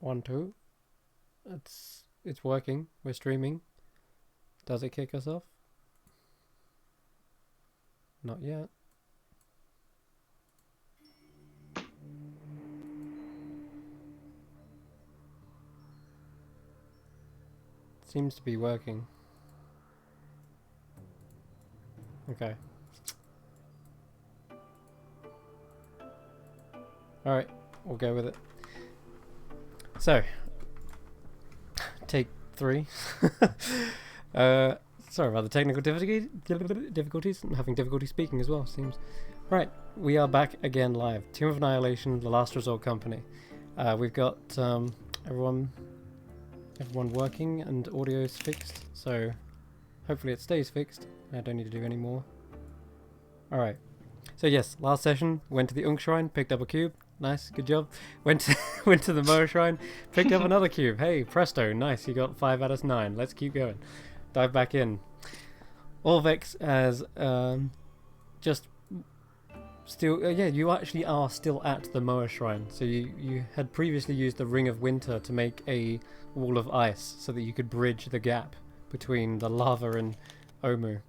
1, 2. It's working. We're streaming. Does it kick us off? Not yet. Seems to be working. Okay. Alright, we'll go with it. So, take 3. Sorry about the technical difficulties. I'm having difficulty speaking as well, seems. Right, we are back again live. Tomb of Annihilation, the Last Resort Company. We've got everyone working and audio is fixed, so hopefully it stays fixed. I don't need to do any more. Alright, so yes, last session, went to the Unk Shrine, picked up a cube. Nice, good job. Went to the Moa Shrine, picked up another cube. Hey, presto, nice, you got 5 out of 9. Let's keep going. Dive back in. Orvex has just still... yeah, you actually are still at the Moa Shrine. So you had previously used the Ring of Winter to make a wall of ice so that you could bridge the gap between the lava and Omu.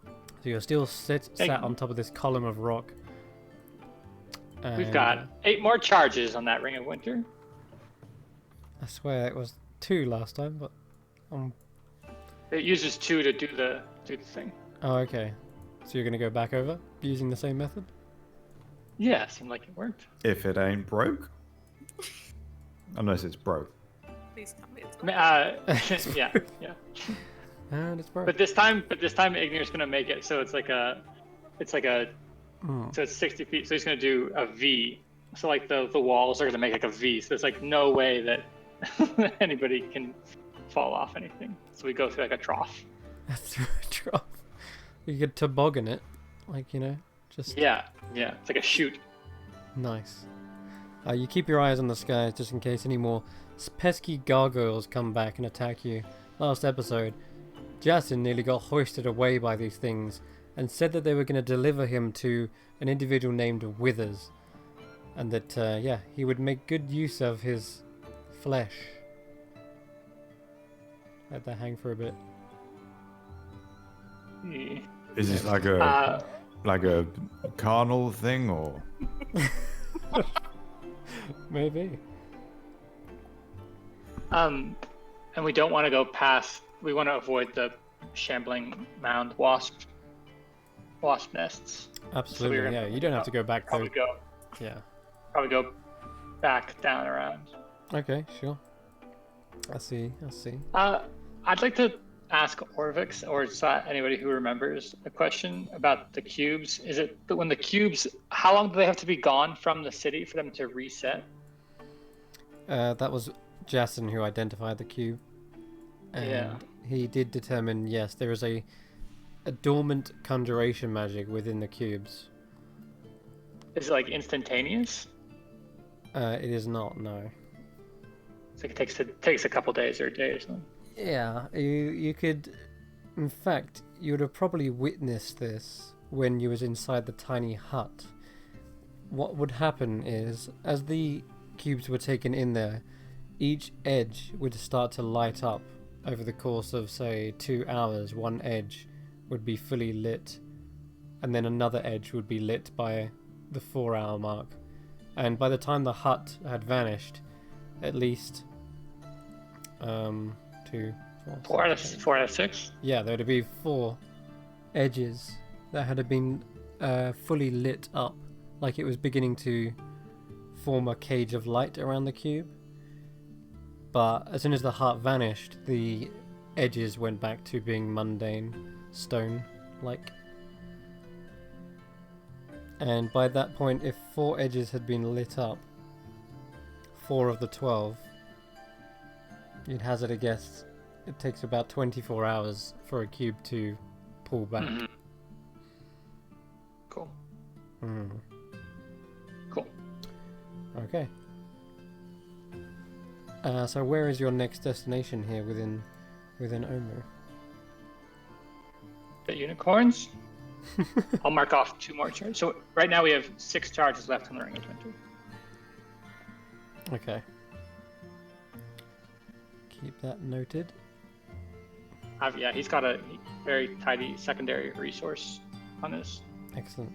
So you're still sat on top of this column of rock. We've got 8 more charges on that Ring of Winter. I swear it was 2 last time, but it uses 2 to do the thing. Oh, okay. So you're gonna go back over using the same method? Yeah, seemed like it worked. If it ain't broke, unless it's broke. Please tell me it's not. Yeah. And it's broke. But this time Ignir's gonna make it so it's like a so it's 60 feet. So he's gonna do a V. So like the walls are gonna make like a V. So there's like no way that anybody can fall off anything. So we go through like a trough. Through a trough. You could toboggan it, like, you know, just... Yeah. It's like a chute. Nice. You keep your eyes on the skies just in case any more pesky gargoyles come back and attack you. Last episode, Jason nearly got hoisted away by these things and said that they were going to deliver him to an individual named Withers. And that, he would make good use of his flesh. Let that hang for a bit. Yeah. Is this like a carnal thing or? Maybe. And we don't want to go past. We want to avoid the shambling mound wasp nests. Absolutely. So you don't have to go back probably though. Probably go back down around. Okay, sure. I see. I'd like to ask Orvix or anybody who remembers a question about the cubes. Is it that when the cubes, how long do they have to be gone from the city for them to reset? That was Jason who identified the cube. And he did determine, yes, there is a dormant conjuration magic within the cubes. Is it like instantaneous? It is not, no. It's like it takes a couple days or a day or something. Yeah, you could... In fact, you would have probably witnessed this when you was inside the tiny hut. What would happen is, as the cubes were taken in there, each edge would start to light up over the course of, say, 2 hours. One edge would be fully lit, and then another edge would be lit by the 4-hour mark. And by the time the hut had vanished, at least... 2, 4 out of 6? Yeah, there would be 4 edges that had been fully lit up, like it was beginning to form a cage of light around the cube. But as soon as the heart vanished, the edges went back to being mundane, stone-like. And by that point, if 4 edges had been lit up, 4 of the 12, you'd hazard a guess it takes about 24 hours for a cube to pull back. Mm-hmm. Cool. Cool. Okay. So where is your next destination here within Omu? The unicorns? I'll mark off 2 more charges. So right now we have 6 charges left on the Ring of Winter. Okay. Keep that noted. Yeah, he's got a very tidy secondary resource on his Excellent.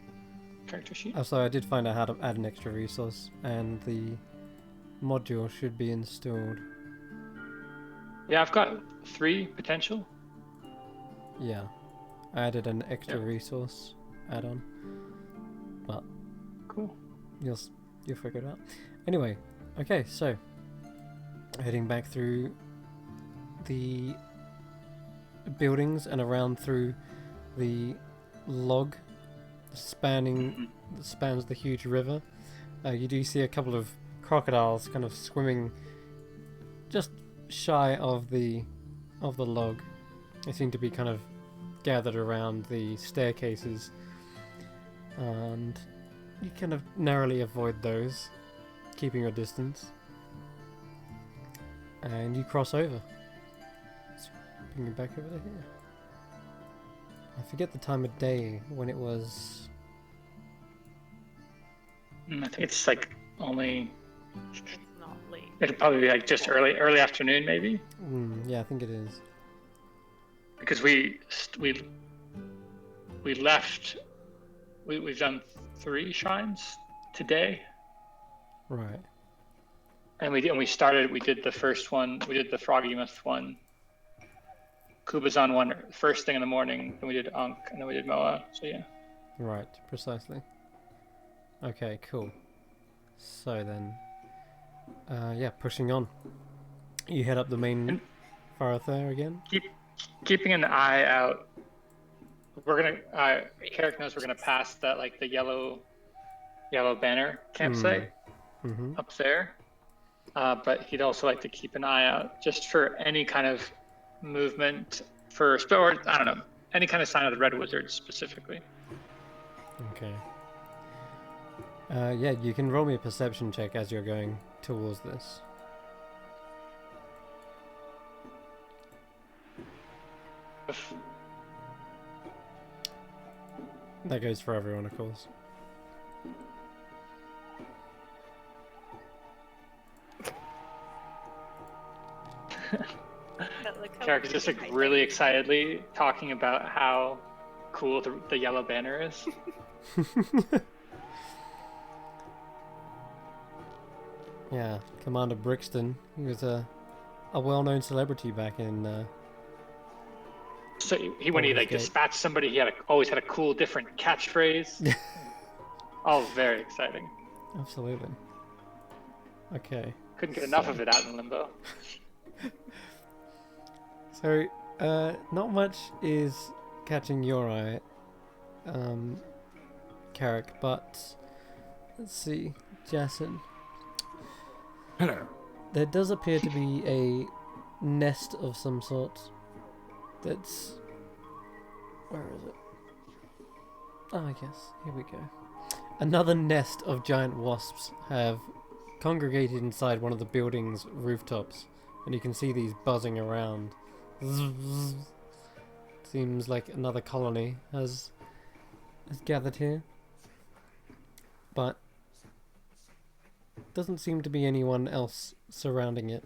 character sheet. Oh, sorry, I did find out how to add an extra resource, and the module should be installed. Yeah, I've got 3 potential. Yeah, I added an extra resource add-on, but cool. You'll figure it out. Anyway, okay, so heading back through the buildings and around through the log that spans the huge river. You do see a couple of crocodiles kind of swimming just shy of the log. They seem to be kind of gathered around the staircases, and you kind of narrowly avoid those, keeping your distance, and you cross over. Let's bring you back over to here. I forget the time of day when it was. I think it's like only. It's not late. It'll probably be like just early afternoon, maybe. Yeah, I think it is. Because we left. We've done 3 shrines today. Right. And we did the first one. We did the Froggy Myth one. Kubazan one first thing in the morning. Then we did Ankh, and then we did Moa. So yeah. Right, precisely. Okay, cool. So then, yeah, pushing on. You head up the main thoroughfare again. Keeping an eye out. We're gonna. Carrick knows we're gonna pass that the yellow banner campsite up there. But he'd also like to keep an eye out just for any kind of movement or I don't know, any kind of sign of the Red Wizards specifically. Okay. Yeah, you can roll me a perception check as you're going towards this. That goes for everyone, of course. Carrick is just really excitedly talking about how cool the yellow banner is. Yeah, Commander Brixton. He was a well-known celebrity back in. So when he dispatched somebody, he always had a cool, different catchphrase. All very exciting. Absolutely. Okay. Couldn't get enough of it out in Limbo. So, not much is catching your eye, Carrick, but let's see, Jason. Hello. There does appear to be a nest of some sort. That's... Where is it? Oh, I guess. Here we go. Another nest of giant wasps have congregated inside one of the building's rooftops, and you can see these buzzing around. Seems like another colony has gathered here, but doesn't seem to be anyone else surrounding it.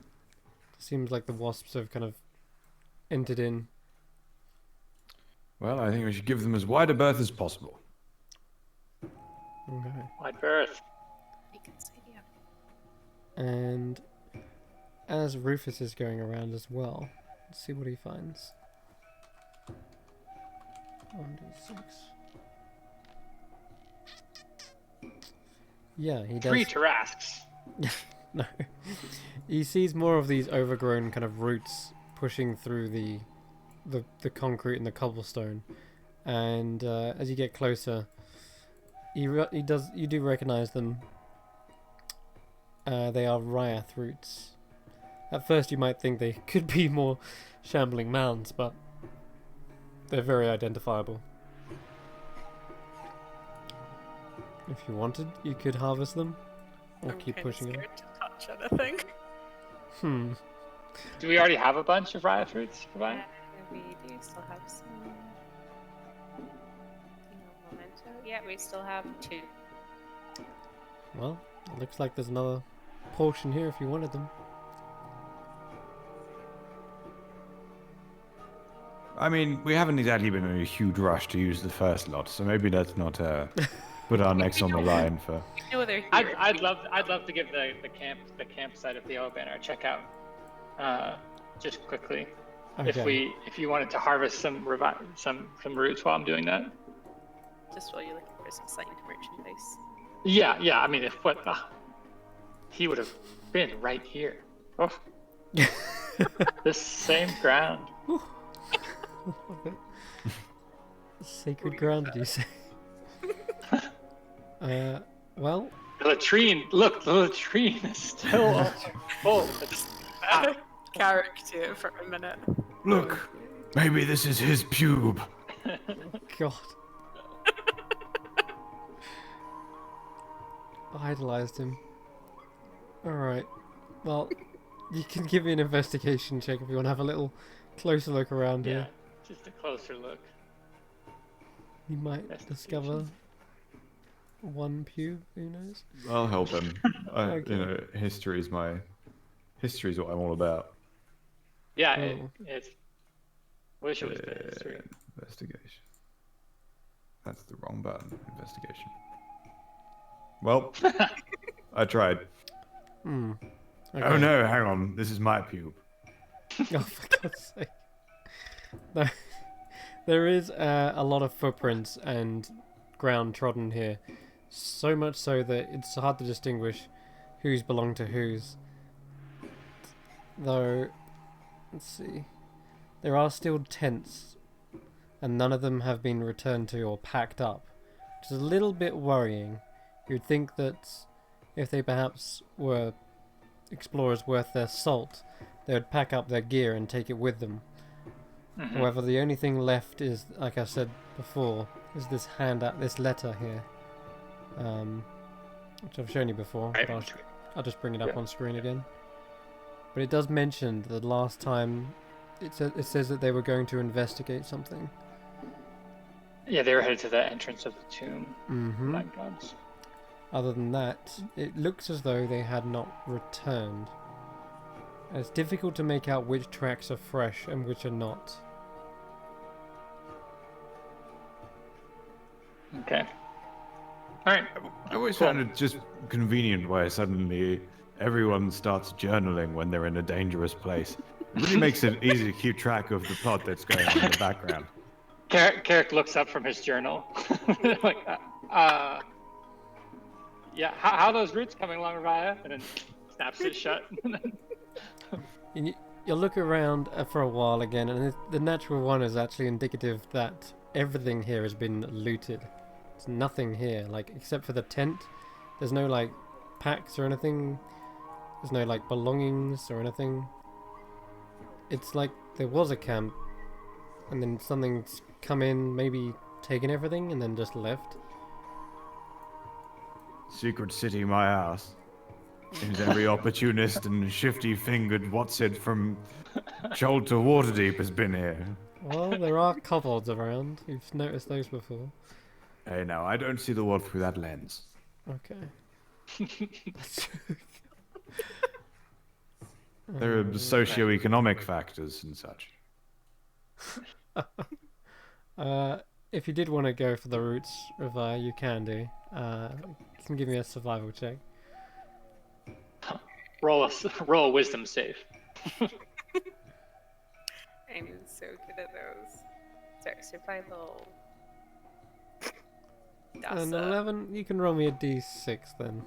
Seems like the wasps have kind of entered in. Well, I think we should give them as wide a berth as possible. Okay. Wide berth. And as Rufus is going around as well, let's see what he finds. 1d6. Yeah, he does. 3 Tarasques. No. He sees more of these overgrown kind of roots pushing through the concrete and the cobblestone, and as you get closer, you do recognize them. They are Ryath roots. At first you might think they could be more shambling mounds, but they're very identifiable. If you wanted, you could harvest them, or I'm keep kinda pushing them. scared to touch anything. Do we already have a bunch of riot fruits to buy? Yeah, we do still have some. Memento. Yeah, we still have 2. Well, it looks like there's another portion here if you wanted them. I mean, we haven't exactly been in a huge rush to use the first lot, so maybe let's not put our necks on the line for. No, they're here. I'd love to give the campsite of the Yellow Banner a check out, just quickly. Okay. If you wanted to harvest some roots while I'm doing that. Just while you're looking for some signed merchandise. Yeah. I mean, he would have been right here. Oh, this same ground. Sacred ground, did you say? Well. The latrine. Look, the latrine is still full. It's Character for a minute. Look, maybe this is his pube. God. I idolized him. Alright. Well, you can give me an investigation check if you want to have a little closer look around here. just a closer look. You might discover one pube, who knows? I'll help him. Okay. You know, history's what I'm all about. Yeah, it's. Wish it was the history. Investigation. That's the wrong button. Investigation. Well, I tried. Okay. Oh no, hang on. This is my pube. Oh, for God's sake. No. There is a lot of footprints and ground trodden here. So much so that it's hard to distinguish whose belong to whose. Though, let's see. There are still tents, and none of them have been returned to or packed up, which is a little bit worrying. You'd think that if they perhaps were explorers worth their salt, they would pack up their gear and take it with them. Mm-hmm. However, the only thing left is, like I said before, is this this letter here, which I've shown you before. Right. But I'll just bring it up Yeah. on screen again. But it does mention that the last time it says that they were going to investigate something. Yeah, they were headed to the entrance of the tomb. Mm-hmm. My gods. Other than that, it looks as though they had not returned. And it's difficult to make out which tracks are fresh and which are not. Okay. All right. I always found it just convenient where suddenly everyone starts journaling when they're in a dangerous place. It really makes it easy to keep track of the plot that's going on in the background. Carrick looks up from his journal. Like, yeah, how are those roots coming along, Raya? And then snaps it shut. And you'll look around for a while again, and the natural one is actually indicative that everything here has been looted. There's nothing here, like, except for the tent. There's no, like, packs or anything. There's no, like, belongings or anything. It's like there was a camp, and then something's come in, maybe taken everything, and then just left. Secret city, my ass. Seems every opportunist and shifty-fingered what's-it from Shoal to Waterdeep has been here. Well, there are kobolds around. You've noticed those before. Hey, now, I don't see the world through that lens. Okay. There are socio-economic factors and such. If you did want to go for the roots, Rivi, you can do. You can give me a survival check. roll a wisdom save. I'm so good at those. Sorry, survival. That's An 11, you can roll me a d6 then.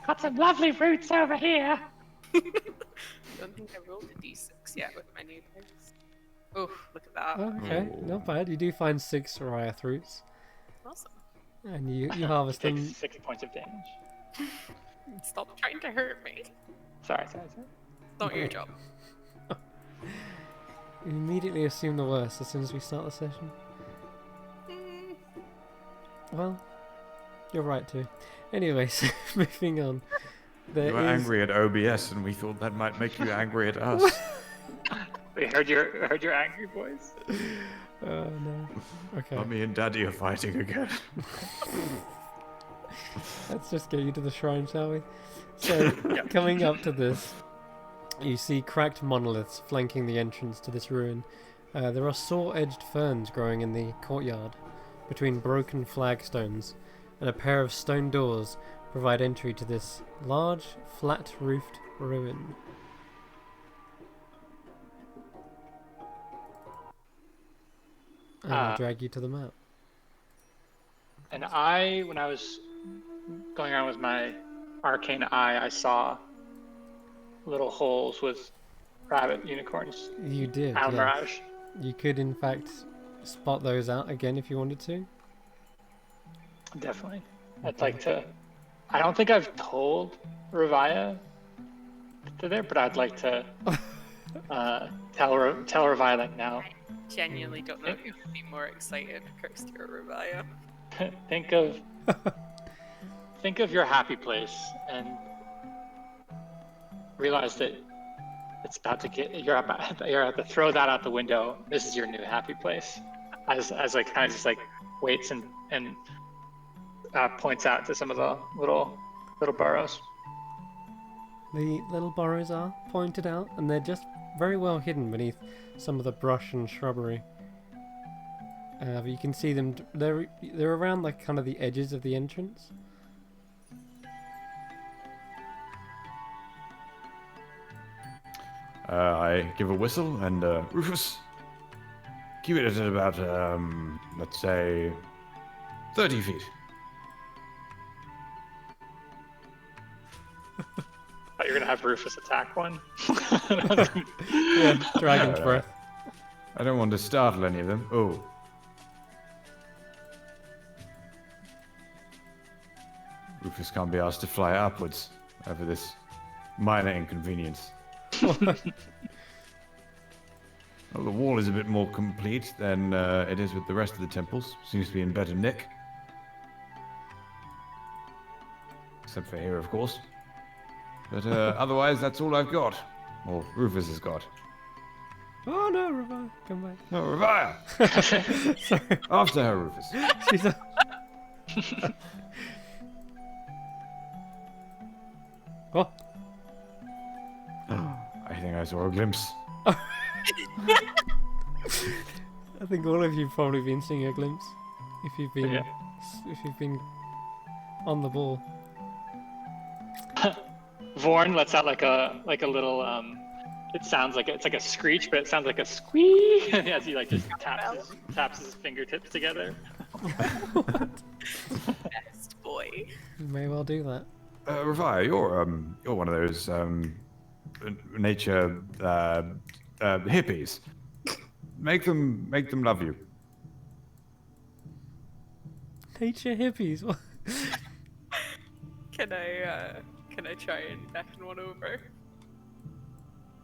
Got some lovely roots over here. I don't think I rolled a d6 yet with my new dice. Oh, look at that. Oh, okay, not bad. You do find 6 Riot roots, Awesome. and you harvest Takes them. 6 points of damage. Stop trying to hurt me. Sorry. Not your job. You immediately assume the worst as soon as we start the session. Well, you're right too. Anyways, moving on. You were angry at OBS, and we thought that might make you angry at us. We heard your angry voice. Oh no. Okay. Mommy and Daddy are fighting again. Let's just get you to the shrine, shall we? So, coming up to this, You see cracked monoliths flanking the entrance to this ruin. There are saw-edged ferns growing in the courtyard between broken flagstones, and a pair of stone doors provide entry to this large, flat-roofed ruin. And I'll drag you to the map. And when I was going around with my arcane eye, I saw little holes with rabbit unicorns. You did, Out yes. Mirage. You could, in fact, spot those out again if you wanted to. Definitely. I'd like to. I don't think I've told Ravaya to there, but I'd like to tell Ravaya like now. I genuinely don't know who would be more excited, Kirsty or Ravaya. Think of your happy place and realize that it's about to get. You're about to throw that out the window. This is your new happy place. As like kind of just like waits and points out to some of the little burrows. The little burrows are pointed out, and they're just very well hidden beneath some of the brush and shrubbery. But you can see them. They're around like kind of the edges of the entrance. I give a whistle and Rufus, keep it at about let's say 30 feet. Thought you were gonna have Rufus attack one. Yeah, dragon's breath. I don't want to startle any of them. Oh. Rufus can't be asked to fly upwards over this minor inconvenience. Well, the wall is a bit more complete than it is with the rest of the temples. Seems to be in better nick. Except for here, of course. But otherwise, that's all I've got. Or Rufus has got. Oh no, Ravaya, come back. No, Ravaya! Sorry. After her, Rufus. She's a... Oh. I think I saw a glimpse. I think all of you've probably been seeing a glimpse if you've been on the ball. Vorn lets out like a little it sounds like it's like a screech, but it sounds like a squeak as he like just taps his fingertips together. Best boy. You may well do that. Ravaya, you're one of those nature hippies. Make them love you. Nature hippies. What? Can I try and beckon one over?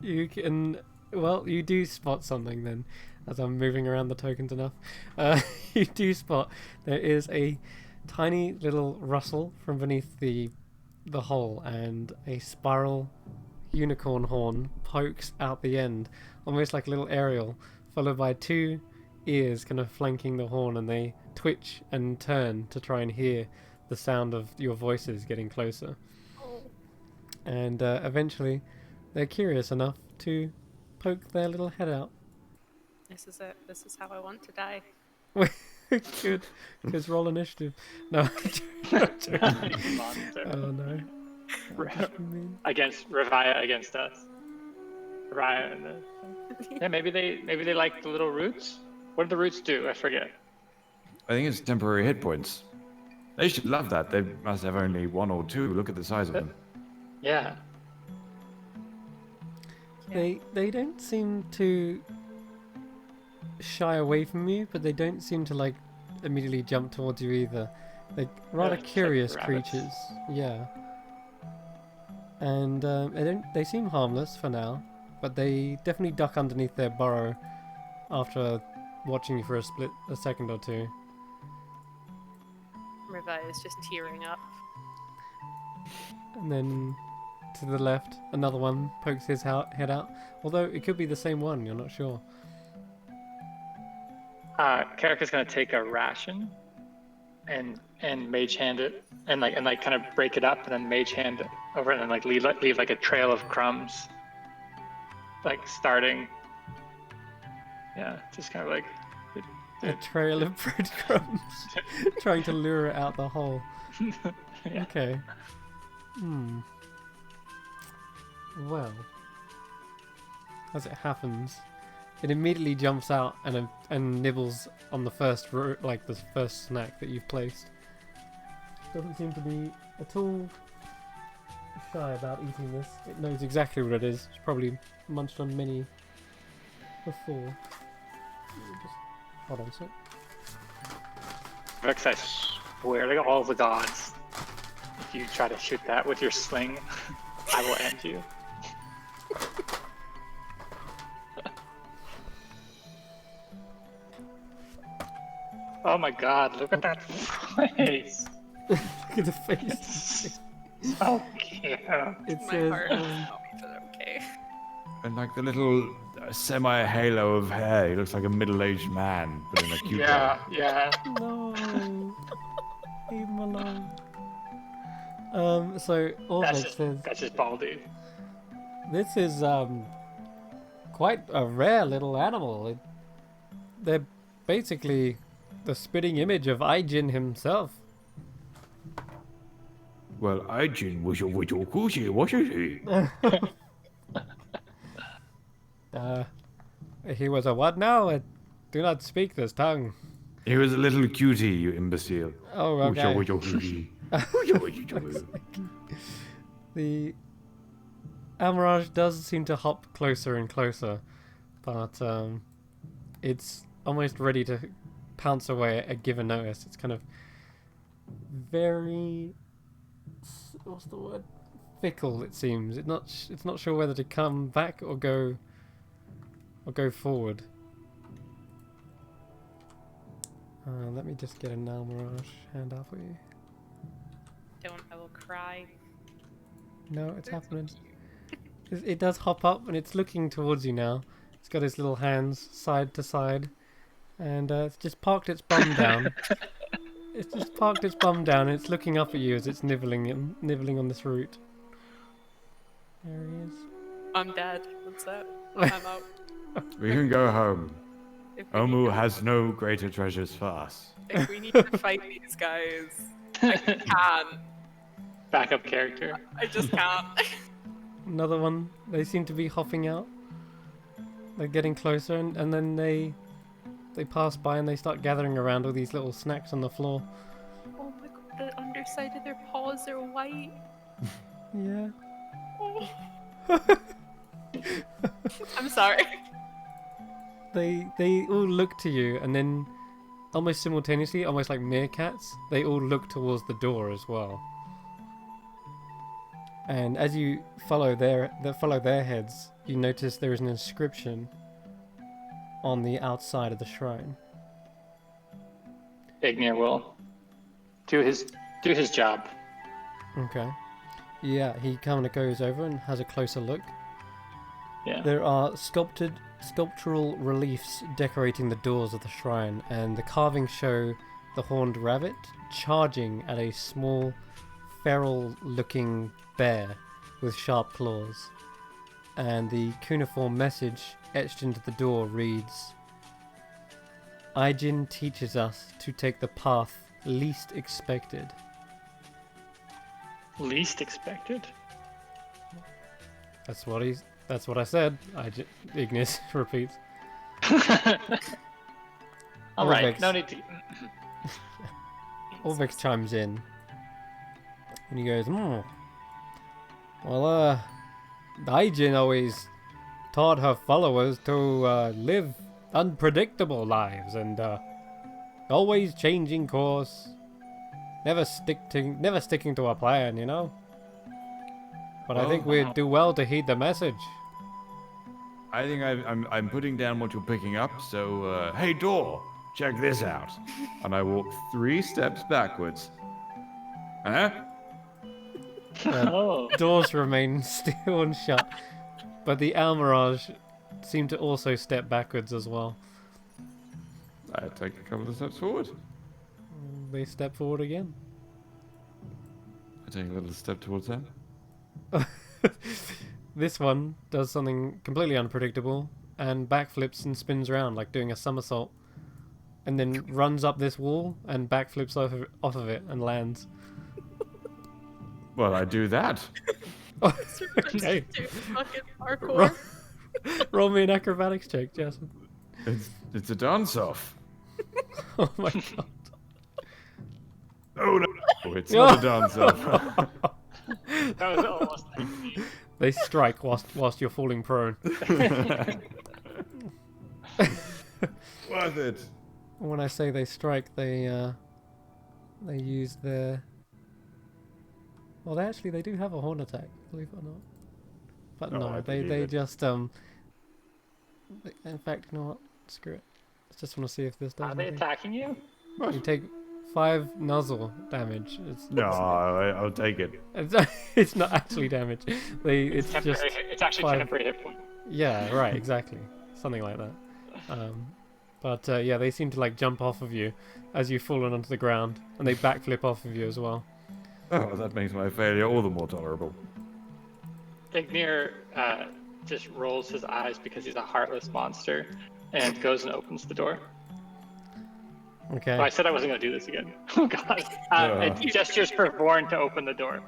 You can. Well, you do spot something then, as I'm moving around the tokens enough. You do spot there is a tiny little rustle from beneath the hole, and a spiral unicorn horn pokes out the end, almost like a little aerial, followed by two ears kind of flanking the horn, and they twitch and turn to try and hear the sound of your voices getting closer. And eventually they're curious enough to poke their little head out. This is it. This is how I want to die. Good, because roll initiative. No. Oh no. Against Ravaya against us. Ravaya and yeah, maybe they like the little roots. What do the roots do? I forget. I think it's temporary hit points. They should love that. They must have only one or two. Look at the size of them. Yeah. They don't seem to shy away from you, but they don't seem to like immediately jump towards you either. They're rather curious like creatures. Yeah. And they seem harmless for now, but they definitely duck underneath their burrow after watching you for a second or two. Ravaya is just tearing up. And then to the left, another one pokes his head out. Although it could be the same one, you're not sure. Carrick gonna take a ration and mage hand it and kind of break it up and then mage hand it over it and like leave like a trail of crumbs like starting. Yeah, just kind of like. A trail of breadcrumbs, trying to lure it out the hole. Yeah. Okay. Well, as it happens, it immediately jumps out and nibbles on the first like the first snack that you've placed. Doesn't seem to be at all shy about eating this. It knows exactly what it is. It's probably munched on many before. Just hold on a sec. Rex, I swear to all the gods, if you try to shoot that with your sling, I will end you. Oh my god, look at that face! Look at the face. So cute. It My says, heart is not but okay. And like the little semi-halo of hair, he looks like a middle-aged man, but in a cute Yeah, way. yeah. no, leave him alone. So Orvik says, That's just baldy. this is quite a rare little animal. They're basically the spitting image of Aijin himself. Well, Aijin was your kushi, wasn't he? He was a what now? I do not speak this tongue. He was a little cutie, you imbecile. Oh, okay. Okay. The Amaraj does seem to hop closer and closer, but it's almost ready to pounce away at a given notice. It's kind of very, what's the word? Fickle. It seems. It's not sure whether to come back or go forward. Let me just get a Nalmirage handout for you. Don't, I will cry. No, it's They're so happening. cute. It does hop up and it's looking towards you now. It's got its little hands side to side, and it's just parked its bum down. It's just parked its bum down and it's looking up at you as it's nibbling on this root. There he is. I'm dead. What's that? I'm out. We can go home. If we, Omu need has no greater treasures for us. to, if we need to fight these guys, I can't. Backup character. I just can't. Another one. They seem to be hopping out. They're getting closer and then they pass by and they start gathering around all these little snacks on the floor. Oh my god, the underside of their paws are white. Yeah. Oh. I'm sorry. They all look to you and then almost simultaneously, almost like meerkats, they all look towards the door as well. And as you follow their heads, you notice there is an inscription on the outside of the shrine. Ignir will do his job. Okay. Yeah, he kind of goes over and has a closer look. Yeah. There are sculptural reliefs decorating the doors of the shrine, and the carvings show the horned rabbit charging at a small, feral-looking bear with sharp claws. And the cuneiform message etched into the door reads, Aijin teaches us to take the path least expected. Least expected? That's what I said. Ignis repeats. Alright, Orvix. no need to. Orvix chimes in. And he goes, well, Aijin always taught her followers to live unpredictable lives and always changing course. Never sticking to a plan, you know? But I think we'd do well to heed the message. I think I'm putting down what you're picking up, so, hey door, check this out. And I walk 3 steps backwards. Huh? Oh. Doors remain still and shut, but the Almirage seem to also step backwards as well. I take a couple of steps forward. They step forward again. I take a little step towards them. this one does something completely unpredictable and backflips and spins around like doing a somersault, and then runs up this wall and backflips off of it and lands. Well, I do that. Okay. Do fucking parkour. Roll me an acrobatics check, Jason. It's a dance-off. Oh my god. Oh no, it's not a dance-off. That was almost like me. They strike whilst you're falling prone. Worth it. When I say they strike, they use their. Well, they do have a horn attack, believe it or not. But Oh, no, I they believe it. just In fact, you know what? Screw it. I just want to see if this does Are they anything. attacking you? You take 5 nuzzle damage. No, I'll take it. It's not actually damage. It's just It's actually 5. temporary hit point. Yeah, right, exactly. Something like that. But yeah, they seem to like jump off of you as you've fallen onto the ground, and they backflip off of you as well. Oh, that makes my failure all the more tolerable. Ignir just rolls his eyes because he's a heartless monster and goes and opens the door. Okay. Oh, I said I wasn't going to do this again. Oh god. It gestures for Vorn to open the door.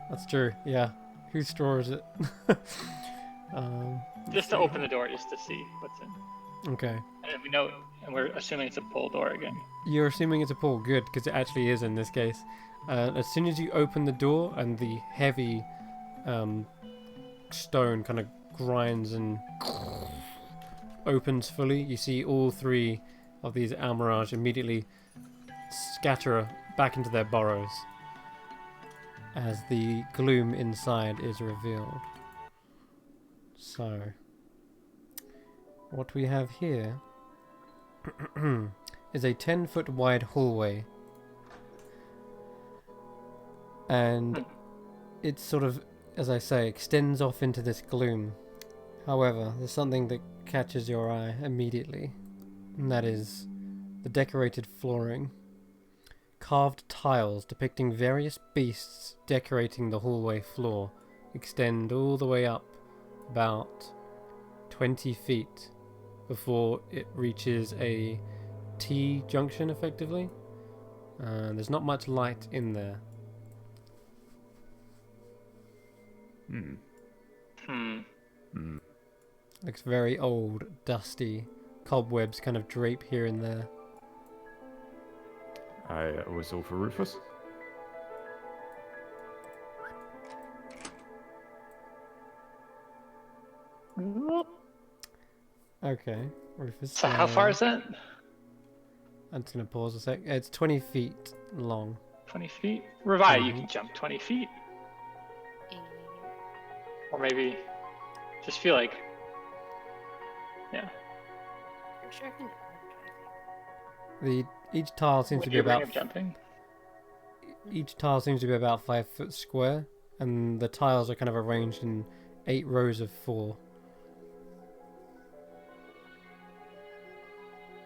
That's true, yeah. Whose straw is it? Just to open the door, just to see what's in. Okay. And we know, and we're assuming it's a pull door again. You're assuming it's a pull, good, because it actually is in this case. As soon as you open the door and the heavy stone kind of grinds and opens fully, you see all 3 of these Almirage immediately scatter back into their burrows as the gloom inside is revealed. So, what we have here is a 10-foot wide hallway, and it sort of, as I say, extends off into this gloom. However, there's something that catches your eye immediately, and that is the decorated flooring. Carved tiles depicting various beasts decorating the hallway floor extend all the way up about 20 feet before it reaches a T-junction, effectively. There's not much light in there. Looks very old, dusty. Cobwebs kind of drape here and there. I whistle for Rufus. Okay, Rufus. So how far is that? I'm just going to pause a sec. It's 20 feet long. 20 feet? Revi, you can jump 20 feet. Or maybe just feel like, yeah. I'm sure I can do it. Each tile seems With to be your ring about of jumping. each tile seems to be about 5 foot square, and the tiles are kind of arranged in 8 rows of 4.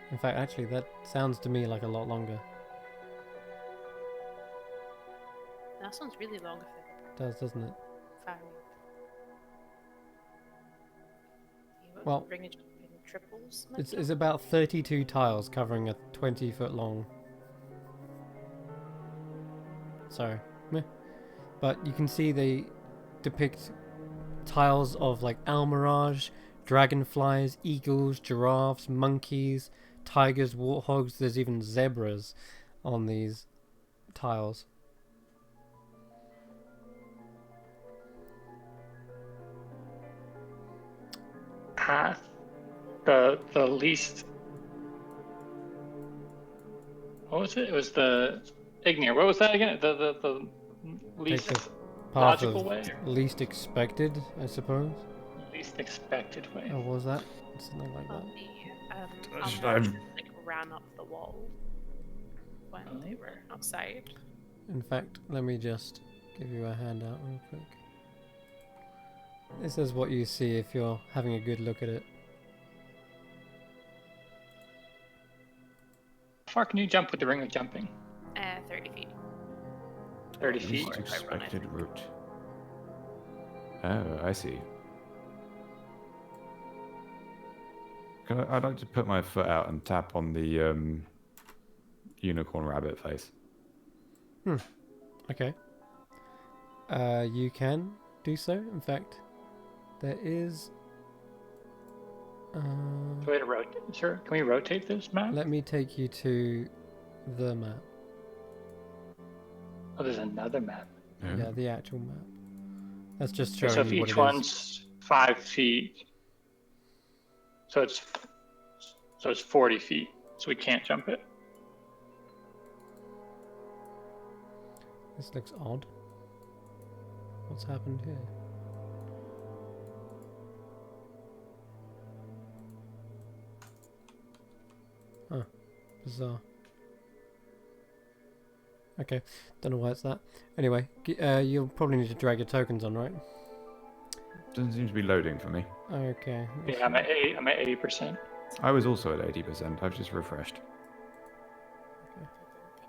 In fact, actually, that sounds to me like a lot longer. That sounds really long if It does, doesn't it? Well, ring of jumping triples. It's about 32 tiles covering a 20-foot long. So, meh. But you can see they depict tiles of like Almirage, dragonflies, eagles, giraffes, monkeys, tigers, warthogs. There's even zebras on these tiles. Path. The least. What was it? It was the Ignir. What was that again? The least Take the path logical of way? least expected, I suppose. Least expected way. Or was that? Something like that. Should The I- like ran up the wall when they were outside. In fact, let me just give you a handout real quick. This is what you see if you're having a good look at it. How far can you jump with the ring of jumping? 30 feet. 30 feet. Least expected route. Oh, I see. I'd like to put my foot out and tap on the unicorn rabbit face. Okay. You can do so. In fact, there is. Way to rotate. Sure. Can we rotate this map? Let me take you to the map. Oh, there's another map. Yeah, the actual map. That's just Okay, showing so if you what each it is. one's 5 feet, so it's 40 feet. So we can't jump it. This looks odd. What's happened here? Huh. Bizarre. Okay. Don't know why it's that. Anyway, you'll probably need to drag your tokens on, right? Doesn't seem to be loading for me. Okay. Yeah, I'm at 80%. I was also at 80%. I've just refreshed.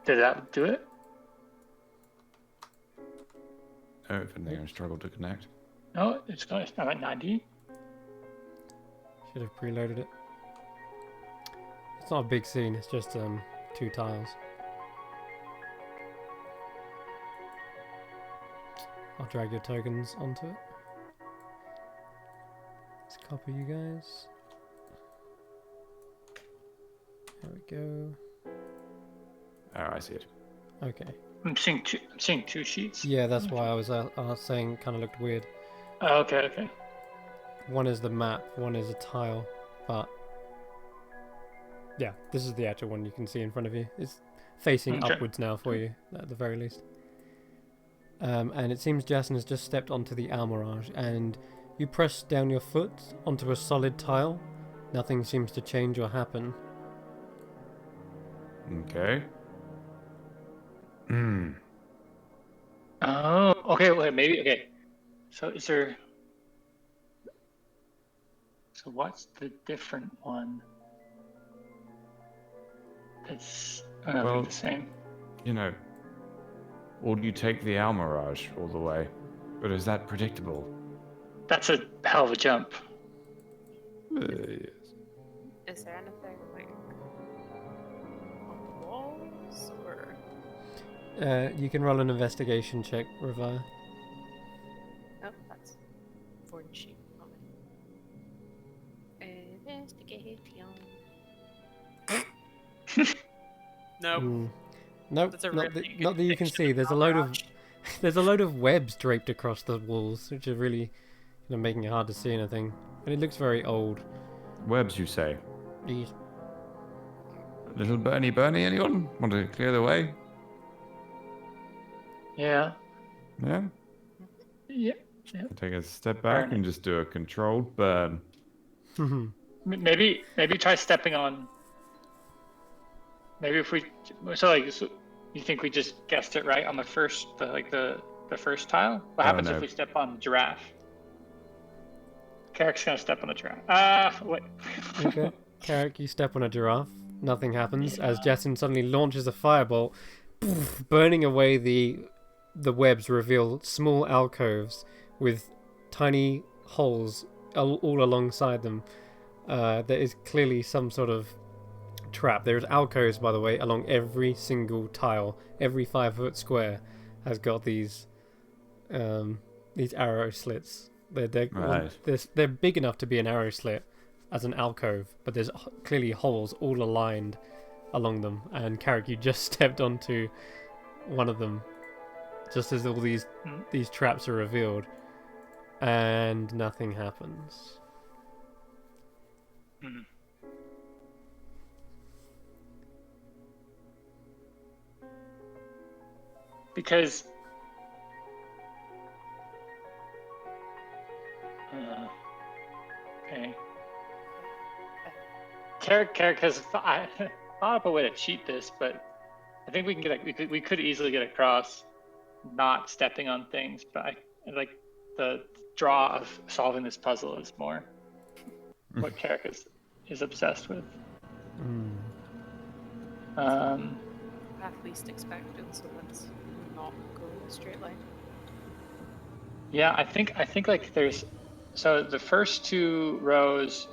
Did that do it? Oh, if anything, I struggled to connect. No, it's going. I'm at 90. Should have preloaded it. It's not a big scene. It's just 2 tiles. I'll drag your tokens onto it. Let's copy you guys. There we go. Oh, I see it. Okay. I'm seeing 2 sheets. Yeah, that's why I was saying kind of looked weird. Oh, okay. One is the map, one is a tile, but yeah, this is the actual one you can see in front of you. It's facing Okay. upwards now for you, at the very least. And it seems Jason has just stepped onto the Almirage, and you press down your foot onto a solid tile. Nothing seems to change or happen. Okay. Oh, okay. Wait, maybe. Okay. So is there? So what's the different one? It's Well, the same. You know, or do you take the Almirage all the way? But is that predictable? That's a hell of a jump. Yes. Is there anything like on the walls or? You can roll an investigation check, Revive. Oh, that's Ford sheet. Investigation. No. Nope, That's a not, really good not that you can depiction see. of There's a load of Almirage. there's a load of webs draped across the walls, which are really making it hard to see anything. And it looks very old. Webs, you say? These Little Bernie, anyone? Want to clear the way? Yeah. Yeah? Yeah. Take a step back and just do a controlled burn. Maybe try stepping on. Maybe if we so you think we just guessed it right on the first the first tile? What happens no. if we step on the giraffe? Carrick's gonna step on the giraffe. Wait. Okay. Carrick, you step on a giraffe. Nothing happens as Jason suddenly launches a firebolt, burning away the webs. Reveal small alcoves with tiny holes all alongside them. There is clearly some sort of trap. There's alcoves, by the way, along every single tile. Every 5-foot square has got these arrow slits. They're big enough to be an arrow slit as an alcove, but there's clearly holes all aligned along them. And Carrick, you just stepped onto one of them, just as all these traps are revealed, and nothing happens. Because okay. Carrick has thought up a way to cheat this, but I think we can we could easily get across not stepping on things, but I like the draw of solving this puzzle is more what Carrick is obsessed with. Path least expected, so let's not go in a straight line. Yeah, I think like there's so the first two rows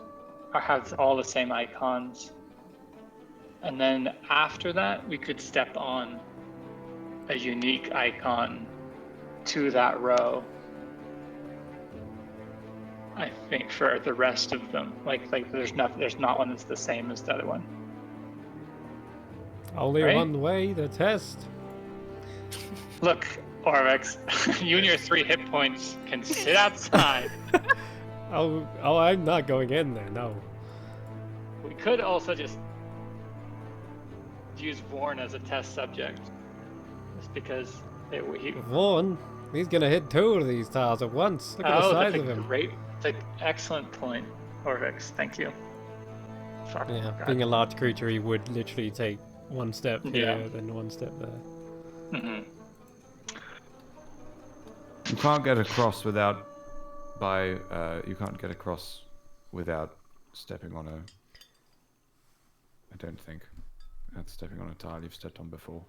have all the same icons, and then after that we could step on a unique icon to that row. I think for the rest of them, like there's not one that's the same as the other one. Only Right? one way to test. Look, Orvex, you and your 3 hit points can sit outside. Oh, I'm not going in there. No. We could also just use Vorn as a test subject, just because he. Vaughn, he's gonna hit 2 of these tiles at once. Look at the size of him. That's an excellent point, Orvex. Thank you. Fuck. Yeah, God. being a large creature, he would literally take one step here, Yeah. then one step there. Mm-hmm. You can't get across without you can't get across without stepping on a. I don't think. Without stepping on a tile you've stepped on before.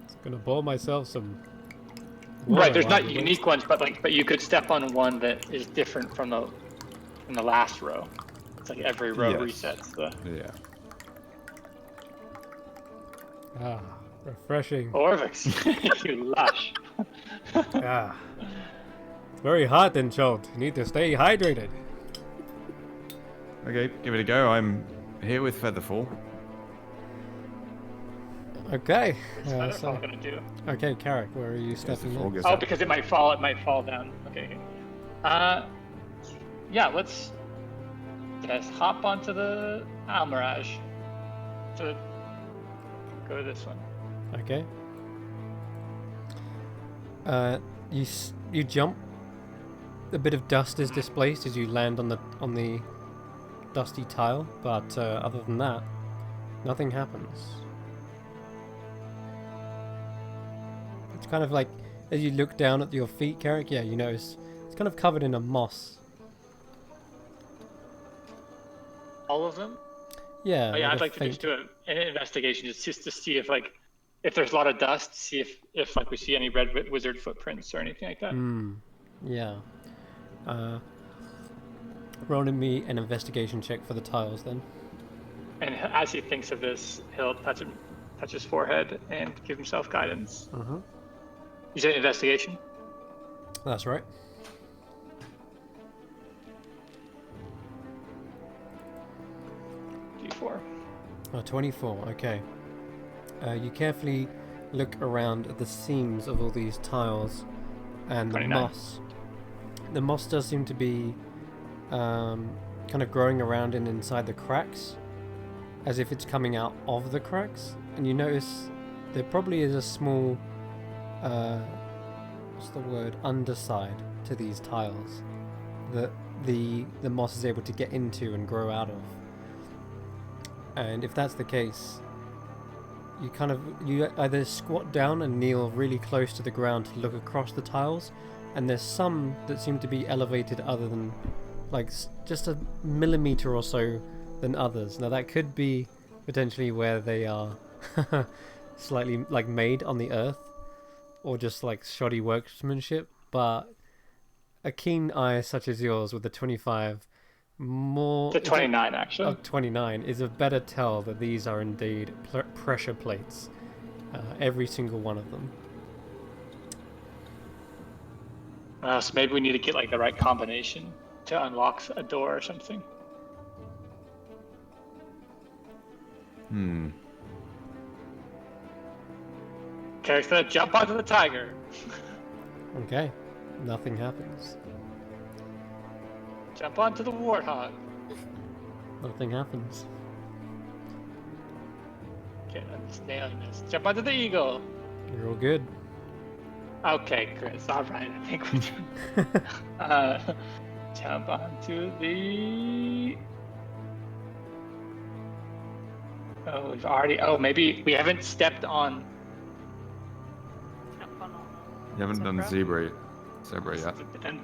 It's gonna bore myself some. Right, there's not water, unique ones, but you could step on one that is different from the last row. It's like every row Yes. resets the. Yeah. Ah, refreshing. Orvex, you lush. Ah. It's very hot in Chult. You need to stay hydrated. Okay, give it a go. I'm here with Featherfall. Okay. What's Featherfall gonna do? Okay, Carrick, where are you stepping Featherfall in? goes Oh, up. because it might fall down. Okay. Yeah, let's hop onto the Almirage. To go to this one. Okay. You jump. A bit of dust is displaced as you land on the dusty tile, but other than that, nothing happens. It's kind of like as you look down at your feet, Carrick. Yeah, you notice it's kind of covered in a moss. All of them? Yeah. Oh, yeah, like I'd a like to faint- just do an investigation just to see if there's a lot of dust, see if we see any red wizard footprints or anything like that. Yeah. Rolling me an investigation check for the tiles then. And as he thinks of this, he'll touch his forehead and give himself guidance. Mm-hmm. You said investigation? That's right. D4. 24, okay. You carefully look around at the seams of all these tiles and the 29. moss. The moss does seem to be kind of growing around and inside the cracks, as if it's coming out of the cracks. And you notice there probably is a small, what's the word, underside to these tiles that the moss is able to get into and grow out of. And if that's the case, you either squat down and kneel really close to the ground to look across the tiles, and there's some that seem to be elevated other than like just a millimeter or so than others. Now that could be potentially where they are slightly like made on the earth, or just like shoddy workmanship, but a keen eye such as yours with the 25 The 29, actually. of 29 is a better tell that these are indeed pressure plates, every single one of them. So maybe we need to get like the right combination to unlock a door or something. Carrick's gonna jump onto the tiger. Okay, nothing happens. Jump onto the warthog. Nothing happens. Okay, I'm just nailing this. Jump onto the eagle. You're all good. Okay, Chris. All right, I think we're doing. Jump onto the. Oh, we've already. Oh, maybe we haven't stepped on. You haven't done zebra yet.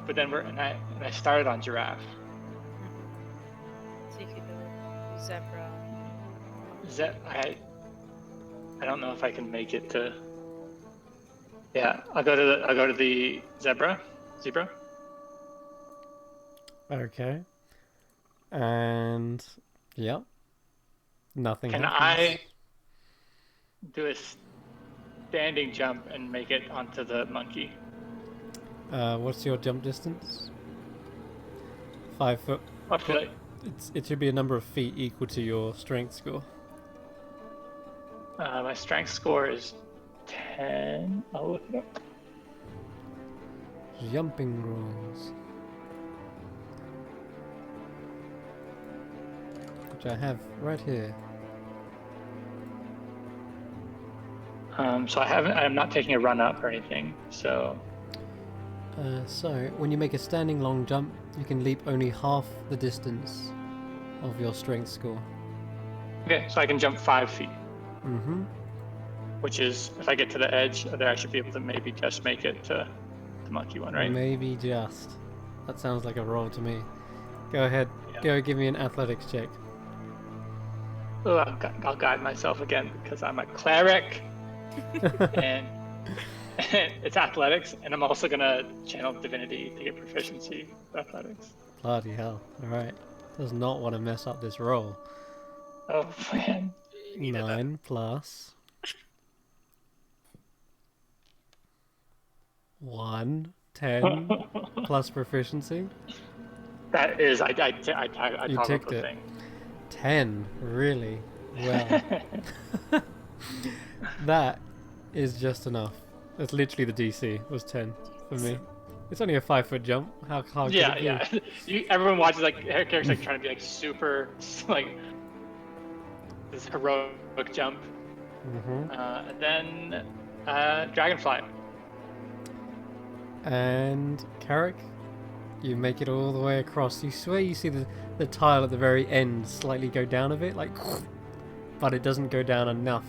But then I started on giraffe. So you could go zebra. I don't know if I can make it to. Yeah, I'll go to the zebra. zebra. Okay. And yep. Nothing Can happens. I do a standing jump and make it onto the monkey? What's your jump distance? 5 foot. What should I? It should be a number of feet equal to your strength score. My strength score is 10. I'll look it up. Jumping rolls. Which I have right here. So I'm not taking a run up or anything. So So, when you make a standing long jump, you can leap only half the distance of your strength score. okay, so I can jump 5 feet, Mm-hmm. which is if I get to the edge, there I should be able to maybe just make it to the monkey one, right? Maybe just. That sounds like a roll to me. Go ahead. Yeah. Go give me an athletics check. Oh, I'll guide myself again because I'm a cleric, and it's athletics, and I'm also gonna channel divinity to get proficiency with athletics. Bloody hell. Alright. Does not want to mess up this roll. Oh man. 9 plus 1, 10 plus proficiency. That is, I You toggled ticked the it. thing. 10, really? Well, that is just enough. That's literally the DC was 10 for me. It's only a 5-foot jump. How hard Yeah, could it be? yeah. Everyone watches like her character's like trying to be like super like this heroic jump. Mm-hmm. And then dragonfly. And Carrick, you make it all the way across. You swear you see the tile at the very end slightly go down a bit, like, but it doesn't go down enough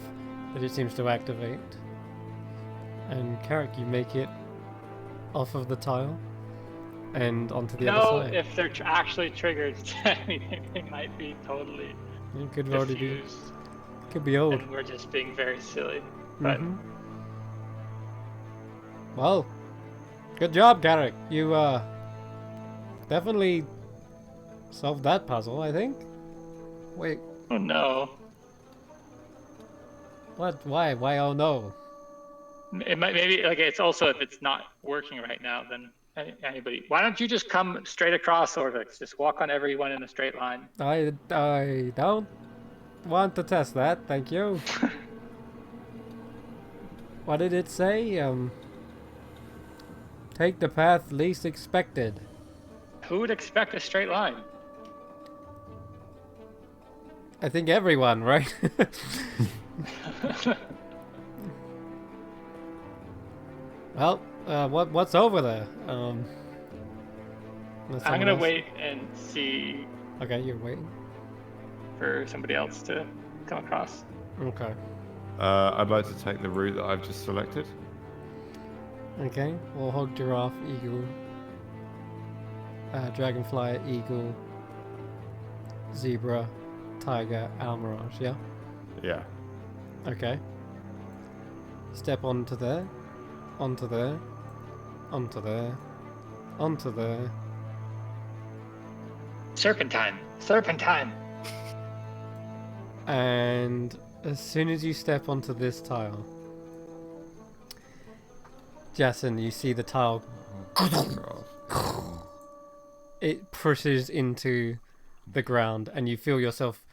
that it seems to activate. And Carrick, you make it off of the tile and onto the other No, side. if they're actually triggered, they might be totally You could already be, diffused, could be old. and we're just being very silly. But Mhm. Well, good job, Carrick. You definitely solved that puzzle, I think. Wait, oh no, what? Why? Why? Oh no. it might maybe like it's also if it's not working right now, then anybody. Why don't you just come straight across, Orvix? Just walk on everyone in a straight line. I don't want to test that, thank you. What did it say? Take the path least expected. Who would expect a straight line? I think everyone, right? Well, what's over there? Unless I'm someone gonna else- wait and see Okay, you're waiting. for somebody else to come across. Okay. I'd like to take the route that I've just selected. Okay. Well, hog, giraffe, eagle, dragonfly, eagle, zebra, tiger, almirage. Yeah. Yeah. Okay. Step onto there, onto there, onto there, onto there. Serpentine. Serpentine. And as soon as you step onto this tile, Jason, you see the tile. It pushes into the ground, and you feel yourself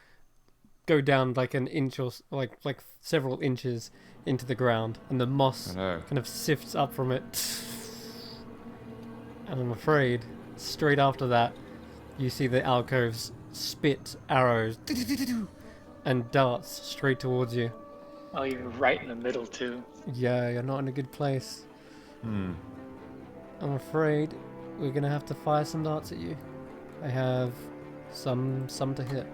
go down like an inch or like several inches into the ground, and the moss I know. kind of sifts up from it. And I'm afraid, straight after that, you see the alcoves spit arrows and darts straight towards you. Oh, you're right in the middle too. Yeah, you're not in a good place. Hmm. I'm afraid we're gonna have to fire some darts at you. I have some to hit.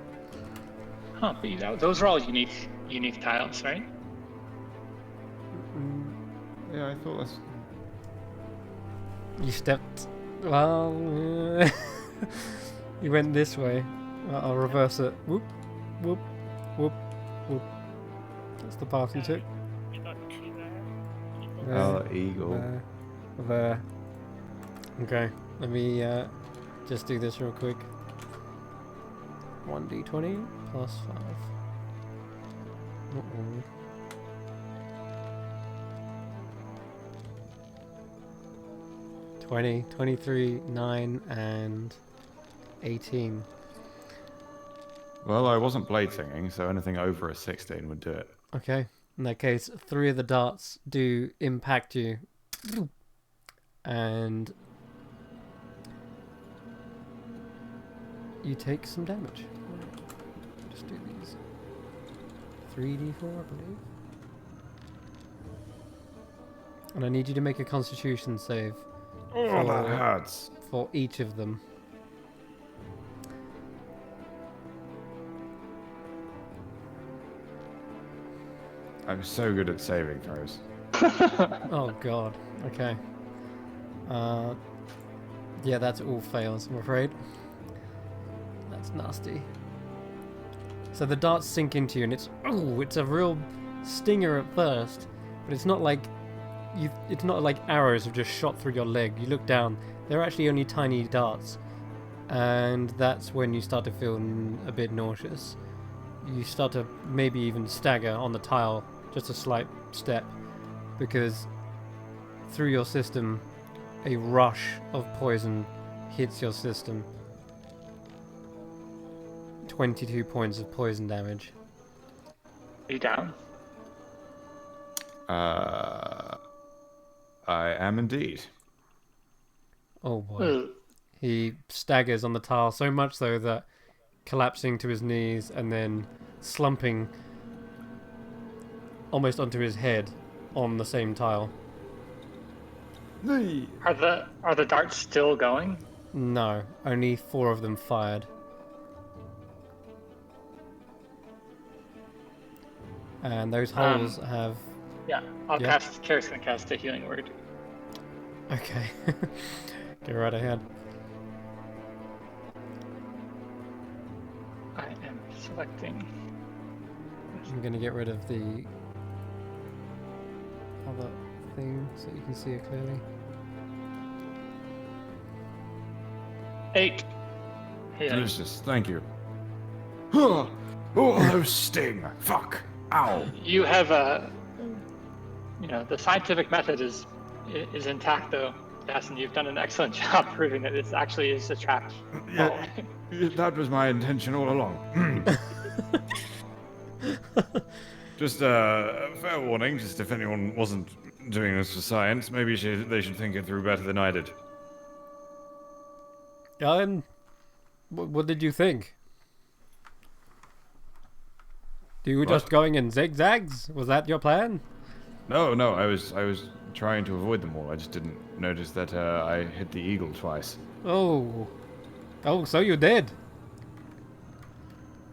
Huh? But those are all unique tiles, right? Yeah, I thought that's. You stepped. Well, you went this way. I'll reverse it. Whoop, whoop, whoop, whoop. That's the path you took. You got two there. There, Oh, eagle. there. Okay, let me just do this real quick. 1d20 plus 5. Uh-oh. 20, 23, 9, and 18. Well, I wasn't blade singing, so anything over a 16 would do it. Okay, in that case, 3 of the darts do impact you. And you take some damage. Just do these. 3d4, I believe. And I need you to make a constitution save. Oh, that hurts. For each of them. I'm so good at saving throws. Oh god. Okay. Yeah, that's all fails, I'm afraid. That's nasty. So the darts sink into you, and it's a real stinger at first, but it's not like it's not like arrows have just shot through your leg. You look down, they're actually only tiny darts, and that's when you start to feel a bit nauseous. You start to maybe even stagger on the tile, just a slight step, because through your system, a rush of poison hits your system. 22 points of poison damage. Are you down? I am indeed. Oh boy. Ugh. He staggers on the tile so much so that collapsing to his knees and then slumping almost onto his head on the same tile. Are the darts still going? No, only 4 of them fired. And those holes have... Yeah, Karak's gonna cast a healing word. Okay. Go right ahead. I am selecting. I'm gonna get rid of the other thing so you can see it clearly. 8. Healing. Delicious, thank you. Oh, those sting. Fuck. Ow. You have the scientific method is intact though. Yes, and you've done an excellent job proving that this actually is a trap. Yeah, that was my intention all along. Just a fair warning, just if anyone wasn't doing this for science, maybe they should think it through better than I did. What did you think? You were just going in zigzags? Was that your plan? No, I was trying to avoid them all. I just didn't notice that I hit the eagle twice. Oh, so you did.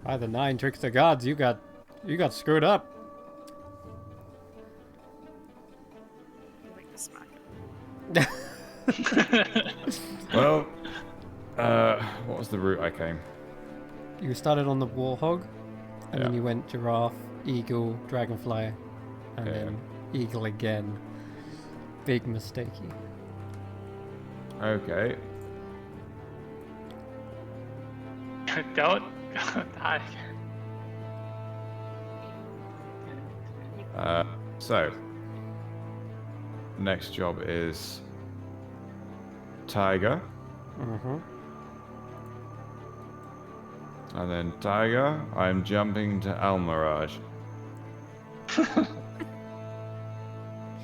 By the 9 trickster gods, you got screwed up. I like to smack him. Well, what was the route I came? You started on the warhog, and then Yeah. you went giraffe, eagle, dragonfly, and Yeah. then eagle again. Big mistakey. Okay. Don't die. So, next job is Tiger, Mm-hmm. and then Tiger, I'm jumping to Almirage. So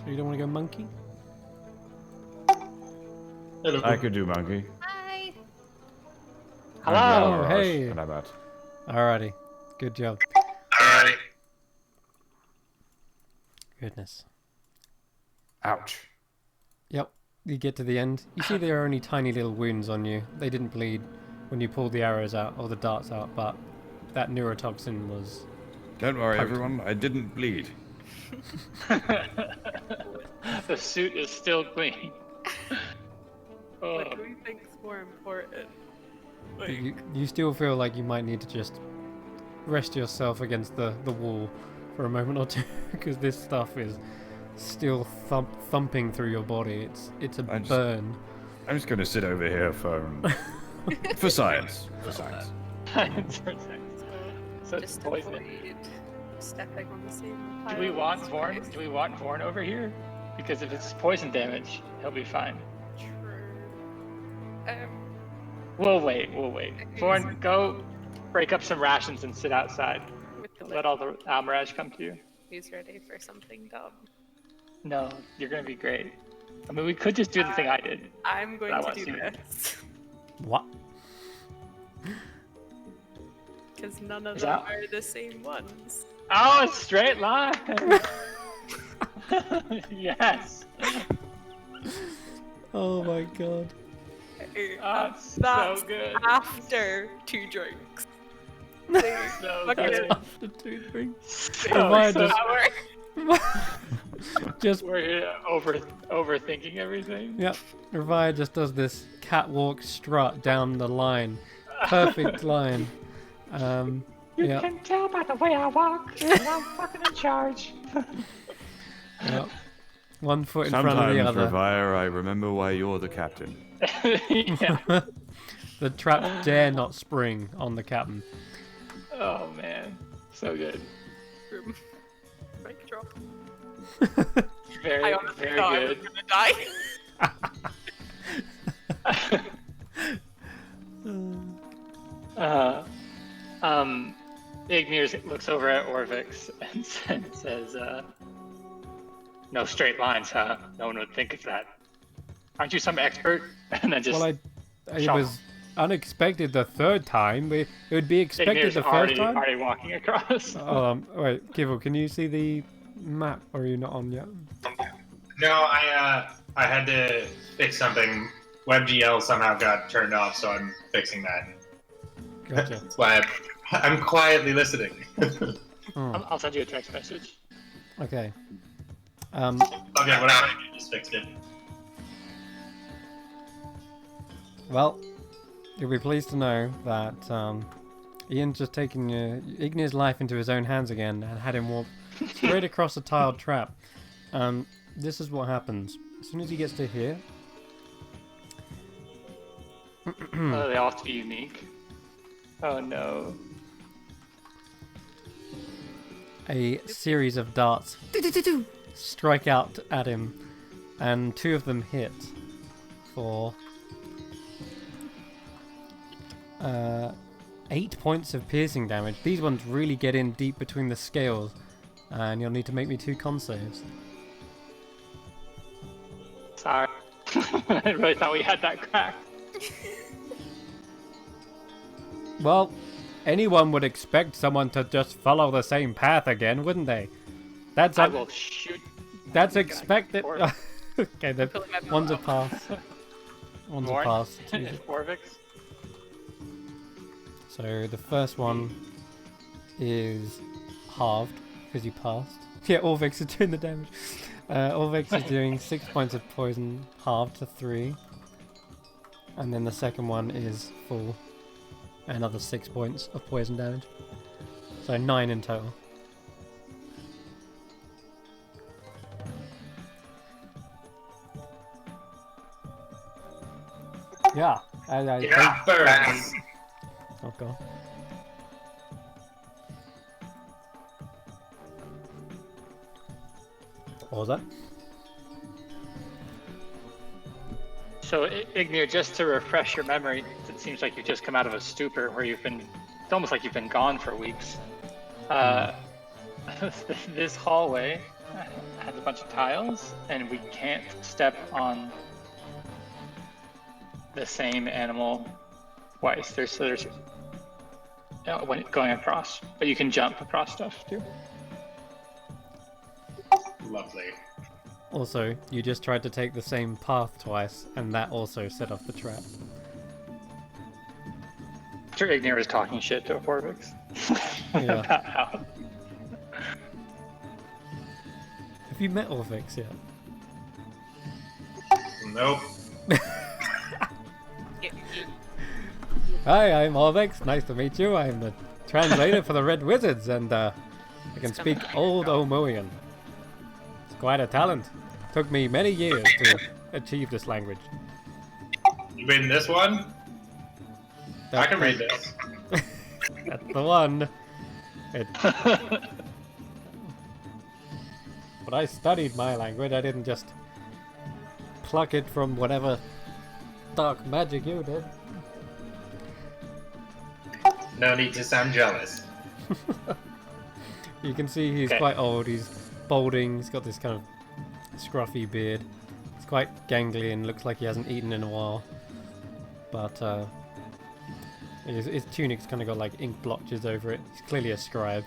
you don't want to go monkey? Hello. I could do Monkey. Hi. And Hello. Almirage, Hey. And I'm out. Alrighty. Good job. Goodness. Ouch. Yep. You get to the end. You see there are only tiny little wounds on you. They didn't bleed when you pulled the arrows out or the darts out, but that neurotoxin was... Don't worry, Potent. everyone. I didn't bleed. The suit is still clean. What do we think's more important? Like, You still feel like you might need to just rest yourself against the wall for a moment or two, because this stuff is still thumping through your body. It's a I just- burn. I'm just gonna sit over here for science. For science. So it's Just poison. avoid stepping on the same Do we want tiles. Vorn? Do we want Vorn over here? Because if it's poison damage, he'll be fine. True. We'll wait. Vorn, go break up some rations and sit outside. With the Let all the Almirage come to you. He's ready for something dumb. No, you're gonna be great. I mean, we could just do the thing I did. I'm going I to want do to see it. this. What? Because none of Is them that- are the same ones. Oh, a straight line! Yes! Oh my god. Oh, it's That's so good. after 2 drinks. So Fuck it. good. After 2 drinks. So, Provide so just- Just we're here overthinking everything. yep. Ravaya just does this catwalk strut down the line. Perfect line. You Yep. can tell by the way I walk. I'm fucking in charge. Yep. One foot in front of Sometimes, the other. Ravire, I remember why you're the captain. Yeah. The trap dare not spring on the captain. Oh man, so good. Boom. Mic drop. Very, I honestly very thought I was good. gonna die. Ignir looks over at Orvix and says, "No straight lines, huh? No one would think of that. Aren't you some expert?" And then just Well, it shove was unexpected the third time. It would be expected Ignir's the first time. already walking across. Wait, Kibble, can you see the map? Or are you not on yet? No, I had to fix something. WebGL somehow got turned off, so I'm fixing that. Gotcha. That's why I'm quietly listening. Oh, I'll send you a text message. okay. Okay, whatever. I just fixed it. Well, you'll be pleased to know that Ian's just taken Ignir's life into his own hands again and had him walk straight across a tiled trap. This is what happens. As soon as he gets to here, Oh, they all have to be unique. Oh no. a series of darts strike out at him, and 2 of them hit for 8 points of piercing damage. These ones really get in deep between the scales, and you'll need to make me 2 con saves. Sorry. I really thought we had that cracked. Well, anyone would expect someone to just follow the same path again, wouldn't they? That's I will shoot. that's expected. Or- Okay, the Pulling my bow one's a out. pass. One's a Warren? pass. Orvix. So the first one is halved because you passed. Yeah, Orvix is doing the damage. Orvix is doing 6 points of poison, halved to 3. And then the second one is full. Another 6 points of poison damage. So 9 in total. Yeah. Yeah, burn. Oh god. What was that? So, Ignir, just to refresh your memory, it seems like you've just come out of a stupor where you've been. It's almost like you've been gone for weeks. This hallway has a bunch of tiles, and we can't step on the same animal twice. There's when going across, but you can jump across stuff too. Lovely. Also, you just tried to take the same path twice, and that also set off the trap. Sure, Ignir is talking shit to Orvix. Yeah. About how Have you met Orvix yet? Nope. Hi, I'm Orvix. Nice to meet you. I'm the translator for the Red Wizards, and I can speak Old Omoian. It's quite a talent. Took me many years to achieve this language. You reading this one? I can read this. That's the one. But I studied my language. I didn't just pluck it from whatever dark magic you did. No need to sound jealous. You can see he's quite old. He's balding. He's got this kind of scruffy beard. He's quite gangly and looks like he hasn't eaten in a while. But his tunic's kind of got like ink blotches over it. He's clearly a scribe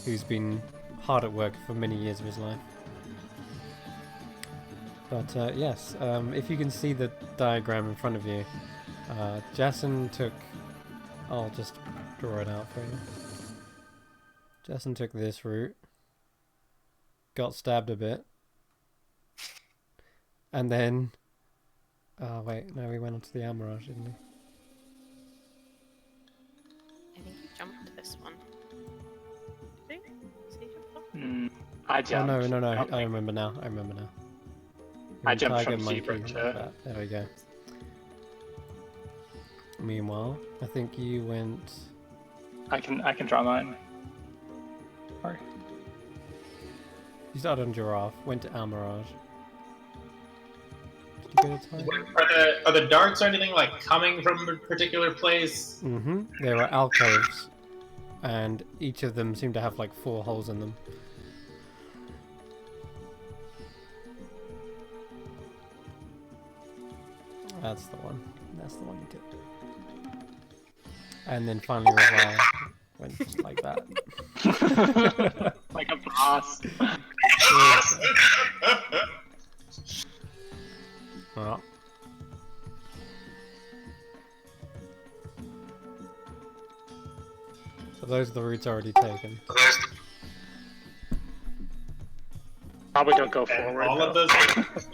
who's been hard at work for many years of his life. But yes, if you can see the diagram in front of you, Jason took... I'll just draw it out for you. Jason took this route, got stabbed a bit, and then... Oh wait, no, we went onto the Almirage, didn't we? I think you jumped to this one. Did you? Did you jump off? I Oh jumped. no, from- I remember now, I jumped Tiger, from monkey, zebra like to... that. There we go. Meanwhile, I think you went... I can draw mine. Or... You started on Giraffe, went to Almirage. Did you go to Tiger? Are the darts or anything like coming from a particular place? Mm-hmm. There are alcoves, and each of them seem to have like 4 holes in them. That's the one. That's the one you did. And then finally Revive went just like that. like a boss. Well. So those are the routes already taken. Probably don't go And forward. all of though. those.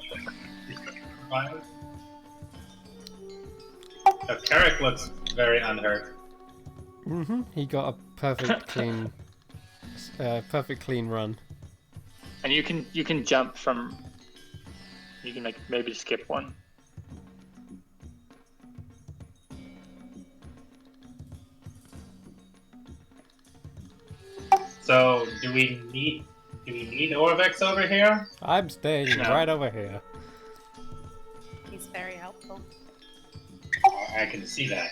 Carrick looks very unhurt. Mm-hmm. He got a perfect clean run. And you can jump from. You can like maybe skip one. So do we need Orvex over here? I'm staying No. right over here. He's very helpful. I can see that.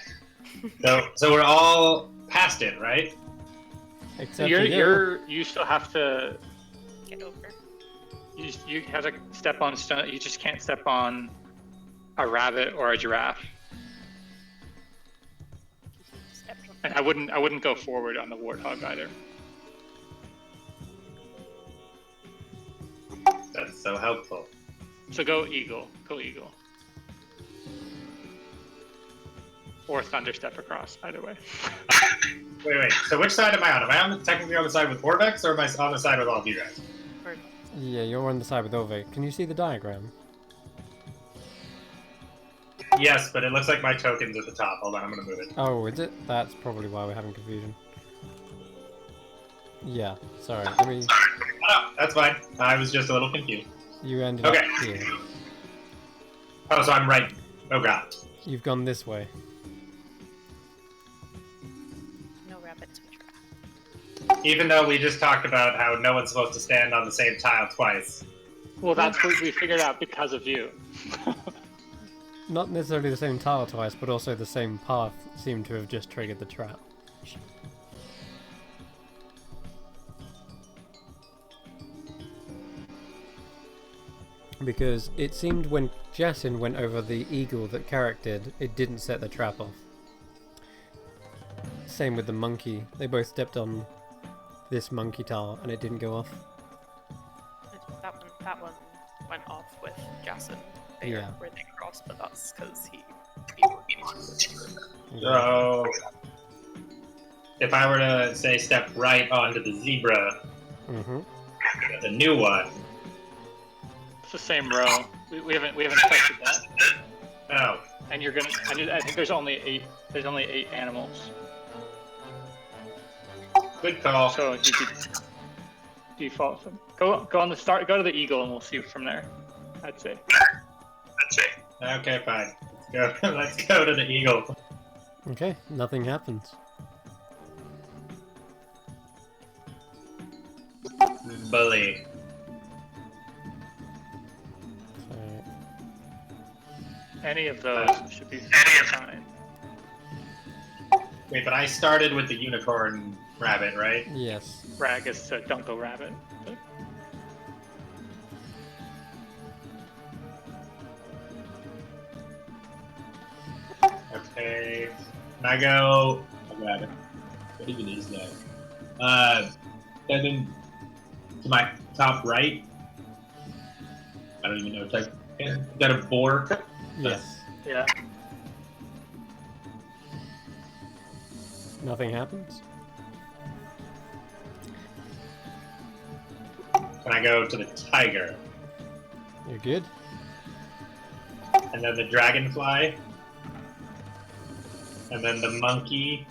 So we're all past it, right? Except You're for you. you still have to. Get over. You have to step on stone. You just can't step on a rabbit or a giraffe. Step on And I wouldn't go forward on the warthog either. That's so helpful. So go eagle. Go eagle. Or thunder step across. Either way. Wait. So which side am I on? Am I technically on the side with Orvex, or am I on the side with all of you guys? forward. Yeah, you're on the side with Ove. Can you see the diagram? Yes, but it looks like my token's at the top. Hold on, I'm gonna move it. Oh, is it? That's probably why we're having confusion. Yeah, sorry. Let me... Oh, that's fine. I was just a little confused. You ended Okay. up here. Oh, so I'm right. Oh god. You've gone this way. No rabbits or giraffe. Even though we just talked about how no one's supposed to stand on the same tile twice. Well, that's what we figured out because of you. Not necessarily the same tile twice, but also the same path seemed to have just triggered the trap. Because it seemed when Jason went over the eagle that Carrick did, it didn't set the trap off. Same with the monkey. They both stepped on this monkey tile and it didn't go off. That one went off with Jason. Yeah. Where they crossed, but that's because he So, if I were to say step right onto the zebra, Mm-hmm. the new one. It's the same row. We haven't affected that. Oh, And you're gonna. I think there's only 8. There's only 8 animals. good call. So you could default from. Go on the start. Go to the eagle, and we'll see from there. I'd say. Okay, fine. Let's go to the eagle. Okay, nothing happens. Bully. So, Any of those should be fine. Wait, but I started with the unicorn rabbit, right? yes. Rag is don't go rabbit. Okay. Can I go? Oh god. What even is that? Then to my top right. I don't even know what type. Is that a boar? Yes. Yeah. Nothing happens. Can I go to the tiger? You're good. And then the dragonfly? And then the monkey?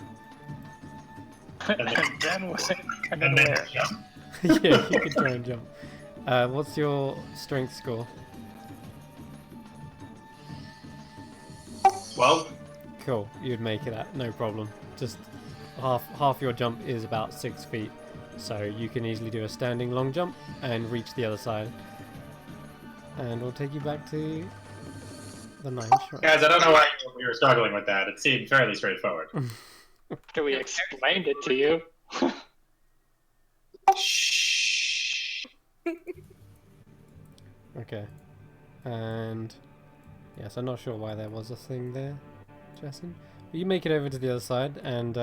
And then what? And then And then where? jump? Yeah, you can try and jump. What's your strength score? 12? Cool, you'd make it at no problem. Just half your jump is about 6 feet, so you can easily do a standing long jump and reach the other side. And we'll take you back to the 9 shrine. Guys, I don't know why we were struggling with that. It seemed fairly straightforward. After we explained it to you. Shh. Okay. And yes, I'm not sure why there was a thing there, Justin. But you make it over to the other side, and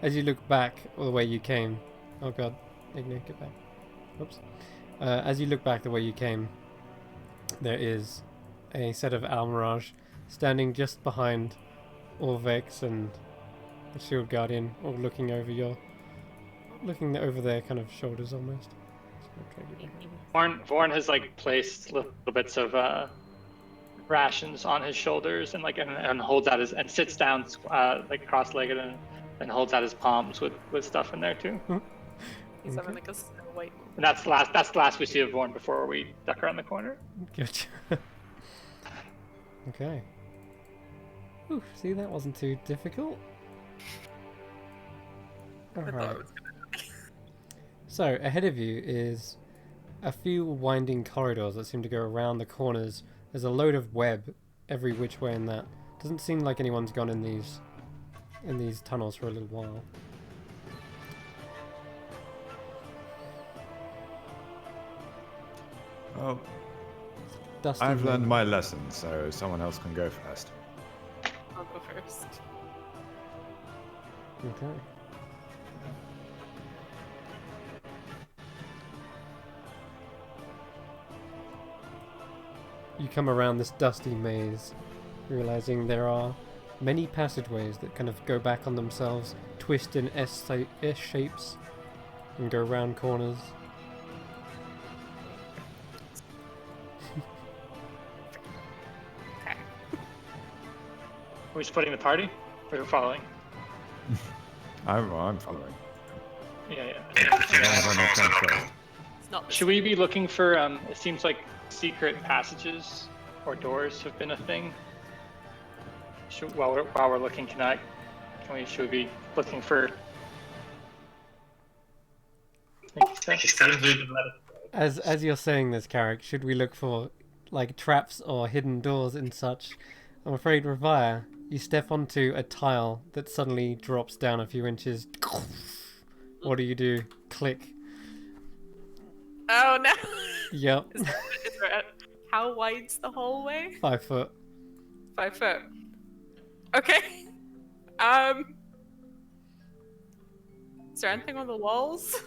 as you look back the way you came, oh god, Igno, get back. Oops. As you look back the way you came, there is a set of Almirage standing just behind Orvex and the Shield Guardian, all looking over their kind of shoulders almost. Just gonna try to get back over. Vorn has like placed little bits of rations on his shoulders and holds out his and sits down like cross-legged and holds out his palms with stuff in there too. He's having Okay. like a Snow White moment. And that's the last we see of Vorn before we duck around the corner. Good. Okay. Ooh, see, that wasn't too difficult. I thought Alright. it was gonna So, ahead of you is a few winding corridors that seem to go around the corners. There's a load of web every which way in that. Doesn't seem like anyone's gone in these tunnels for a little while. Oh, Dusty I've learned room. my lesson, so someone else can go first. I'll go first. Okay. You come around this dusty maze, realizing there are many passageways that kind of go back on themselves, twist in S shapes, and go round corners. Okay. Are we splitting the party? Or are we following? I'm following. Yeah. As long as I'm not going first. It's not Should we be looking for? It seems like secret passages or doors have been a thing. While we're looking, should we be looking for? It seems we can let it As you're saying this, Carrick, should we look for like traps or hidden doors and such? I'm afraid, Revire, you step onto a tile that suddenly drops down a few inches. What do? Click. Oh no! Yep. Is there how wide's the hallway? 5 foot. 5 foot. Okay. Is there anything on the walls?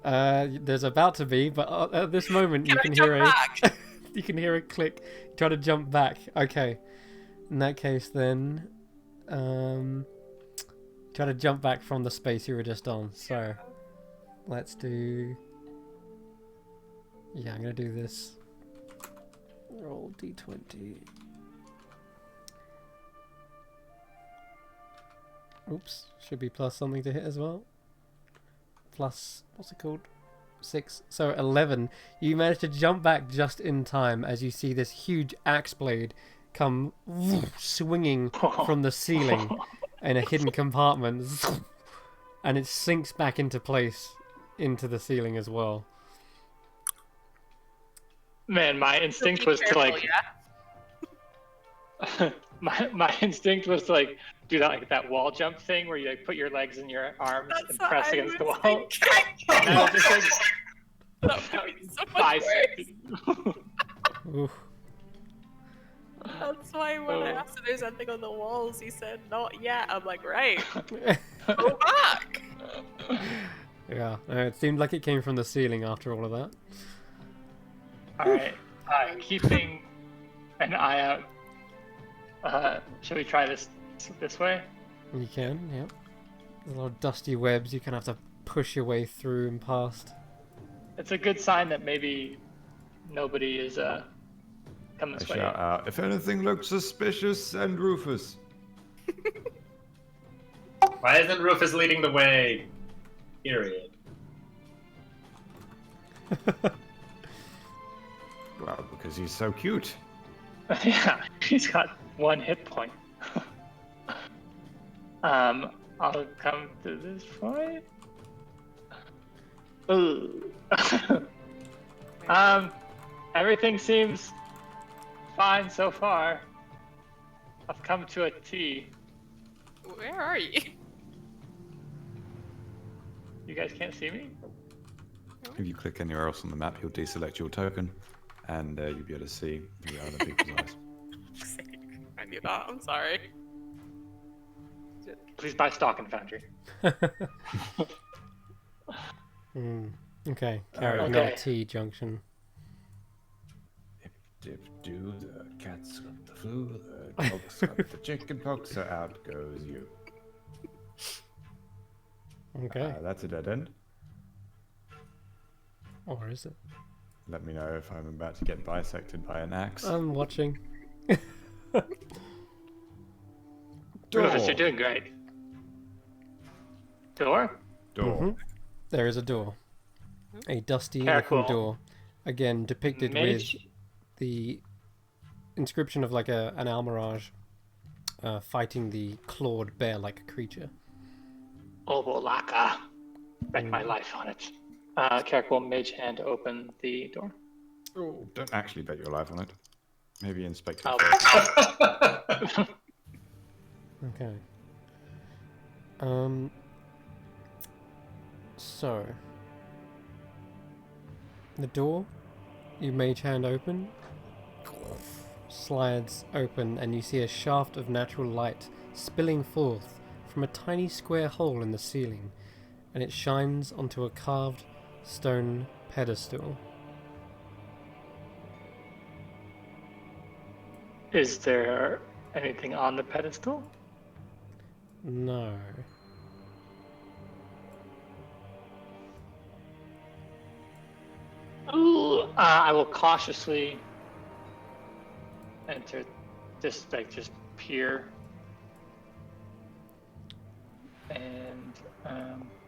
There's about to be, but at this moment you Can I can jump hear back? you can hear a click. Try to jump back. Okay. In that case, then, try to jump back from the space you were just on. So, let's do. Yeah, I'm gonna do this. Roll d20. Oops, should be plus something to hit as well. Plus, what's it called? 6. So 11. You manage to jump back just in time as you see this huge axe blade come swinging from the ceiling in a hidden compartment, and it sinks back into place into the ceiling as well. Man, my instinct was to like. Yeah. my instinct was to like do that like that wall jump thing where you like put your legs in your arms That's and what press I against the was wall. thinking. And I was just like That would be so much worse. bisected. Oof. That's why when I Oh. asked if there's anything on the walls, he said not yet. I'm like, right, go back. Yeah, it seemed like it came from the ceiling after all of that. All right, keeping an eye out. Should we try this way? You can, yep. There's a lot of dusty webs you kind of have to push your way through and past. It's a good sign that maybe nobody is coming I this way. shout out, if anything looks suspicious, send Rufus. Why isn't Rufus leading the way? Period. Well, because he's so cute. Yeah, he's got 1 hit point. I'll come to this point. Ooh. Everything seems fine so far. I've come to a T. Where are you? You guys can't see me? If you click anywhere else on the map, you'll deselect your token, and you'll be able to see the other people's eyes. I knew that. I'm sorry. Please buy stock in Foundry. Okay, carry Okay. another T junction. Dip do, the cat's got the flu, the dog's got the chicken pox, so out goes you. Okay, That's a dead end. or is it? Let me know if I'm about to get bisected by an axe. I'm watching. Rufus, you're doing great. Door? Door. Mhm. There is a door. A dusty Careful. looking door. Again, depicted Mage? with the inscription of like an almirage fighting the clawed bear-like creature. Obolaka. Bet my life on it. Careful, mage hand open the door. Oh, don't actually bet your life on it. Maybe inspect it I'll- first. Okay. So the door you mage hand open slides open, and you see a shaft of natural light spilling forth from a tiny square hole in the ceiling, and it shines onto a carved stone pedestal. Is there anything on the pedestal? No. Ooh, I will cautiously enter, just peer, and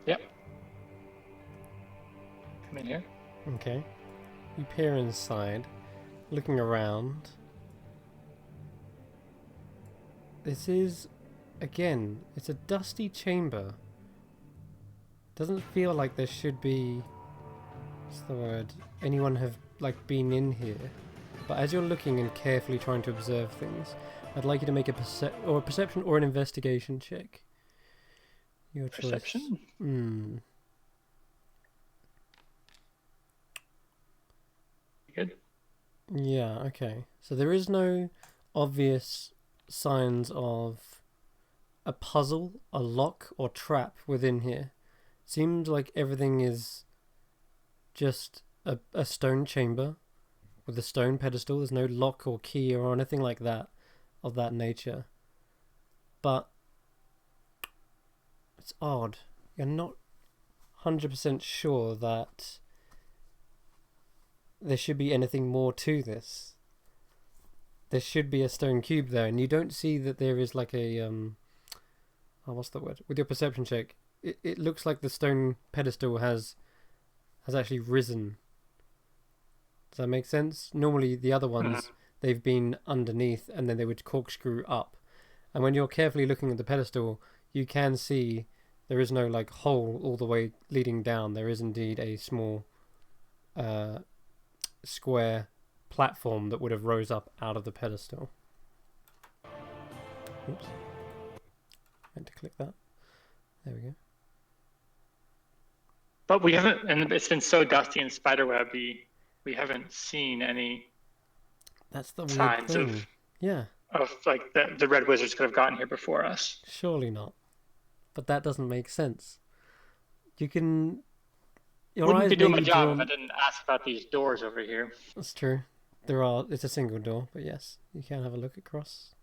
yep. Come in here. Okay. You peer inside, looking around. This is, again, it's a dusty chamber. Doesn't feel like there should be, what's the word, anyone have like been in here. But as you're looking and carefully trying to observe things, I'd like you to make a perception or an investigation check. Your choice. Perception. Good. Yeah, okay. So there is no obvious signs of a puzzle, a lock, or trap within here. Seems like everything is just a stone chamber with a stone pedestal. There's no lock or key or anything like that of that nature. But it's odd. You're not 100% sure that there should be anything more to this. There should be a stone cube there, and you don't see that there is like a what's the word? With your perception check, it looks like the stone pedestal has actually risen. Does that make sense? Normally the other ones, they've been underneath and then they would corkscrew up. And when you're carefully looking at the pedestal, you can see there is no like hole all the way leading down. There is indeed a small square platform that would have rose up out of the pedestal. Oops. Meant to click that. There we go. But we haven't, and it's been so dusty and spiderwebby, we haven't seen any That's the weird signs thing. Yeah. of like the red wizards could have gotten here before us. Surely not. But that doesn't make sense. You can. Your Wouldn't eyes be doing my may be job drawn- if I didn't ask about these doors over here. That's true. There are. It's a single door, but yes, you can have a look across.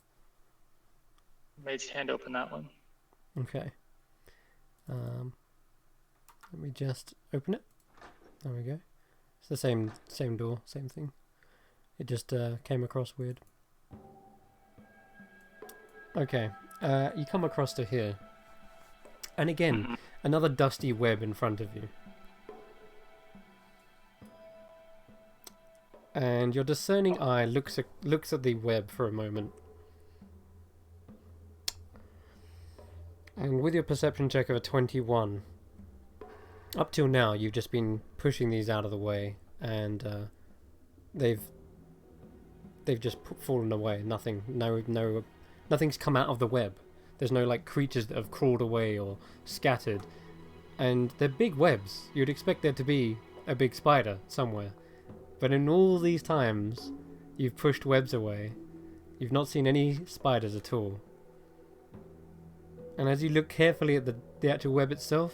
Maid's hand open that one. Okay. Let me just open it. There we go. It's the same door, same thing. It just came across weird. Okay. You come across to here. And again, another dusty web in front of you. And your discerning eye looks at the web for a moment. And with your perception check of a 21, up till now you've just been pushing these out of the way, and they've just fallen away. Nothing's come out of the web. There's no like creatures that have crawled away or scattered, and they're big webs. You'd expect there to be a big spider somewhere, but in all these times you've pushed webs away, you've not seen any spiders at all. And as you look carefully at the actual web itself,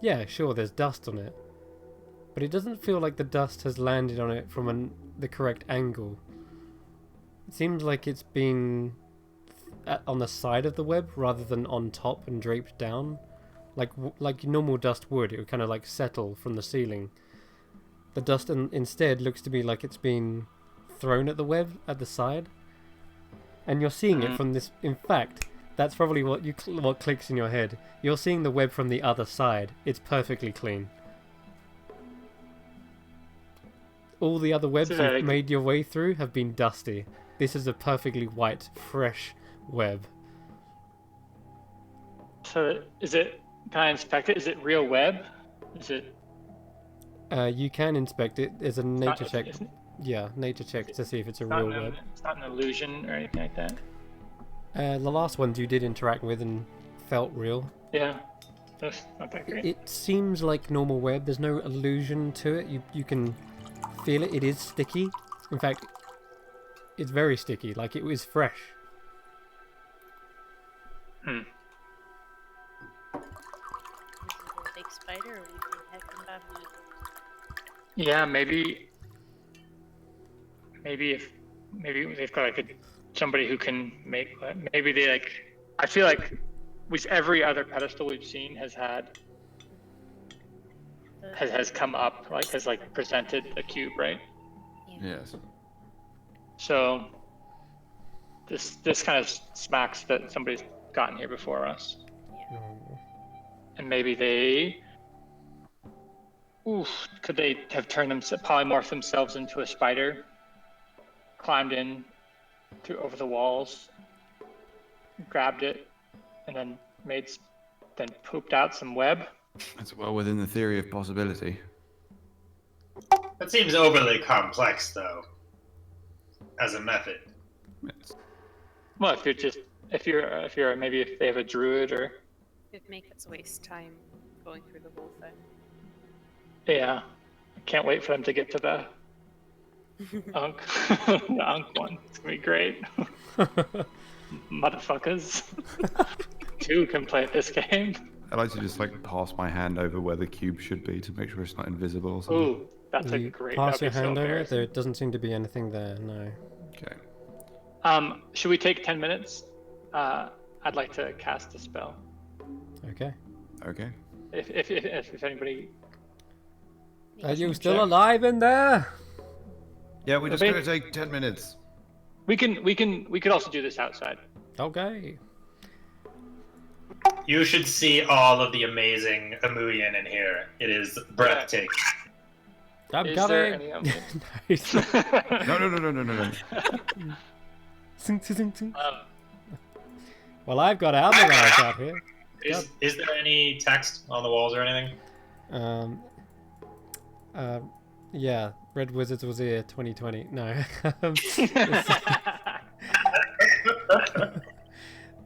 yeah, sure, there's dust on it, but it doesn't feel like the dust has landed on it from the correct angle. It seems like it's been on the side of the web rather than on top and draped down, like normal dust would. It would kind of like settle from the ceiling. The dust instead looks to be like it's been thrown at the web at the side, and you're seeing it from this. In fact, that's probably what clicks in your head. You're seeing the web from the other side. It's perfectly clean. All the other webs you've made your way through have been dusty. This is a perfectly white, fresh web. So can I inspect it? Is it real web? Is it? You can inspect it. There's a nature check. Isn't it? Yeah, nature check to see if it's a It's real not web. It's not an illusion or anything like that. The last ones you did interact with and felt real. Yeah, that's not that great. It seems like normal web. There's no illusion to it. You can feel it. It is sticky. In fact, it's very sticky. Like it was fresh. Is it a big spider or we can heck him back? Yeah, maybe they've got like somebody who can make. Maybe they like. I feel like every other pedestal we've seen has come up, like has like presented a cube, right? Yes. So this kind of smacks that somebody's gotten here before us, and maybe they. Could they have polymorphed themselves into a spider, climbed in over the walls, grabbed it, and then pooped out some web? That's well within the theory of possibility. That seems overly complex, though, as a method. Yes. Well, if they have a druid or It'd make us waste time going through the whole thing. yeah, I can't wait for them to get to the the Unk one. It's gonna be great. Motherfuckers. Two can play at this game. I'd like to just like pass my hand over where the cube should be to make sure it's not invisible or something. Ooh, that's a You great. pass that'd your be so hand over it. embarrassing. There doesn't seem to be anything there. No. Okay. Should we take 10 minutes? I'd like to cast a spell. Okay. Okay. If anybody. Are you Check. still alive in there? Yeah, we're just Okay. gonna take 10 minutes. We could also do this outside. Okay. You should see all of the amazing Emuyan in here. It is breathtaking. I'm Is coming. there any Nice. No. Zing, zing, zing, zing. Um, Well, I've got almirage out here. Is there any text on the walls or anything? Um, yeah, Red Wizards was here 2020. No.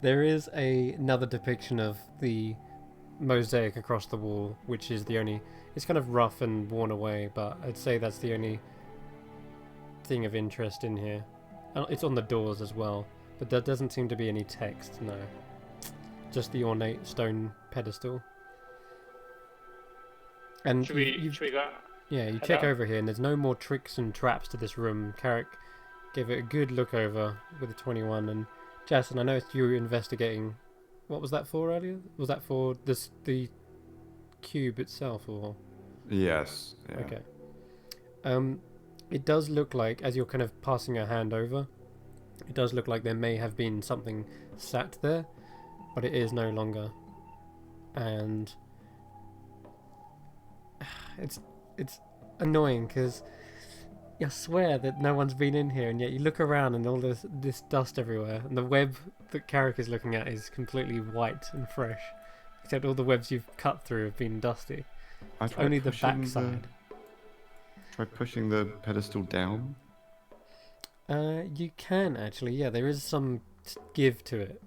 There is another depiction of the mosaic across the wall, which is the only... It's kind of rough and worn away, but I'd say that's the only thing of interest in here. It's on the doors as well, but there doesn't seem to be any text, no. Just the ornate stone pedestal. And should we go? yeah, you head check out? over here, and there's no more tricks and traps to this room. Carrick gave it a good look over with a 21, and Jason, I noticed you were investigating. What was that for earlier? Was that for the cube itself, or? Yes. Yeah. Okay. It does look like, as you're kind of passing your hand over, it does look like there may have been something sat there, but it is no longer. And it's annoying because I swear that no one's been in here, and yet you look around and all this dust everywhere, and the web that Carrick is looking at is completely white and fresh, except all the webs you've cut through have been dusty. I It's tried only the pushing backside. Try pushing the pedestal down. You can actually, yeah. There is some give to it.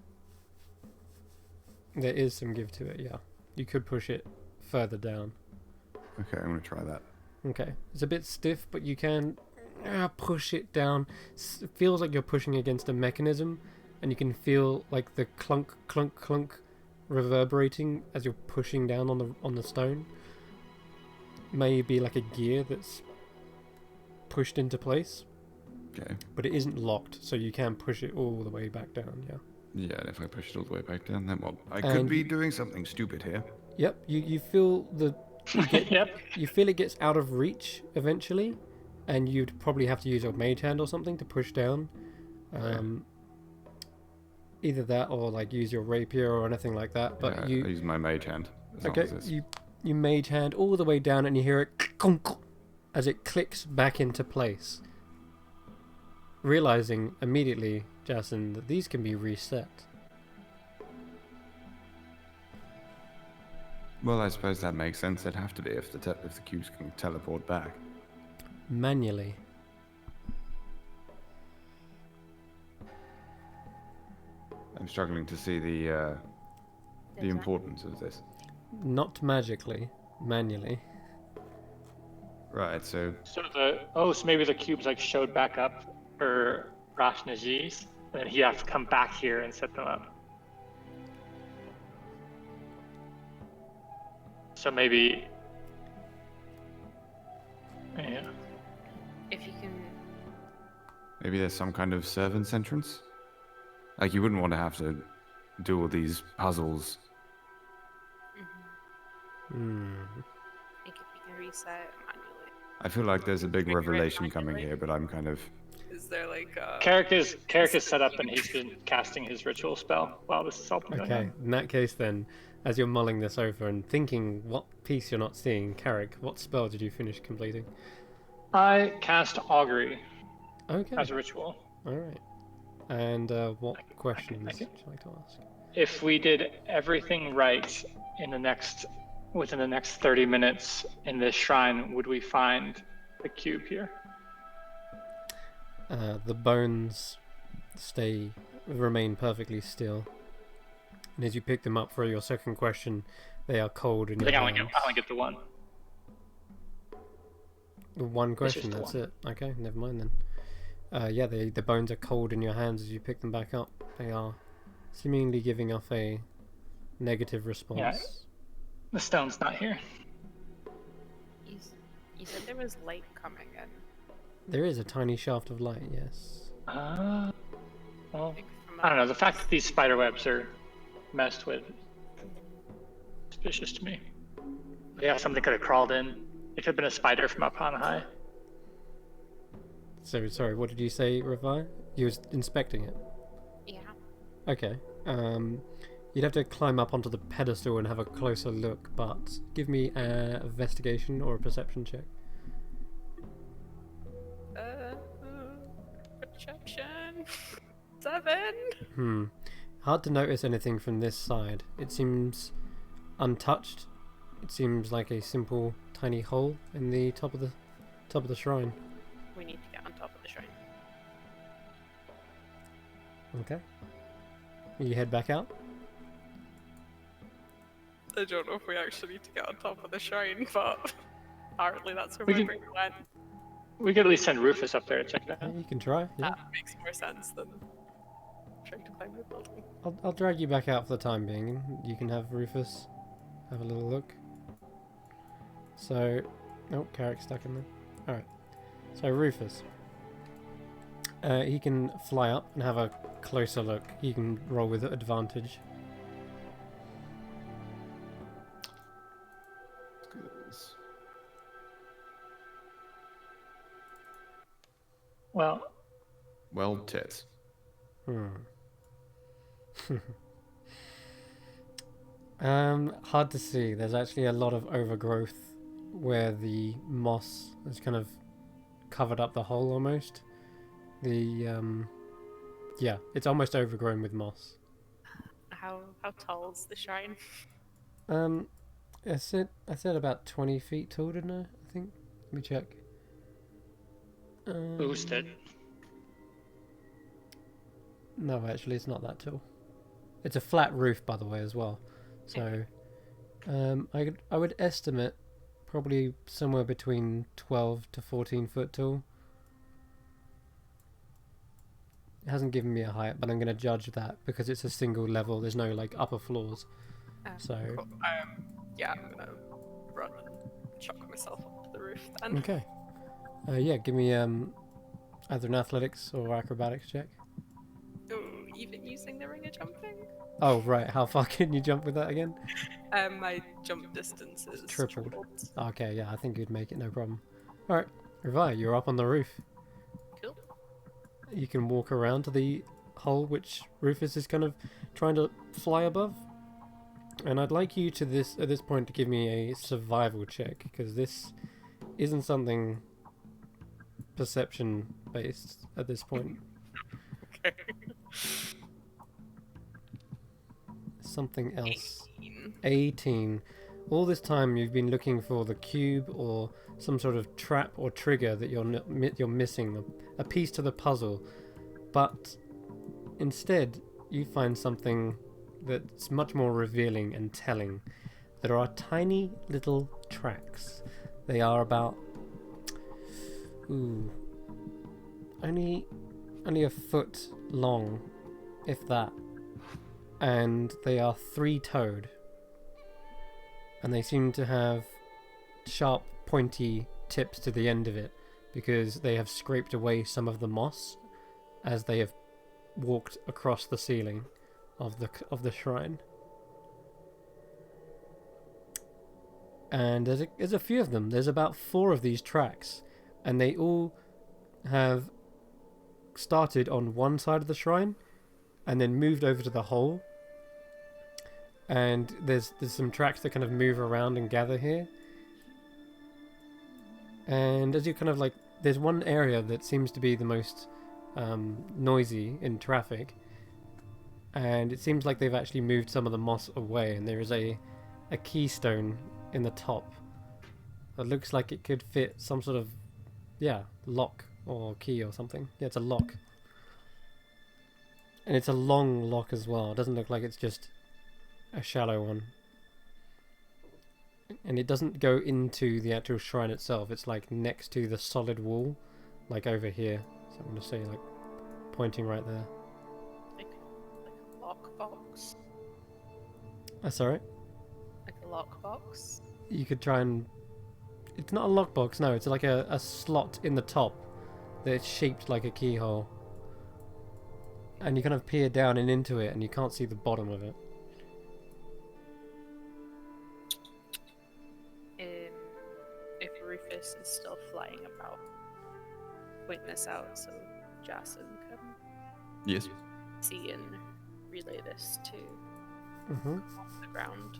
There is some give to it, yeah. You could push it further down. Okay, I'm gonna try that. Okay, it's a bit stiff, but you can push it down. It feels like you're pushing against a mechanism, and you can feel like the clunk, clunk, clunk reverberating as you're pushing down on the stone. Maybe like a gear that's pushed into place, Okay. but it isn't locked, so you can push it all the way back down. Yeah. Yeah, and if I push it all the way back down, then what? I And could be doing something stupid here. Yep. You feel Yep. you feel it gets out of reach eventually, and you'd probably have to use your mage hand or something to push down. Either that or like use your rapier or anything like that. But Yeah, you I use my mage hand. As long okay? as it's- You mage hand all the way down, and you hear it as it clicks back into place. Realizing immediately, Jason, that these can be reset. Well, I suppose that makes sense. It'd have to be if the cubes can teleport back. Manually. I'm struggling to see the importance of this. Not magically, manually. Right, so So so maybe the cubes like showed back up for Rashnaji's, and then he'd have to come back here and set them up. So maybe, yeah. If you can. maybe there's some kind of servant's entrance? Like, you wouldn't want to have to do all these puzzles. Hmm. I think if you can reset manually. I feel like there's a big Maybe revelation coming manually. here, but I'm kind of... Is there like Carrick is set up, and he's been casting his ritual spell while this is all been going Okay, on. in that case then, as you're mulling this over and thinking what piece you're not seeing, Carrick, what spell did you finish completing? I cast augury Okay, as a ritual. alright. And what questions would you like to ask? If we did everything right within the next 30 minutes in this shrine, would we find the cube here? The bones remain perfectly still. And as you pick them up for your second question, they are cold in I your think I hands. only get the one. One question, just the that's one. it. Okay, never mind then. Yeah, the bones are cold in your hands as you pick them back up. They are seemingly giving off a negative response. The stone's not here. you said there was light coming in. There is a tiny shaft of light, yes. Well, Like from I don't know. The fact that these spider webs are messed with, suspicious to me. Yeah, something could have crawled in. It could have been a spider from up on high. So, sorry, what did you say, Revi? You was inspecting it? Yeah. Okay. You'd have to climb up onto the pedestal and have a closer look, but give me an investigation or a perception check. Perception. 7. Hard to notice anything from this side. It seems untouched. It seems like a simple, tiny hole in the top of the shrine. We need to get on top of the shrine. Okay. You head back out. I don't know if we actually need to get on top of the shrine, but apparently that's where We my can- brain went. We could at least send Rufus up there to check it Yeah, out. you can try. Yeah. That makes more sense than trying to climb the building. I'll drag you back out for the time being, and you can have Rufus have a little look. So, oh, Carrick's stuck in there. All right. So Rufus, he can fly up and have a closer look. He can roll with advantage. Let's go with this. Well, Tits. Hard to see. There's actually a lot of overgrowth where the moss has kind of covered up the hole almost. Yeah, it's almost overgrown with moss. How tall is the shrine? I said about 20 feet tall, didn't I? I think. Let me check. boosted. No, actually, it's not that tall. It's a flat roof, by the way, as well. So, I would estimate probably somewhere between 12 to 14 foot tall. It hasn't given me a height, but I'm going to judge that because it's a single level. There's no like upper floors. So Cool. Yeah, I'm gonna run and chuck myself up to the roof then. okay. Yeah, give me either an athletics or acrobatics check. Ooh, even using the ring of jumping? Oh right, how far can you jump with that again? My jump distance is Tripled. tripled. Okay, yeah, I think you'd make it, no problem. All right, Revi, you're up on the roof. Cool. You can walk around to the hole which Rufus is kind of trying to fly above. And I'd like you to at this point to give me a survival check, because this isn't something perception based at this point. Okay. Something else. 18. 18. All this time you've been looking for the cube or some sort of trap or trigger that you're missing, a piece to the puzzle. But instead you find something that's much more revealing and telling. There are tiny little tracks. They are about only a foot long, if that. And they are three-toed. And they seem to have sharp, pointy tips to the end of it, because they have scraped away some of the moss as they have walked across the ceiling of the shrine. And there's a few of them. There's about 4 of these tracks, and they all have started on one side of the shrine and then moved over to the hole. And there's some tracks that kind of move around and gather here. And as you kind of like, there's one area that seems to be the most noisy in traffic, and it seems like they've actually moved some of the moss away, and there is a keystone in the top that looks like it could fit some sort of lock or key or something. Yeah, it's a lock, and it's a long lock as well. It doesn't look like it's just a shallow one, and it doesn't go into the actual shrine itself. It's like next to the solid wall, like over here. So I'm gonna say like pointing right there. Like a lockbox. That's alright. Like a lockbox. You could try and... It's not a lockbox, no. It's like a slot in the top that's shaped like a keyhole. And you kind of peer down and into it, and you can't see the bottom of it. If Rufus is still flying about, point this out so Jason can Yes. see and relay this to the ground.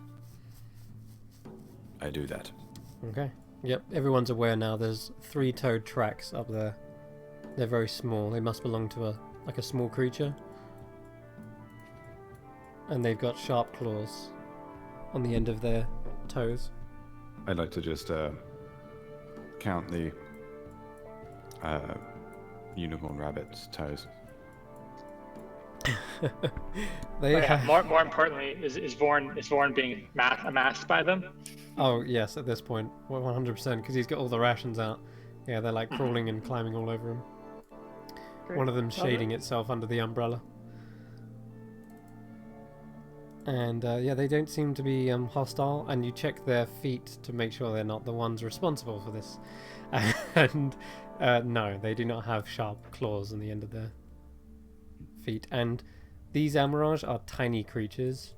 I do that. Okay. Yep, everyone's aware now. There's 3-toed tracks up there They're very small. They must belong to a small creature. And they've got sharp claws on the end of their toes. I'd like to just count the unicorn rabbit's toes. More importantly, is Vorn being amassed by them? Oh yes, at this point, 100%, because he's got all the rations out. Yeah, they're like crawling and climbing all over him. Great. One of them Love shading itself under the umbrella. And yeah, they don't seem to be hostile, and you check their feet to make sure they're not the ones responsible for this. And no, they do not have sharp claws on the end of their feet. And these Amirage are tiny creatures.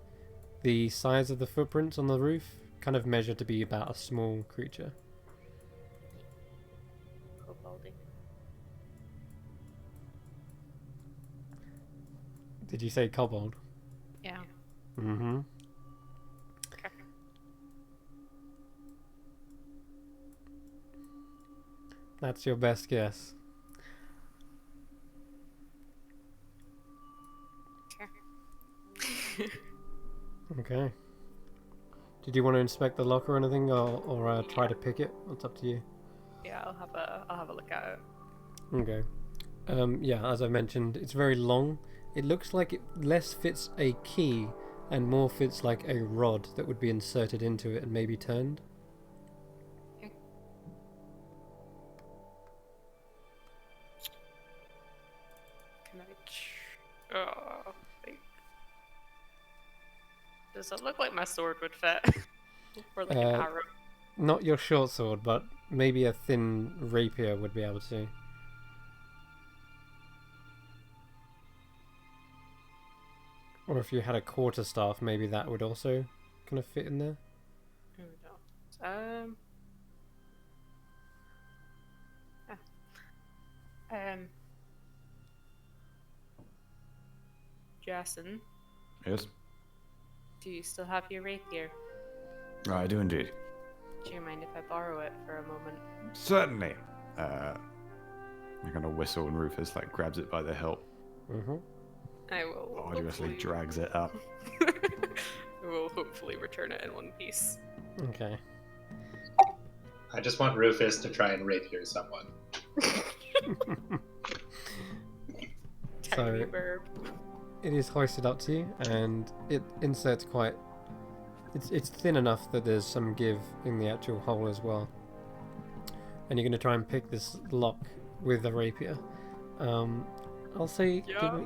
The size of the footprints on the roof kind of measure to be about a small creature. Koboldy. Did you say kobold? Yeah. Mm-hmm. Okay. That's your best guess. Okay. Did you want to inspect the locker or anything, or try to pick it? It's up to you. Yeah, I'll have a look at it. Okay. Yeah, as I mentioned, it's very long. It looks like it less fits a key and more fits like a rod that would be inserted into it and maybe turned. Okay. Can I? Oh, wait. Does it look like my sword would fit? Or like an arrow? Not your short sword, but maybe a thin rapier would be able to. Or if you had a quarterstaff, maybe that would also kind of fit in there. Who knows? Jason, Yes? do you still have your rapier? I do indeed. Do you mind if I borrow it for a moment? Certainly. I kind of whistle and Rufus like grabs it by the hilt. Mm-hmm. I will. Arduously hopefully- drags it up. I will hopefully return it in one piece. Okay. I just want Rufus to try and rapier someone. Tiny So- burb. It is hoisted up to you, and it inserts quite. It's thin enough that there's some give in the actual hole as well. And you're going to try and pick this lock with a rapier. I'll say. Yeah.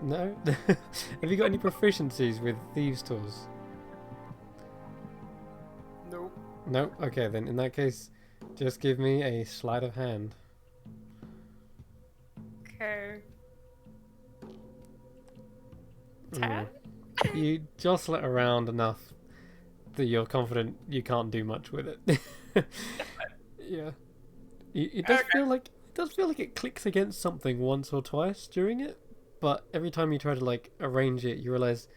No. Have you got any proficiencies with thieves' tools? Nope. No. Okay, then in that case, just give me a sleight of hand. Okay. Mm. 10? You jostle it around enough that you're confident you can't do much with it. Yeah, it does feel like it clicks against something once or twice during it, but every time you try to like arrange it, you realize,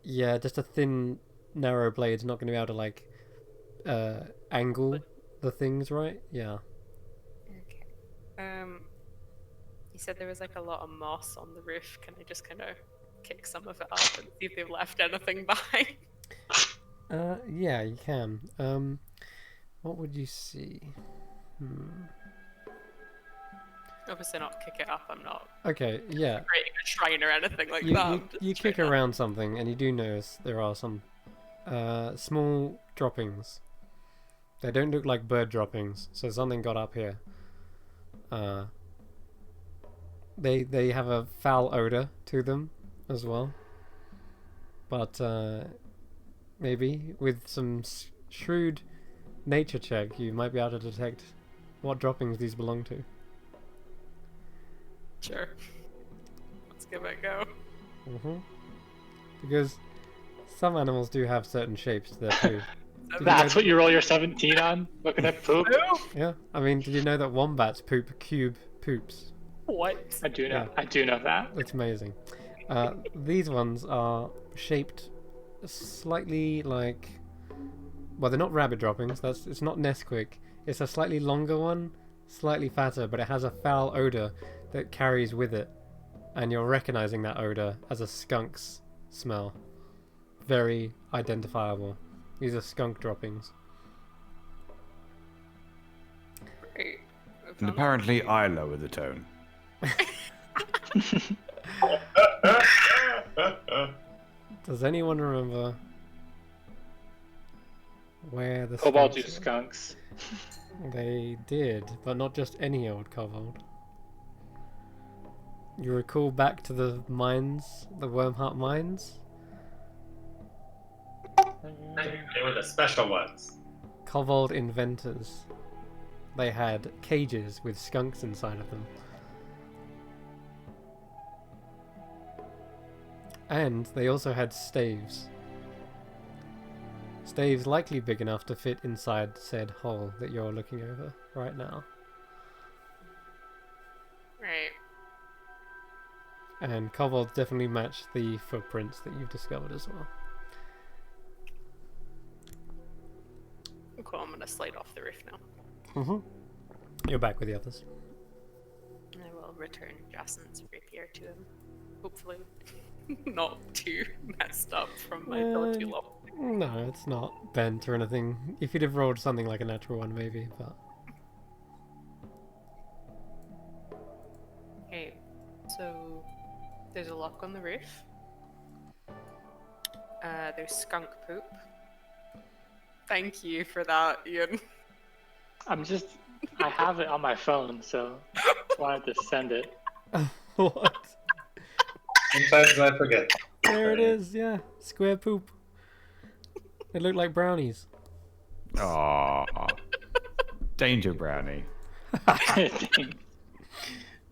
yeah, just a thin, narrow blade's not going to be able to like angle the things right. Yeah. Okay. You said there was like a lot of moss on the roof. Can I just kind of kick some of it up and see if they've left anything behind? Yeah, you can. What would you see? Obviously not kick it up. I'm not Okay, yeah. creating a shrine or anything like You, that. you, I'm just you kick trying to- around something, and you do notice there are some small droppings. They don't look like bird droppings, so something got up here. They have a foul odor to them as well. But maybe with some shrewd nature check, you might be able to detect what droppings these belong to. Sure. Let's give it a go. Because some animals do have certain shapes to their poo. That's what you roll your 17 on? Looking at poop? Yeah, I mean, did you know that wombats poop cube poops? What? I do know. Yeah. I do know that. It's amazing. These ones are shaped slightly like, well, they're not rabbit droppings. It's not Nesquik. It's a slightly longer one slightly fatter, but it has a foul odor that carries with it, and you're recognizing that odor as a skunk's smell. Very identifiable. These are skunk droppings. Right. And apparently I lower the tone. Does anyone remember where the Cobalt do skunks were? skunks. They did, but not just any old kobold. You recall back to the mines, the Wormheart mines? They were the special ones. Kobold inventors. They had cages with skunks inside of them. And they also had staves. Staves likely big enough to fit inside said hole that you're looking over right now. Right. And kobolds definitely match the footprints that you've discovered as well. Cool, I'm gonna slide off the roof now. You're back with the others. I will return Jacin's rapier to him. Hopefully not too messed up from my ability level. No, it's not bent or anything. If you'd have rolled something like a natural one, maybe, but... Okay, so there's a lock on the roof. There's skunk poop. Thank you for that, Ian. I have it on my phone, so I wanted to send it. What? Sometimes I forget. There it is, yeah. Square poop. They look like brownies. Aww. Danger brownie.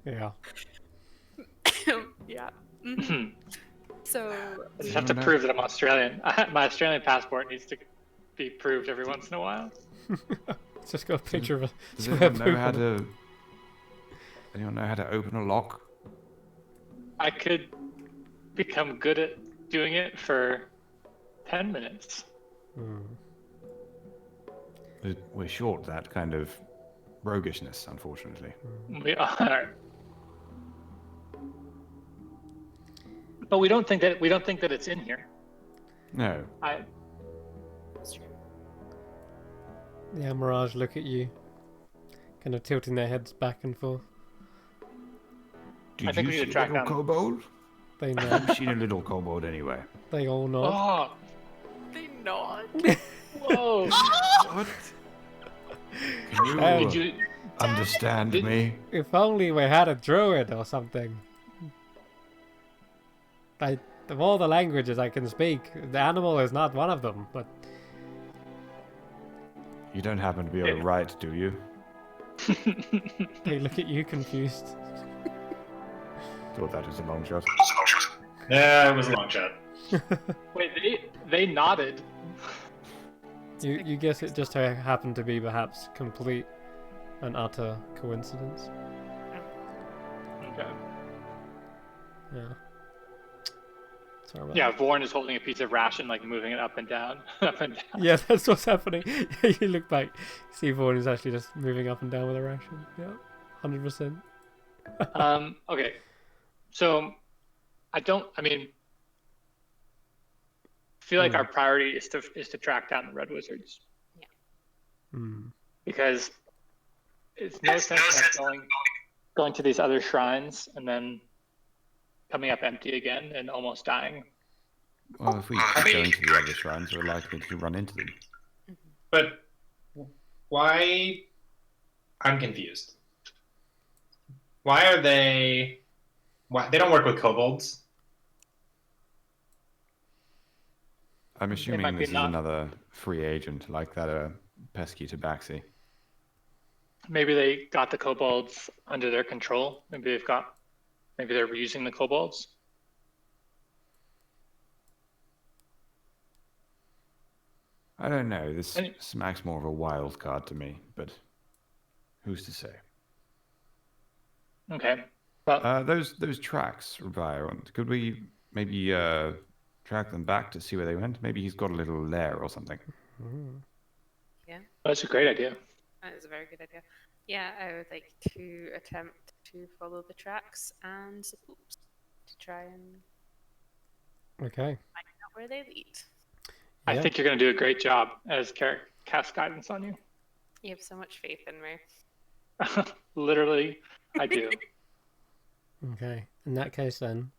Yeah. Yeah. Mhm. So I just have to prove that I'm Australian. My Australian passport needs to be proved every once in a while. It's just got a picture of a Does square anyone know poop how on it. to? Anyone know how to open a lock? I could become good at doing it for 10 minutes. We're short that kind of roguishness, unfortunately. We are. But we don't think that it's in here. No. that's true. Yeah, Mirage look at you, kind of tilting their heads back and forth. Did I think you we see need a to track little down- kobold? They know. I've seen a little kobold anyway. They all nod. Oh, They nod. whoa! What? Can you, Did you? understand Did- me? If only we had a druid or something. Of all the languages I can speak, the animal is not one of them, but You don't happen to be able to write, do you? they look at you confused. Thought that was a long shot. Yeah, it was a long shot. Wait, they nodded. You guess it just happened to be perhaps complete and utter coincidence. Okay. Yeah. Sorry about Yeah, Vorn is holding a piece of ration, like moving it up and down, up and down. that. Yeah, that's what's happening. You look back, see Vaughan is actually just moving up and down with a ration. Yeah, 100%. Okay. So, I feel like our priority is to track down the Red Wizards. Hmm. Because it's no sense in us going to these other shrines and then coming up empty again and almost dying. Well, if we keep going to the other shrines, we're likely to run into them. But why? I'm confused. Why are they? Why they don't work with kobolds? I'm might assuming be this is not- another free agent like that pesky tabaxi. Maybe they got the kobolds under their control. Maybe they're using the kobolds. I don't know. This Any- smacks more of a wild card to me, but who's to say? Okay. Well, Those tracks, Rubio, could we maybe track them back to see where they went? Maybe he's got a little lair or something. Yeah, that's a great idea. that is a very good idea. Yeah, I would like to attempt to follow the tracks and oops, to try and Okay. find out where they lead. I Yeah. think you're going to do a great job as Carrick casts guidance on you. You have so much faith in me. Literally, I do. Okay. In that case, then,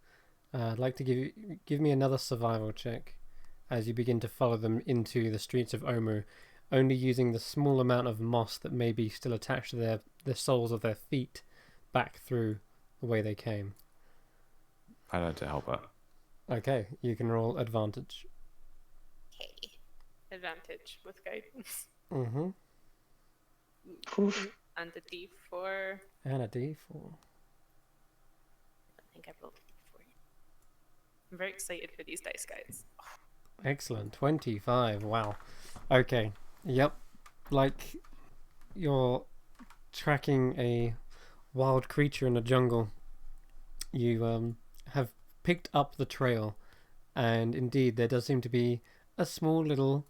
I'd like to give me another survival check as you begin to follow them into the streets of Omu, only using the small amount of moss that may be still attached to the soles of their feet back through the way they came. I'd like to help her. Okay, you can roll advantage. Okay. Advantage with guidance. Mm-hmm. Oof. And a D4. And a D4. I think I rolled a D4. I'm very excited for these dice, guys. Excellent. 25. Wow. Okay. Yep. Like you're tracking a wild creature in a jungle. You have picked up the trail, and indeed there does seem to be a small little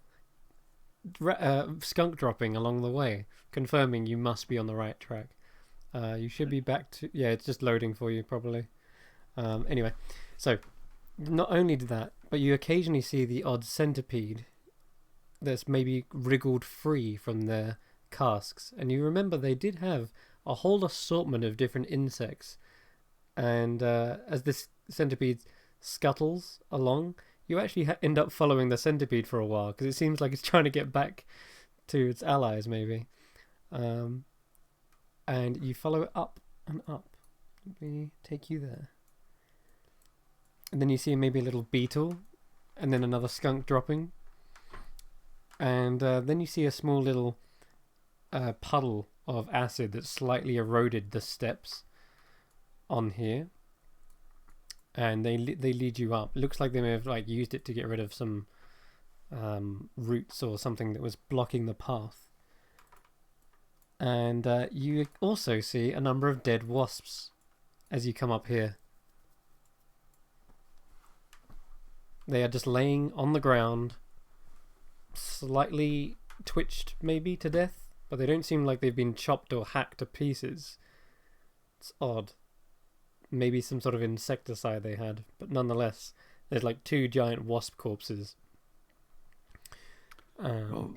skunk dropping along the way, confirming you must be on the right track. You should be back to... Yeah, it's just loading for you, probably. Anyway, so not only did that, but you occasionally see the odd centipede that's maybe wriggled free from their casks. And you remember they did have a whole assortment of different insects. And as this centipede scuttles along, you actually end up following the centipede for a while, because it seems like it's trying to get back to its allies, maybe. And you follow it up and up. Let me take you there. And then you see maybe a little beetle, and then another skunk dropping. And then you see a small little puddle of acid that slightly eroded the steps on here. And they lead you up. It looks like they may have used it to get rid of some roots or something that was blocking the path. And you also see a number of dead wasps as you come up here. They are just laying on the ground, slightly twitched maybe to death, but they don't seem like they've been chopped or hacked to pieces. It's odd. Maybe some sort of insecticide they had, but nonetheless, there's like 2 giant wasp corpses. Well,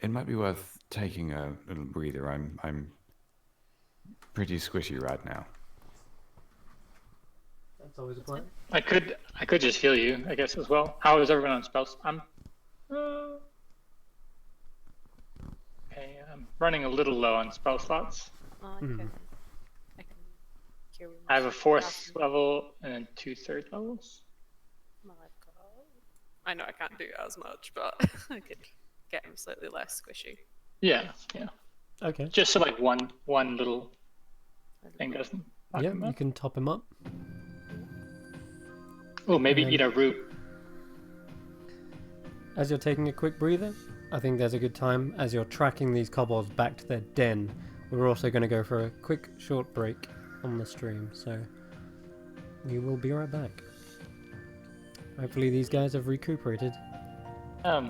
it might be worth taking a little breather. I'm pretty squishy right now. That's always a plan. I could just heal you, I guess, as well. How is everyone on spells? Okay, I'm running a little low on spell slots. Oh, I can cure with I have a my 4th level and then 2 3rd levels. my God. I know I can't do as much, but I could get him slightly less squishy. Yeah. Okay. Just so like one little thing doesn't knock Yeah, him you up. can top him up. Oh, maybe And eat a root. as you're taking a quick breather, I think there's a good time as you're tracking these kobolds back to their den. We're also going to go for a quick short break on the stream, so we will be right back. Hopefully these guys have recuperated. Get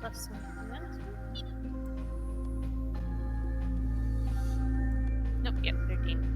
plus something else. Nope, yep, 13.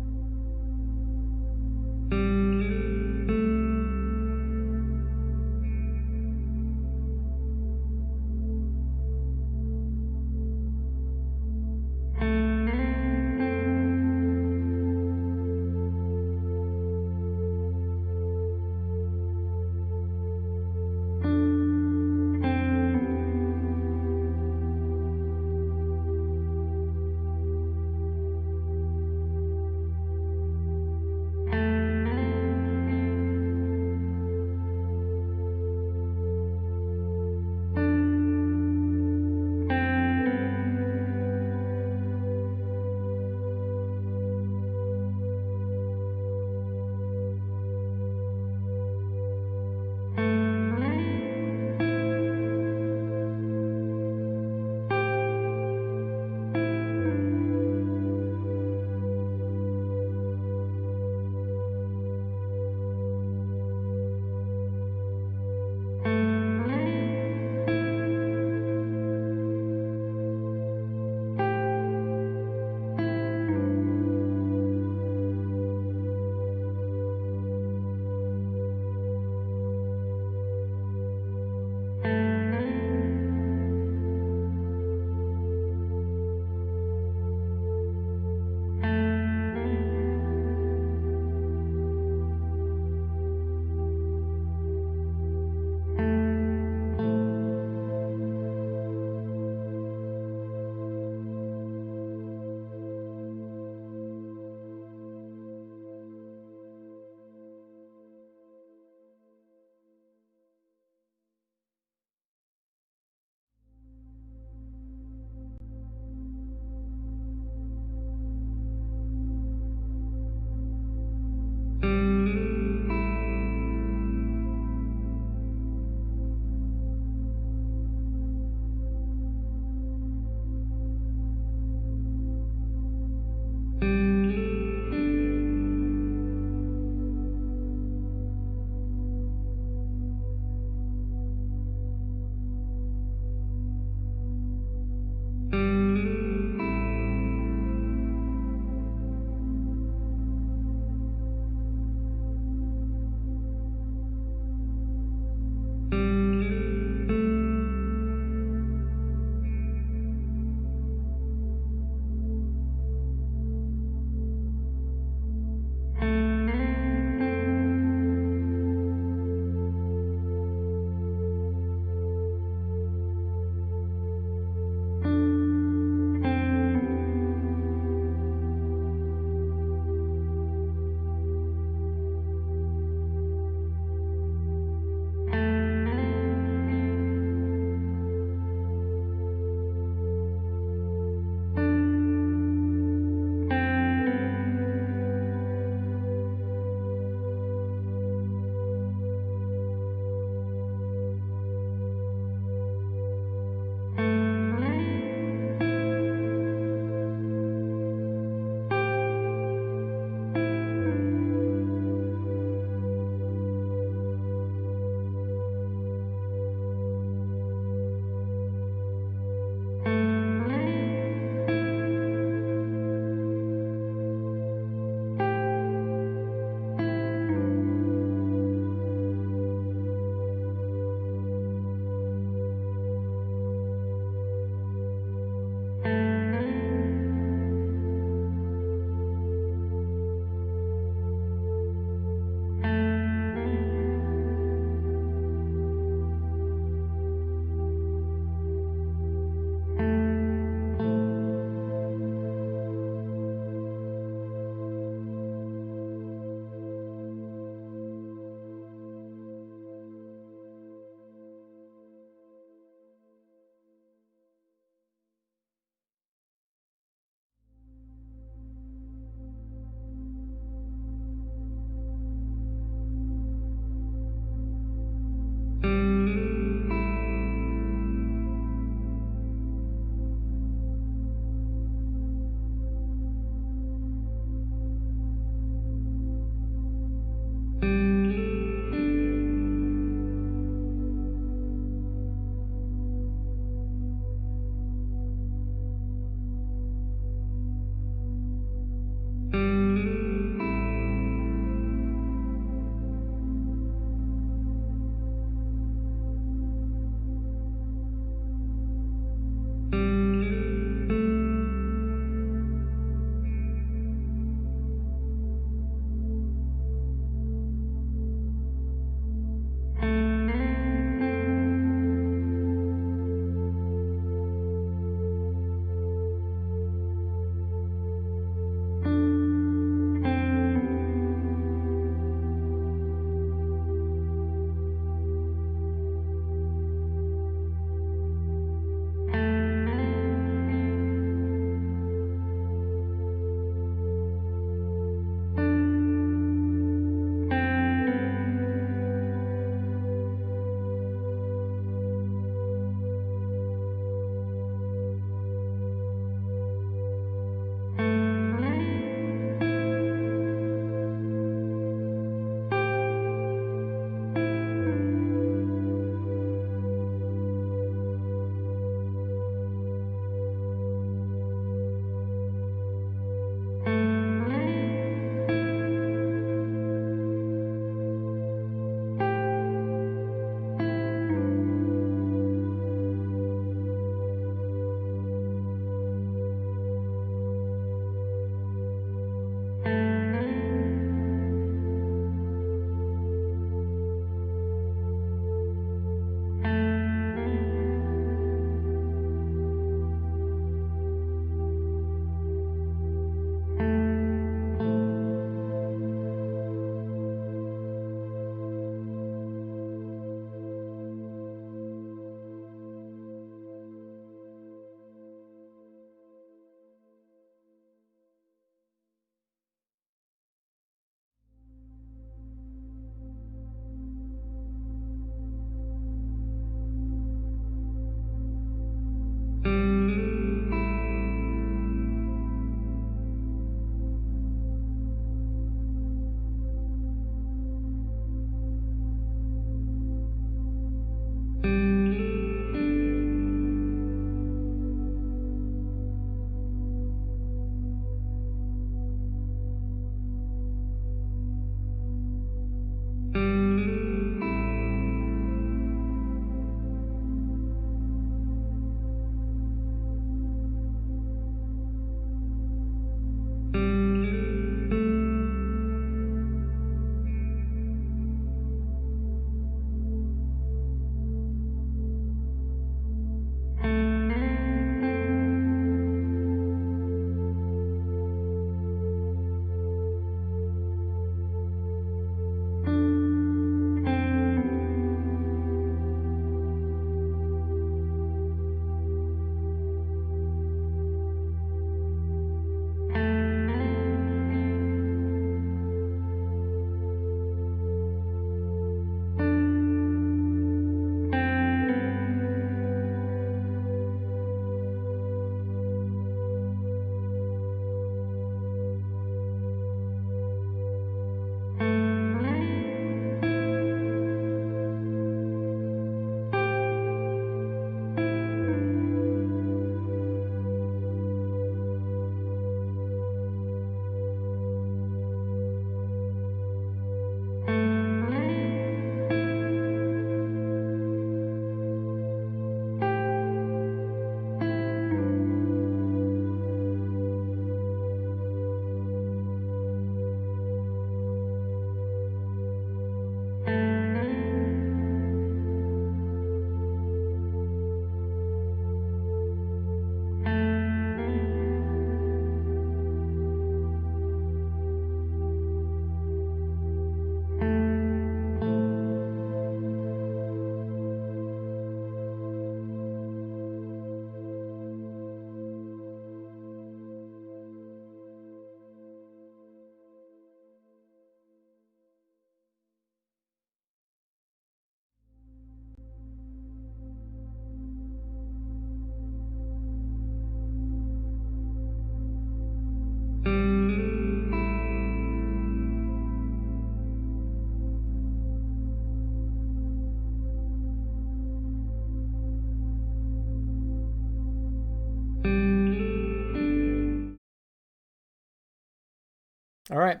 All right,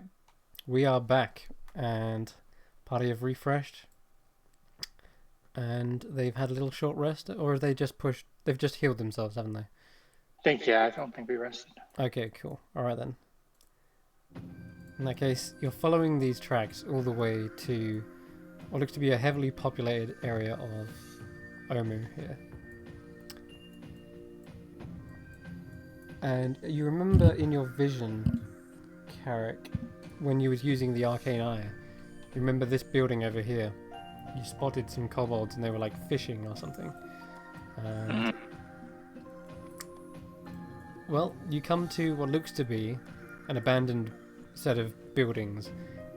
we are back, and party have refreshed, and they've had a little short rest, or have they just pushed? They've just healed themselves, haven't they? I don't think we rested. Okay, cool. All right then. In that case, you're following these tracks all the way to what looks to be a heavily populated area of Omu here. And you remember in your vision, Carrick, when you was using the arcane eye, you remember this building over here. You spotted some kobolds and they were like fishing or something. And, well, you come to what looks to be an abandoned set of buildings.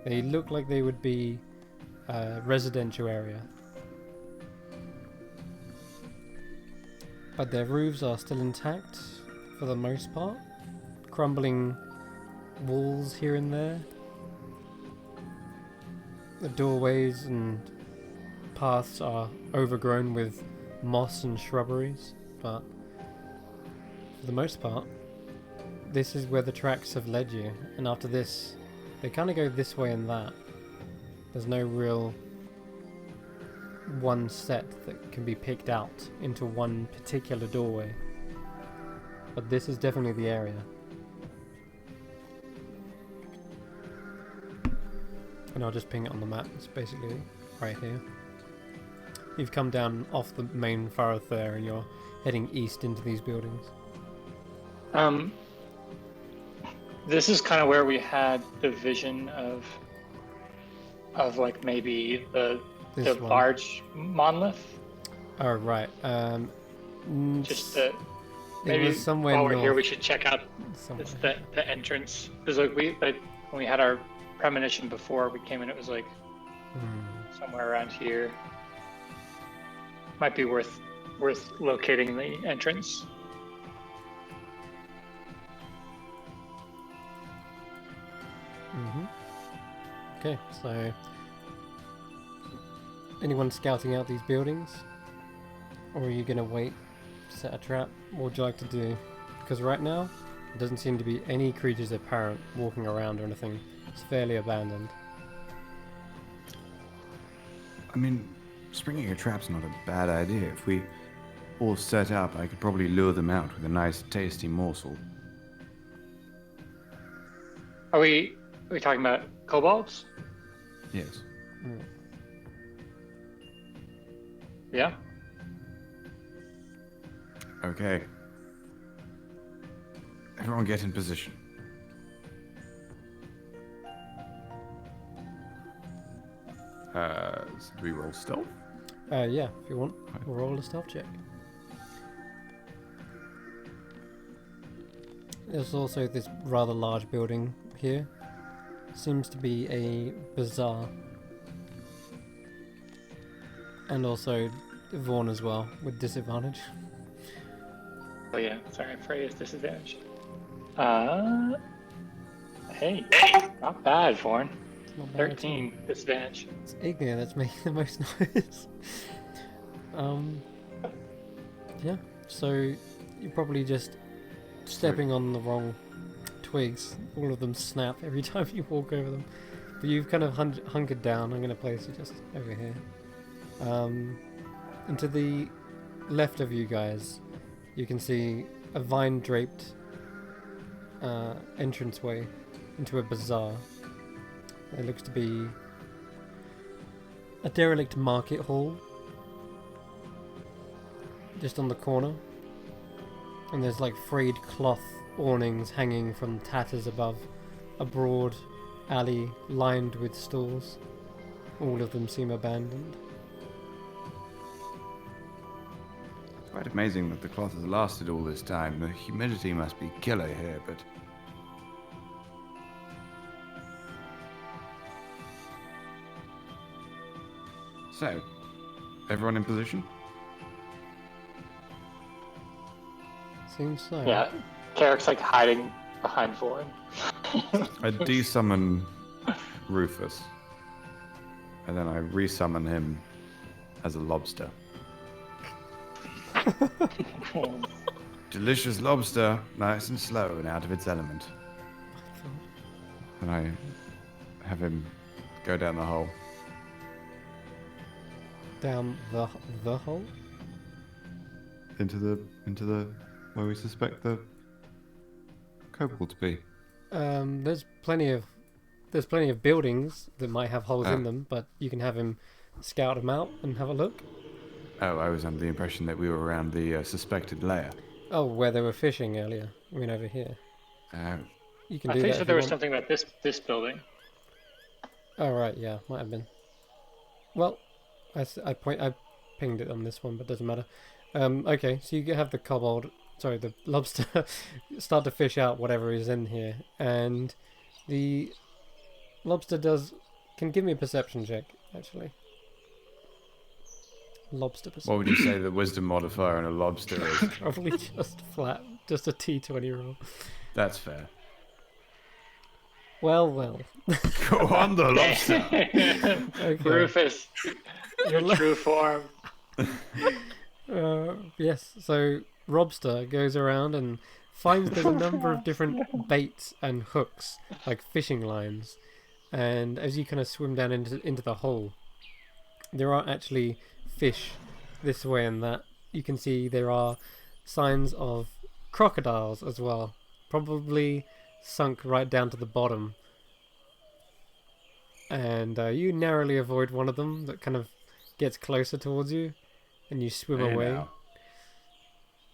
They look like they would be a residential area. But their roofs are still intact for the most part. Crumbling walls here and there. The doorways and paths are overgrown with moss and shrubberies, but for the most part, this is where the tracks have led you, and after this, they kind of go this way and that. There's no real one set that can be picked out into one particular doorway, but this is definitely the area. And I'll just ping it on the map. It's basically right here. You've come down off the main thoroughfare and you're heading east into these buildings. This is kind of where we had the vision of like maybe the One. large monolith. Oh right. Just the it maybe was somewhere while we're north. here, we should check out Somewhere. the entrance, because like when we had our premonition before we came in, it was like somewhere around here. Might be worth locating the entrance. Okay, so anyone scouting out these buildings, or are you gonna wait, set a trap? What would you like to do? Because right now, there doesn't seem to be any creatures apparent walking around or anything. It's fairly abandoned. I mean, springing a trap's not a bad idea. If we all set up, I could probably lure them out with a nice, tasty morsel. Are we talking about kobolds? Yes. Yeah. Okay. Everyone get in position. Do we roll stealth? Yeah, if you want, we'll roll a stealth check. There's also this rather large building here. Seems to be a bazaar. And also Vaughn as well, with disadvantage. Oh yeah. Sorry, I'm afraid it's disadvantage. Hey, not bad, Vaughn. Not bad at all. 13 disadvantage. It's Ignia that's making the most noise. Yeah, so you're probably just stepping on the wrong twigs. All of them snap every time you walk over them. But you've kind of hunkered down. I'm going to place you just over here. And to the left of you guys, you can see a vine-draped entranceway into a bazaar. It looks to be a derelict market hall just on the corner, and there's like frayed cloth awnings hanging from tatters above a broad alley lined with stalls. All of them seem abandoned. It's quite amazing that the cloth has lasted all this time. The humidity must be killer here, but... So, everyone in position? Seems so. Yeah. Carrick's like hiding behind Vaughn. I desummon Rufus, and then I resummon him as a lobster. Delicious lobster, nice and slow and out of its element. Can I have him go down the hole? Down the hole? Into the where we suspect the kobold to be. There's plenty of buildings that might have holes in Ah. them, but you can have him scout them out and have a look. Oh, I was under the impression that we were around the suspected lair. Oh, where they were fishing earlier. I mean, over here. You can I do think that so. if There you was want. something about this building. Oh right, yeah, might have been. Well, I pinged it on this one, but doesn't matter. Okay, so you have the the lobster, start to fish out whatever is in here, and the lobster can give me a perception check actually. Lobster perception. What would you say the wisdom modifier on a lobster is? Probably just flat, just a T20 roll. That's fair. Well. Go on, the lobster. Okay. Rufus, your true form. Yes, so Robster goes around and finds there's a number of different baits and hooks, like fishing lines. And as you kind of swim down into the hole, there are actually fish this way and that. You can see there are signs of crocodiles as well, probably sunk right down to the bottom. And you narrowly avoid one of them that kind of gets closer towards you, and you swim Hey away. now.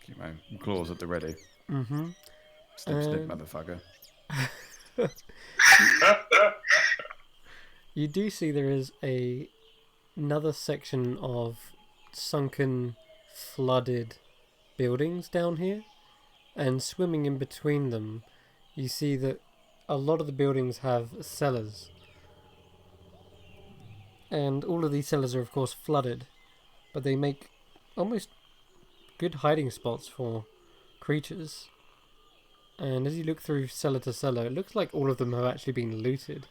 Keep my claws at the ready. Mm-hmm. Snip, motherfucker. You do see there is another section of sunken, flooded buildings down here, and swimming in between them, you see that a lot of the buildings have cellars. And all of these cellars are of course flooded, but they make almost good hiding spots for creatures. And as you look through cellar to cellar, it looks like all of them have actually been looted.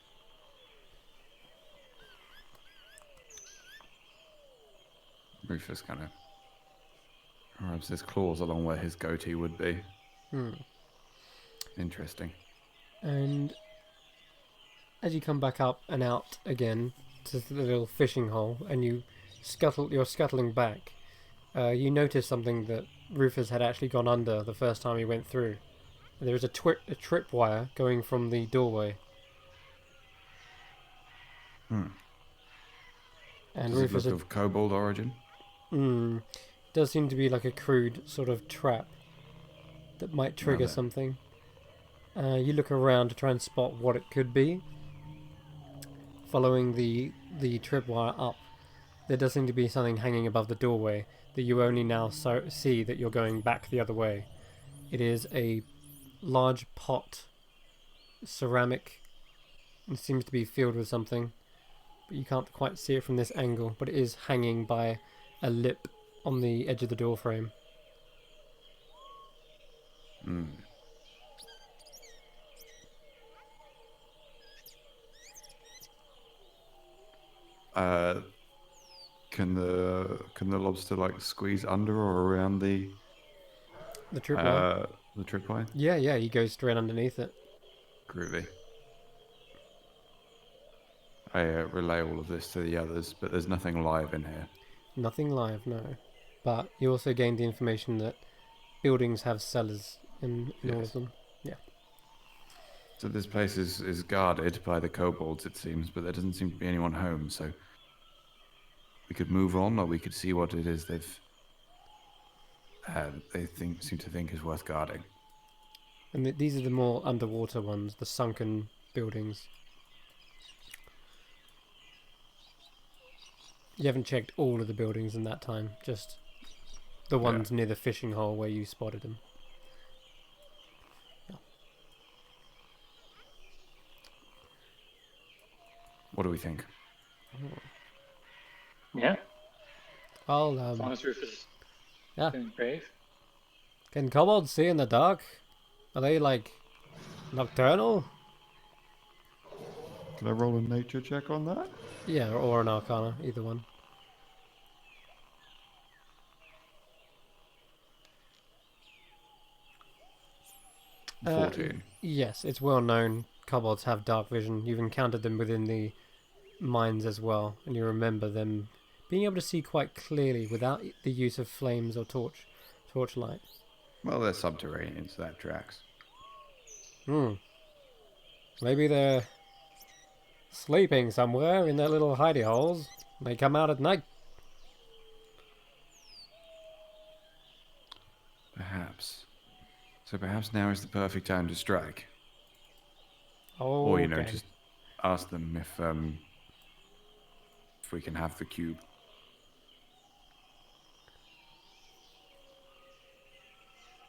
Rufus kind of rubs his claws along where his goatee would be. Interesting. And as you come back up and out again to the little fishing hole, and you're scuttling back, you notice something that Rufus had actually gone under the first time he went through. There is a tripwire going from the doorway. And Does Rufus it look of kobold origin? does seem to be like a crude sort of trap that might trigger then. something. You look around to try and spot what it could be. Following the tripwire up, there does seem to be something hanging above the doorway that you only now see that you're going back the other way. It is a large pot, ceramic, and seems to be filled with something, but you can't quite see it from this angle, but it is hanging by a lip on the edge of the door frame. Can the lobster like squeeze under or around the tripwire? The tripwire? Yeah, he goes straight underneath it. Groovy. I relay all of this to the others, but there's nothing live in here. Nothing live, no. But you also gained the information that buildings have cellars in all of them. Yeah. So this place is guarded by the kobolds, it seems, but there doesn't seem to be anyone home, so we could move on, or we could see what it is they seem to think is worth guarding. And these are the more underwater ones, the sunken buildings. You haven't checked all of the buildings in that time, just the ones near the fishing hole where you spotted them. Yeah. What do we think? Yeah, I'll as long as Rufus is yeah. doing brave. Can kobolds see in the dark? Are they like nocturnal? Can I roll a nature check on that? Yeah, or an arcana, either one. Uh, 14. Yes, it's well known. kobolds have dark vision. You've encountered them within the mines as well, and you remember them being able to see quite clearly without the use of flames or torchlight. Well, they're subterranean, so that tracks. Maybe they're sleeping somewhere in their little hidey holes. They come out at night. Perhaps. So perhaps now is the perfect time to strike. Oh, Or, just ask them if we can have the cube.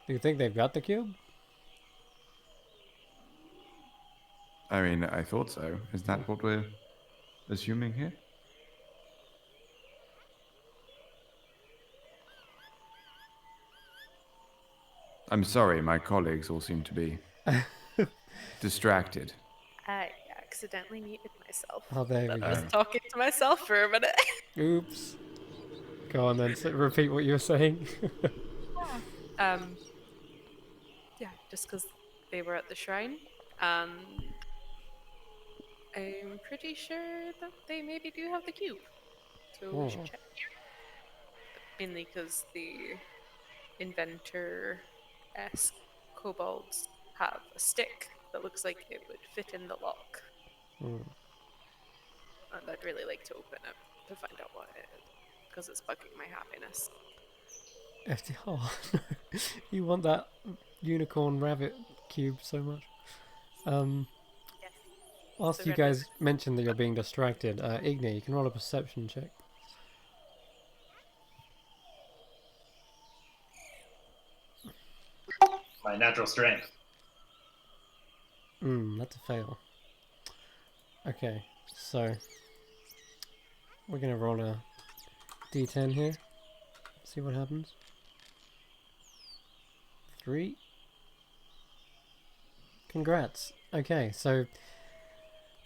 Do you think they've got the cube? I mean, I thought so. Is that what we're assuming here? I'm sorry, my colleagues all seem to be distracted. I accidentally muted myself. Oh, there we I go. was talking to myself for a minute. Oops. Go on then. Repeat what you were saying. Yeah, just because they were at the shrine, and I'm pretty sure that they maybe do have the cube. So we should check. Mainly because the inventor-esque kobolds have a stick that looks like it would fit in the lock. And I'd really like to open it to find out what it is, because it's bugging my happiness. Oh, no. You want that unicorn rabbit cube so much. Yes. Whilst The you red guys mentioned that you're being distracted, Igni, you can roll a perception check. My natural strength. That's a fail. Okay, so we're gonna roll a d10 here. See what happens. 3. Congrats. Okay, so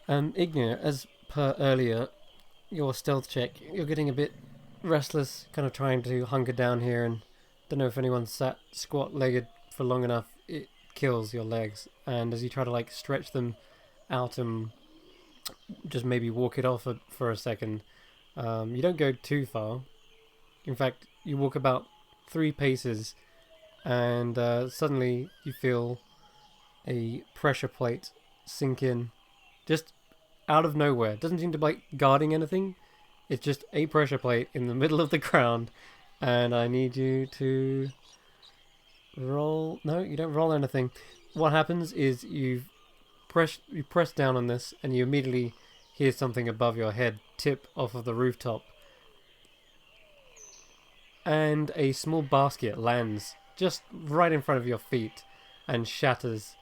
Ignia, as per earlier, your stealth check, you're getting a bit restless, kind of trying to hunker down here, and don't know if anyone's sat squat-legged for long enough, it kills your legs, and as you try to like stretch them out and just maybe walk it off for a second, you don't go too far. In fact, you walk about 3 paces, and suddenly you feel a pressure plate sink in, just out of nowhere. It doesn't seem to be like guarding anything. It's just a pressure plate in the middle of the ground, and I need you to roll. No, you don't roll anything. What happens is you press down on this, and you immediately hear something above your head tip off of the rooftop, and a small basket lands just right in front of your feet and shatters,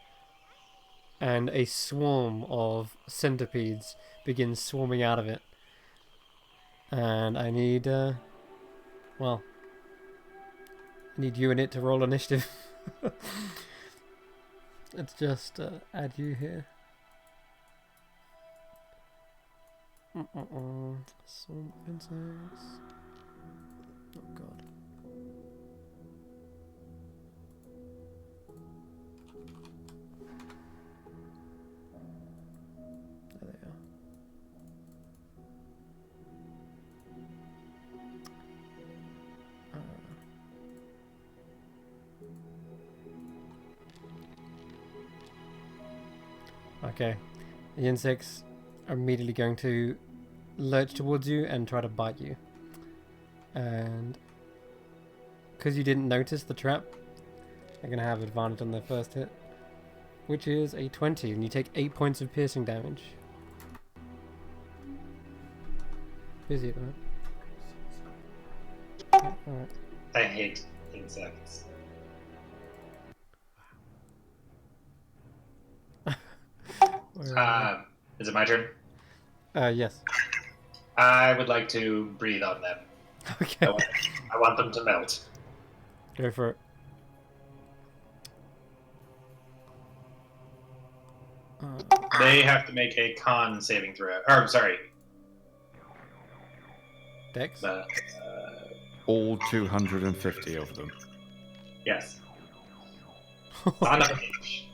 and a swarm of centipedes begins swarming out of it. And I need I need you and it to roll initiative. Let's just add you here. Swarm of insects. Oh god. There they are. Okay, the insects are immediately going to lurch towards you and try to bite you. And because you didn't notice the trap, they're going to have advantage on their first hit, which is a 20, and you take 8 points of piercing damage. Busy at the moment. Okay, alright. I hate insects. Is it my turn? Yes. I would like to breathe on them. Okay. I want them to melt. Go for it. They have to make a con saving throw. Or, I'm sorry. Dex? All 250 of them. Yes. Son of a bitch.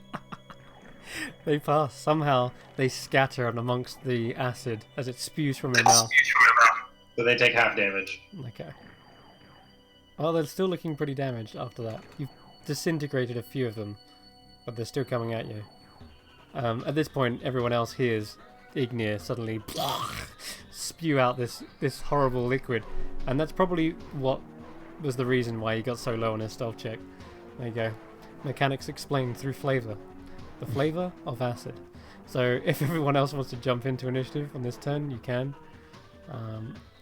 They pass. Somehow they scatter and amongst the acid as it spews from your mouth. So they take half damage. Okay. Well, they're still looking pretty damaged after that. You've disintegrated a few of them, but they're still coming at you. At this point, everyone else hears Ignir suddenly spew out this horrible liquid, and that's probably what was the reason why he got so low on his stealth check. There you go. Mechanics explained through flavor. The flavor of acid. So if everyone else wants to jump into initiative on this turn, you can.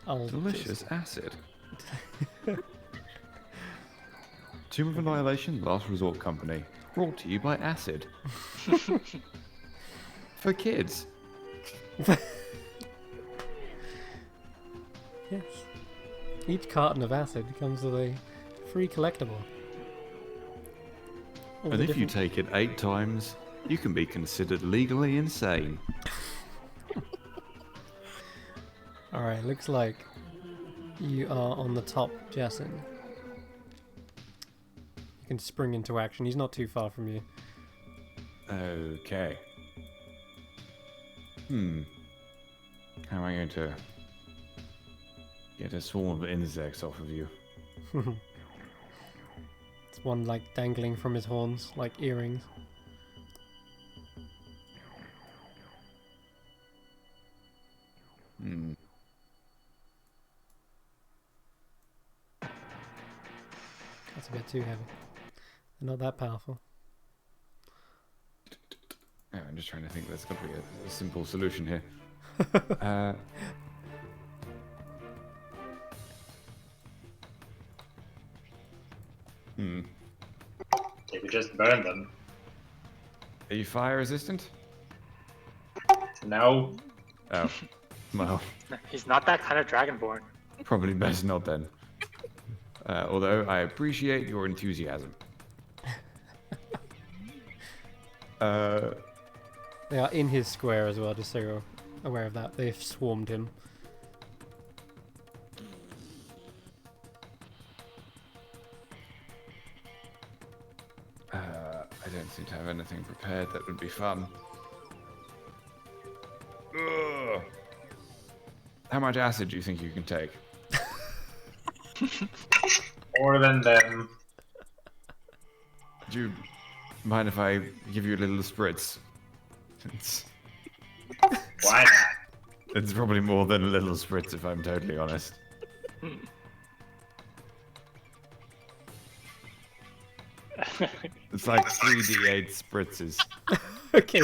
Delicious acid. Tomb of Annihilation, Last Resort Company. Brought to you by Acid. For kids. Yes. Each carton of acid comes with a free collectible. All And the if you different- take it 8 times, you can be considered legally insane. Alright, looks like you are on the top, Jason. You can spring into action. He's not too far from you. Okay. How am I going to get a swarm of insects off of you? It's one like dangling from his horns, like earrings. That's a bit too heavy. They're not that powerful. Yeah, I'm just trying to think there's got to be a simple solution here. You could just burn them. Are you fire resistant? No. Oh. Well, He's not that kind of dragonborn. probably best not then. Although I appreciate your enthusiasm. They are in his square as well, just so you're aware of that. They've swarmed him. I don't seem to have anything prepared that would be fun. Ugh. How much acid do you think you can take? More than them. Do you mind if I give you a little spritz? Why not? It's probably more than a little spritz, if I'm totally honest. It's like 3d8 spritzes. Okay.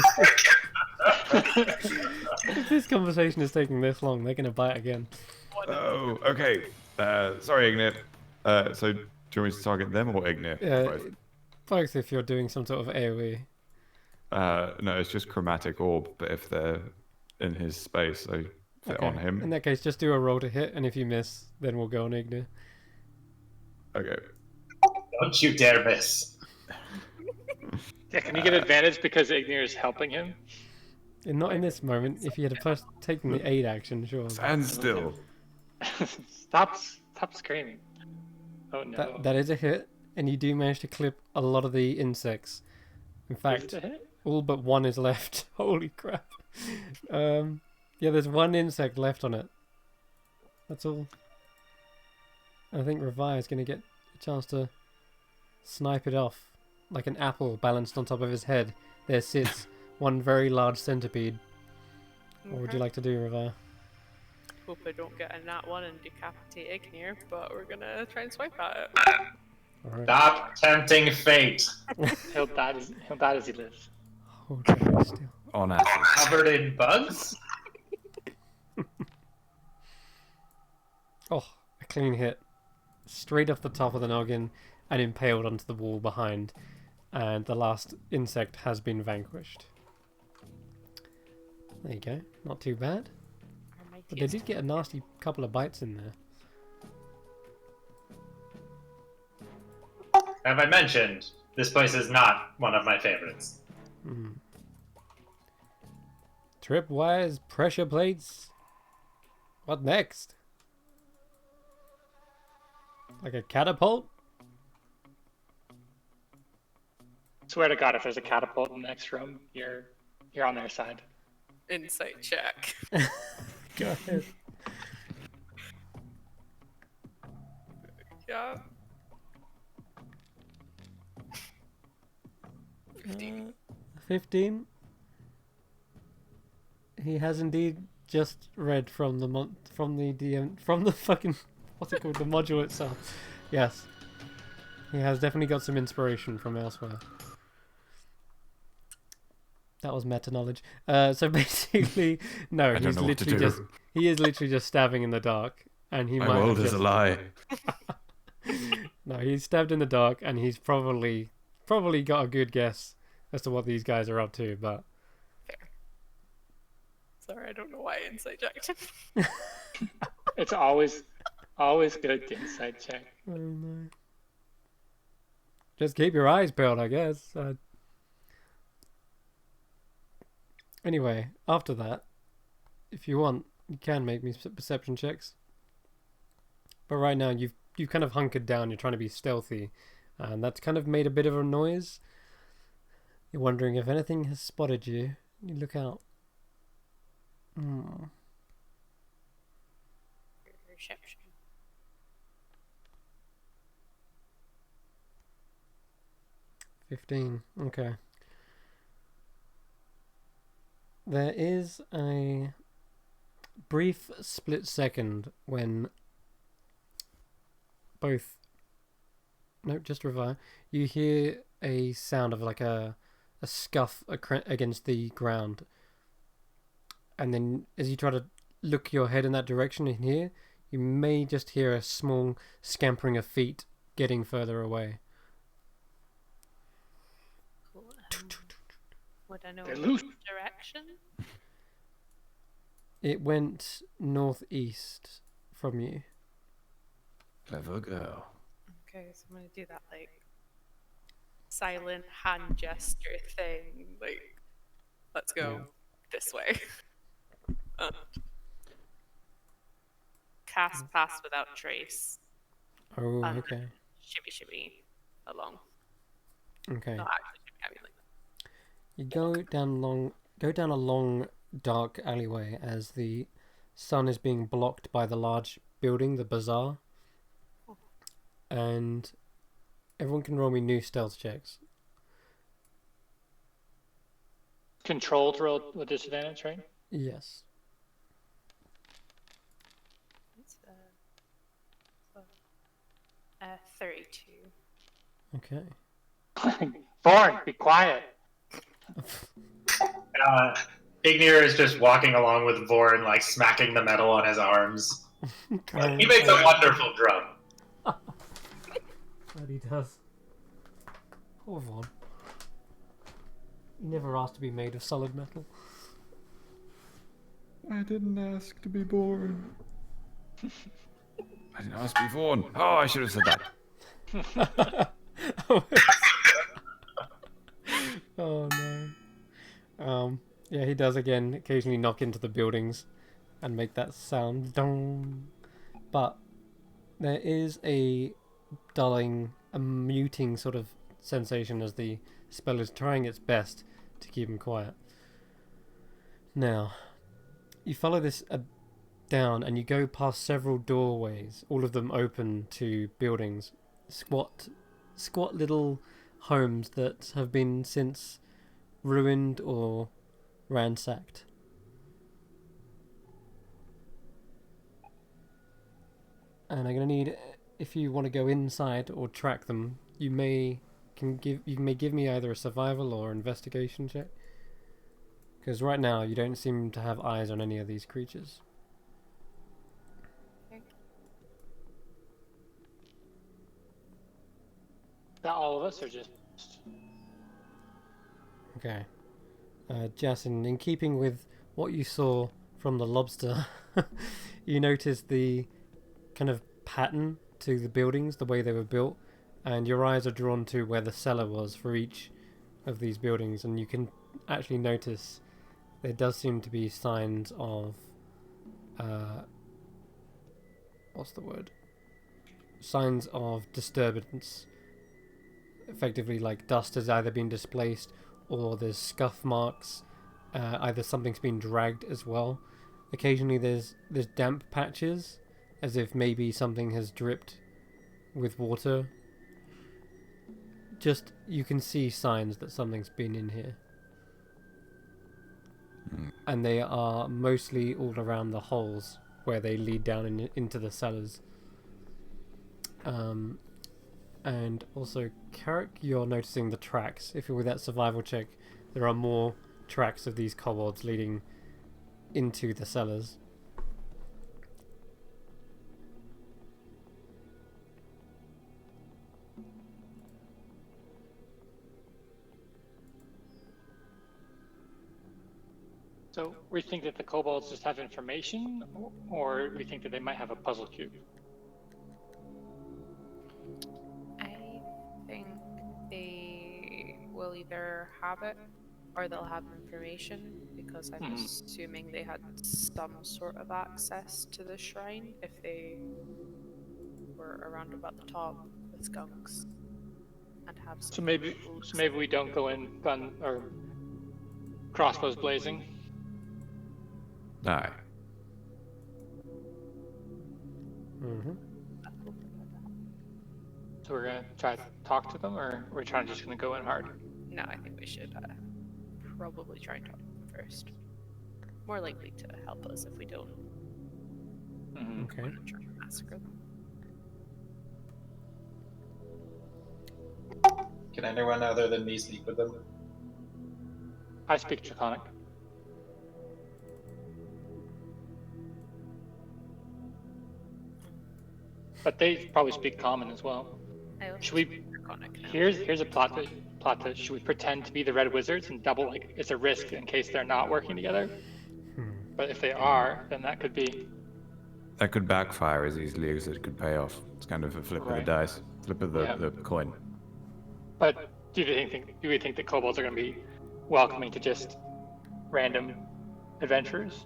If this conversation is taking this long, they're going to bite again. Oh, okay. Sorry, Ignir. So, do you want me to target them or Ignir? Both? Both if you're doing some sort of AoE. No, it's just chromatic orb, but if they're in his space, so if they're on In him. that case, just do a roll to hit, and if you miss, then we'll go on Ignir. Okay. Don't you dare miss. Yeah, can you get advantage because Ignir is helping him? And not in this moment. If you had first taken the aid action, sure. Stand still. Stop screaming. Oh no. That is a hit, and you do manage to clip a lot of the insects. In Is fact, it a hit? all but one is left. Holy crap. Yeah, there's one insect left on it. That's all. I think Revi is going to get a chance to snipe it off. Like an apple balanced on top of his head. There sits one very large centipede. What would you like to do, Revi? Hope I don't get a nat 1 and decapitate Ignir, but we're gonna try and swipe at it. Alright. Stop tempting fate. He'll die as he lives. Hold your breath still. On acid. Covered in bugs? Oh, a clean hit. Straight off the top of the noggin and impaled onto the wall behind. And the last insect has been vanquished. There you go. Not too bad. But they did get a nasty couple of bites in there. Have I mentioned this place is not one of my favorites? Tripwires, pressure plates. What next? Like a catapult? Swear to God, if there's a catapult in the next room, you're on their side. Insight check. Go ahead. Yeah. 15. 15. He has indeed just read from the DM, from the fucking, what's it called, the module itself. Yes, he has definitely got some inspiration from elsewhere. That was meta knowledge. So basically, no, I don't he's know what to literally do. just he is literally just stabbing in the dark, and he My might world have is just, a lie. No, he's stabbed in the dark, and he's probably got a good guess as to what these guys are up to, but. Sorry, I don't know why I insight checked him. It's always good to inside check. Oh no. Just keep your eyes peeled, I guess. Anyway, after that, if you want, you can make me perception checks. But right now, you've kind of hunkered down. You're trying to be stealthy, and that's kind of made a bit of a noise. You're wondering if anything has spotted you. You look out. Reception. 15. Okay. There is a brief split second when both. No, just revive. You hear a sound of like a scuff against the ground, and then as you try to look your head in that direction in here, you may just hear a small scampering of feet getting further away. Cool. Would I know They're which loose. direction? It went northeast from you. Clever girl. Okay, so I'm gonna do that like silent hand gesture thing. Like, let's go this way. Cast pass without trace. Oh, And okay. Shimmy along. Okay. Not actually shimmy, I mean like. You go down a long, dark alleyway as the sun is being blocked by the large building, the bazaar. And everyone can roll me new stealth checks. Controlled roll with disadvantage, right? Yes. It's 32. Okay. Thorn, be quiet. Ignir is just walking along with Vorn, like smacking the metal on his arms. He makes a wonderful drum. That he does. Poor Vaughn. He never asked to be made of solid metal. I didn't ask to be born. I didn't ask to be born. Oh, I should have said that. Oh no. Yeah, he does again occasionally knock into the buildings and make that sound. Dong. But there is a dulling, a muting sort of sensation as the spell is trying its best to keep him quiet. Now, you follow this down and you go past several doorways, all of them open to buildings, squat little homes that have been since ruined or ransacked. And I'm gonna need, if you want to go inside or track them, you may give me either a survival or investigation check. Because right now you don't seem to have eyes on any of these creatures. Not all of us are just. Okay. Jason, in keeping with what you saw from the lobster, you noticed the kind of pattern to the buildings, the way they were built, and your eyes are drawn to where the cellar was for each of these buildings, and you can actually notice there does seem to be signs of what's the word? Signs of disturbance effectively like dust has either been displaced or there's scuff marks. Either something's been dragged as well. Occasionally there's damp patches, as if maybe something has dripped with water. Just, you can see signs that something's been in here. And they are mostly all around the holes where they lead down into the cellars. And also, Carrick, you're noticing the tracks. If you're with that survival check, there are more tracks of these kobolds leading into the cellars. So we think that the kobolds just have information, or we think that they might have a puzzle cube. I think they will either have it or they'll have information, because I'm assuming they had some sort of access to the shrine if they were around about the top with skunks and have some. So maybe we don't go in gun or crossbows blazing. Aye. So we're gonna try to talk to them, or we're just gonna go in hard. No, I think we should probably try and talk to them first. More likely to help us if we don't. Okay. Try and massacre them. Can anyone other than me speak with them? I speak Draconic. But they probably speak Common as well. I also Should we? speak Draconic now. Here's a plot to. Should we pretend to be the Red Wizards and double, like, it's a risk in case they're not working together? But if they are, then that could be. That could backfire as easily as it could pay off. It's kind of a flip of the Right. dice, flip of the, Yeah. the coin. But do we think that kobolds are going to be welcoming to just random adventurers?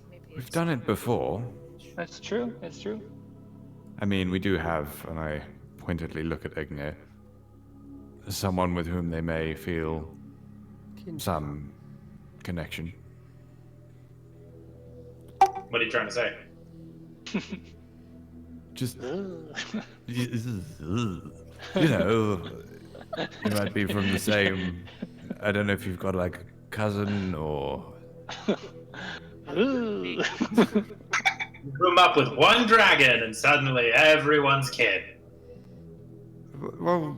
Maybe We've it's done it before. That's true. It's true. I mean, we do have, and I pointedly look at Ignir, someone with whom they may feel some connection. What are you trying to say? Just, you know, you might be from the same. I don't know if you've got like a cousin or. Room up with one dragon, and suddenly everyone's kid. Well,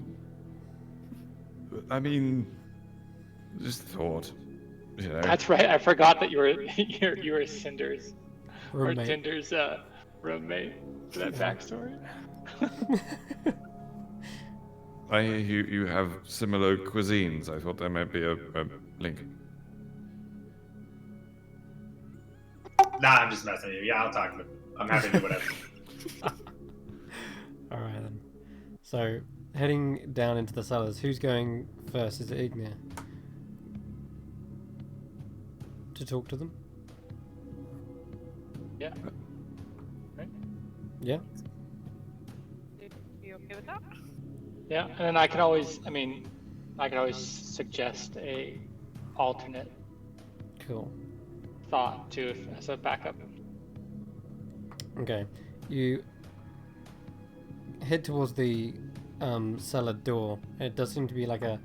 I mean, just thought, you know. That's right. I forgot that you were Cinder's or Roommate. Tinder's roommate. For that backstory. I hear you have similar cuisines. I thought there might be a link. Nah, I'm just messing with you. Yeah, I'll talk to them. I'm happy to do whatever. Alright then. So, heading down into the cellars, who's going first? Is it Ignir? To talk to them? Yeah. Right? Yeah? You okay with that? Yeah, and then I can always suggest a alternate Cool. thought too, as a backup. Okay. You head towards the cellar door. It does seem to be like a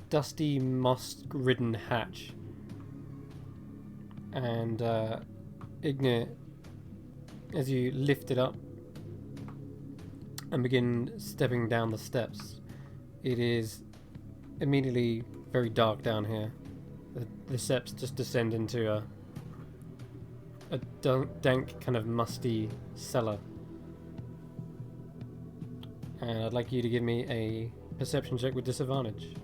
dusty, moss-ridden hatch. And Ignir, as you lift it up and begin stepping down the steps, it is immediately very dark down here. The steps just descend into a dank, kind of musty cellar. And I'd like you to give me a perception check with disadvantage.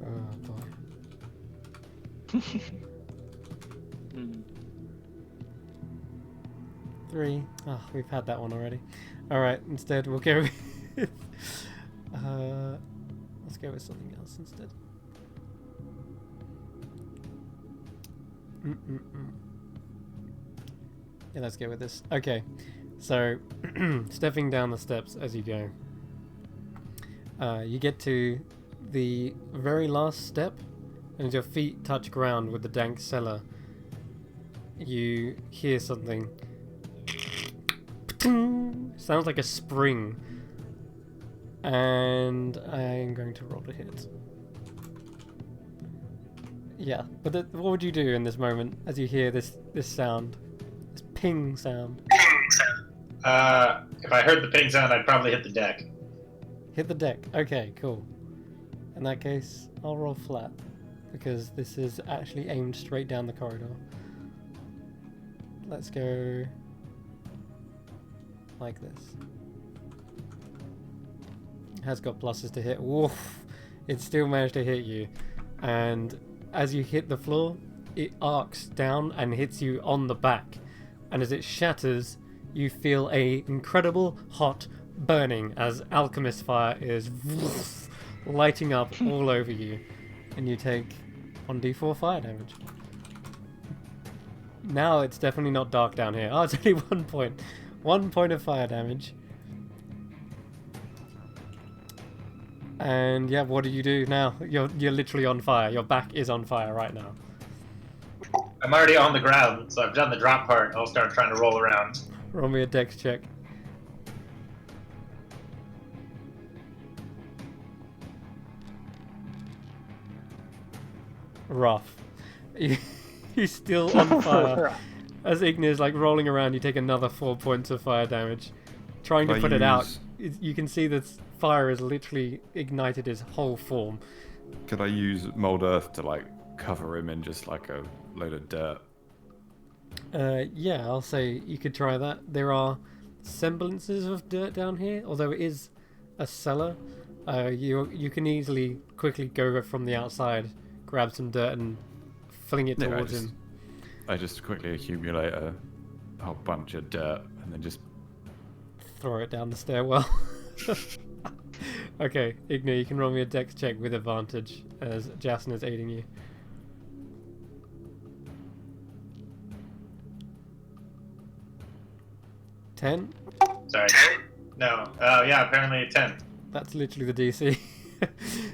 Oh boy. 3. Oh, we've had that one already. Alright, instead we'll go with... let's go with something else instead. Yeah, let's go with this. Okay, so stepping down the steps as you go. You get to the very last step, and as your feet touch ground with the dank cellar, you hear something. Sounds like a spring. And I'm going to roll to hit. Yeah, but what would you do in this moment as you hear this sound? This ping sound. If I heard the ping sound, I'd probably hit the deck. Hit the deck. Okay, cool. In that case, I'll roll flat, because this is actually aimed straight down the corridor. Let's go like this. It has got pluses to hit. Woof! It still managed to hit you. And as you hit the floor, it arcs down and hits you on the back. And as it shatters, you feel a incredible hot burning as alchemist fire is lighting up all over you. And you take 1d4 fire damage. Now it's definitely not dark down here. Oh, it's only 1 point. 1 point of fire damage. And yeah, what do you do now? You're literally on fire. Your back is on fire right now. I'm already on the ground, so I've done the drop part. I'll start trying to roll around. Roll me a dex check. Rough. He's still on fire. As Ignis is like rolling around, you take another 4 points of fire damage. Trying to put it out, you can see that fire has literally ignited his whole form. Could I use mold earth to like cover him in just like a load of dirt? Yeah, I'll say you could try that. There are semblances of dirt down here, although it is a cellar. You can easily quickly go from the outside, grab some dirt and fling it towards him. I just quickly accumulate a whole bunch of dirt and then just throw it down the stairwell. Okay, Igna, you can roll me a dex check with advantage as Jason is aiding you. $10? Sorry. No. Yeah, apparently 10. That's literally the DC.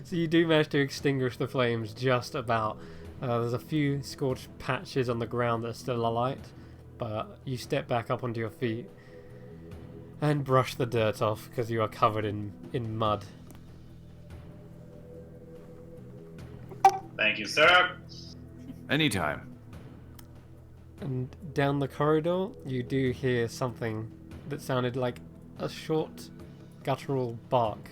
So you do manage to extinguish the flames just about. There's a few scorched patches on the ground that are still alight, but you step back up onto your feet and brush the dirt off because you are covered in mud. Thank you, sir. anytime. And down the corridor, you do hear something that sounded like a short, guttural bark.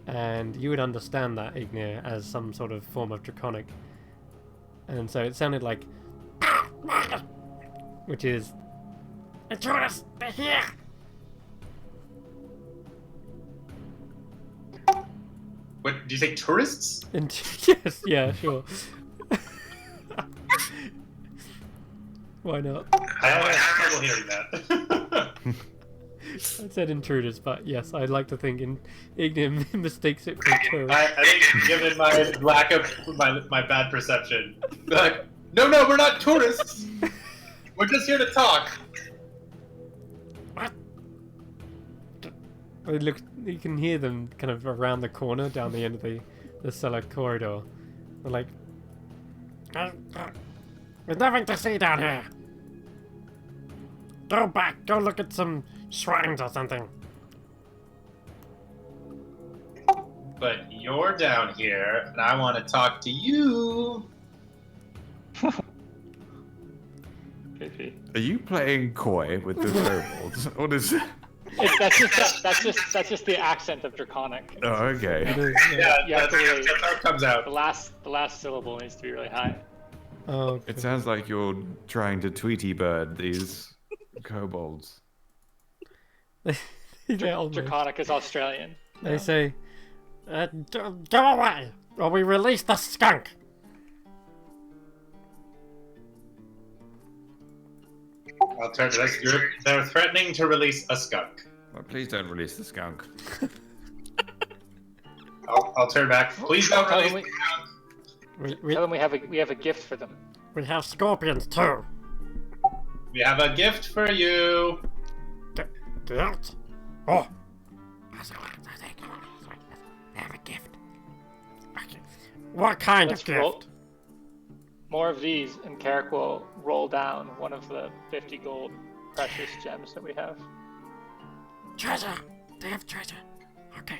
And you would understand that, Ignir, as some sort of form of draconic. And so it sounded like... which is... Intruders! They're here! What, do you say tourists? Yes, yeah, sure. Why not? I have trouble hearing that. I said intruders, but yes, I'd like to think Ignir mistakes it for tourists. I think, given my lack of my bad perception, like, no, we're not tourists. We're just here to talk. Look, you can hear them kind of around the corner, down the end of the cellar corridor. They're like, "There's nothing to see down here. Go back. Go look at some shrines or something." But you're down here, and I want to talk to you. Are you playing coy with the kobolds? What is? That's just the accent of Draconic. Oh, okay. Yeah, that's how it comes out. The last syllable needs to be really high. Oh, okay. It sounds like you're trying to Tweety bird these kobolds. Draconic is Australian. They say, "Go away, or we release the skunk." I'll turn to this group. They're threatening to release a skunk. Well, please don't release the skunk. I'll turn back. Please don't release the skunk. Tell them we have a gift for them. We have scorpions too. We have a gift for you. Gift? Oh. I have a gift. Okay. What kind Let's of gift? roll more of these, and Carrick will roll down one of the 50 gold precious gems that we have. Treasure. They have treasure. Okay.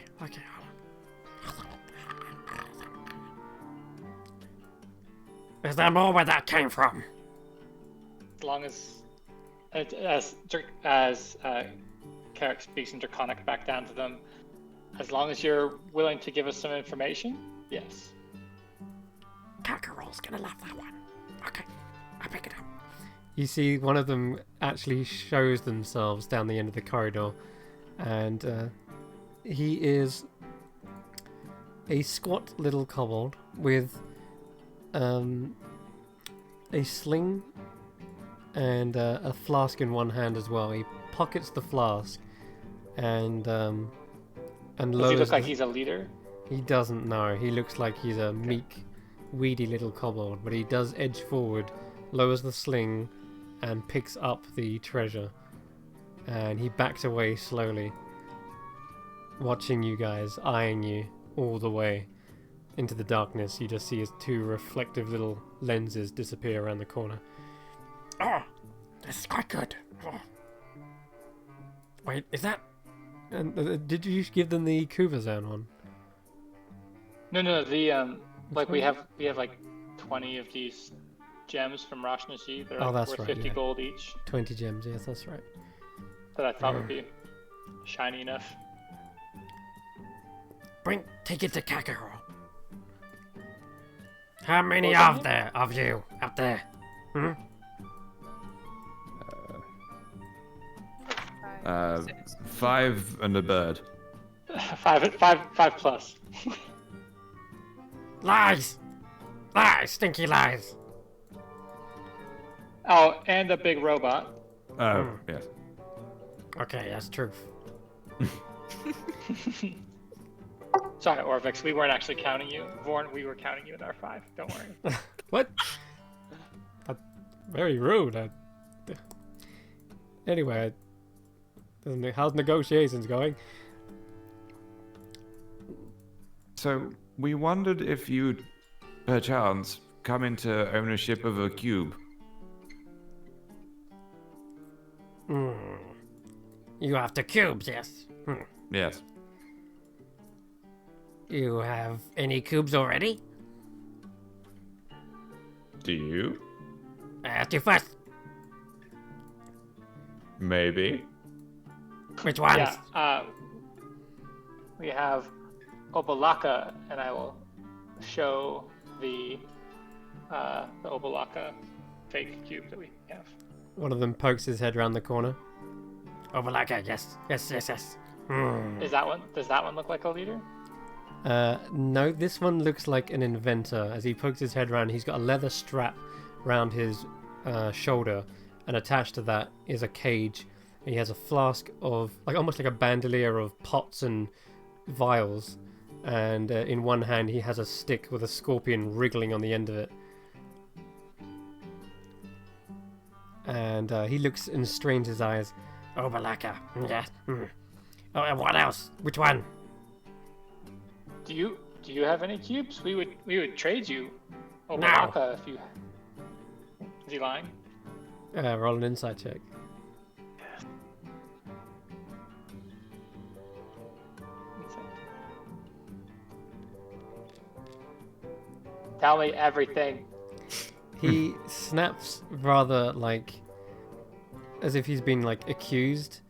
Is there more where that came from? As long as Carrick speaks in Draconic back down to them, as long as you're willing to give us some information, yes. Kakarot's gonna love that one. Okay, I pick it up. You see one of them actually shows themselves down the end of the corridor, and he is a squat little kobold with a sling and a flask in one hand as well. He pockets the flask and Does lowers. he look like he's a leader? He doesn't know. He looks like he's a meek, weedy little kobold, but he does edge forward, lowers the sling, and picks up the treasure. And he backs away slowly, watching you guys, eyeing you all the way into the darkness. You just see his two reflective little lenses disappear around the corner. Oh, this is quite good. Oh. Wait, is that... did you give them the Kuvazan one? No. The like we have like 20 of these gems from Roshniji. They're worth 50 gold each. 20 gems, yes, that's right. That I thought would be shiny enough. Take it to Kakarot. How many What was of you up there? Hmm? 6. 5 and a bird. Five plus. Lies, stinky lies. Oh, and a big robot. Oh, yes. Okay, that's truth. Sorry, Orvix, we weren't actually counting you. Vorn, we were counting you in our 5. Don't worry. What? Very rude. Anyway, how's negotiations going? So, we wondered if you'd, perchance, come into ownership of a cube. You after cubes, yes? Yes. You have any cubes already? Do you? I asked you first. Maybe. Which ones? Yeah, we have Obalaka, and I will show the Obalaka fake cube that we have. One of them pokes his head around the corner. Obalaka, yes. Is that one? Does that one look like a leader? No, this one looks like an inventor. As he pokes his head around, he's got a leather strap around his shoulder, and attached to that is a cage. He has a flask of, almost like a bandolier of pots and vials, and in one hand he has a stick with a scorpion wriggling on the end of it. And he looks and strains his eyes. Obalaka, yes. Oh, and what else? Which one? Do you have any cubes? We would trade you Obalaka if you. Is he lying? Roll an insight check. Tell me everything. He snaps rather as if he's been accused,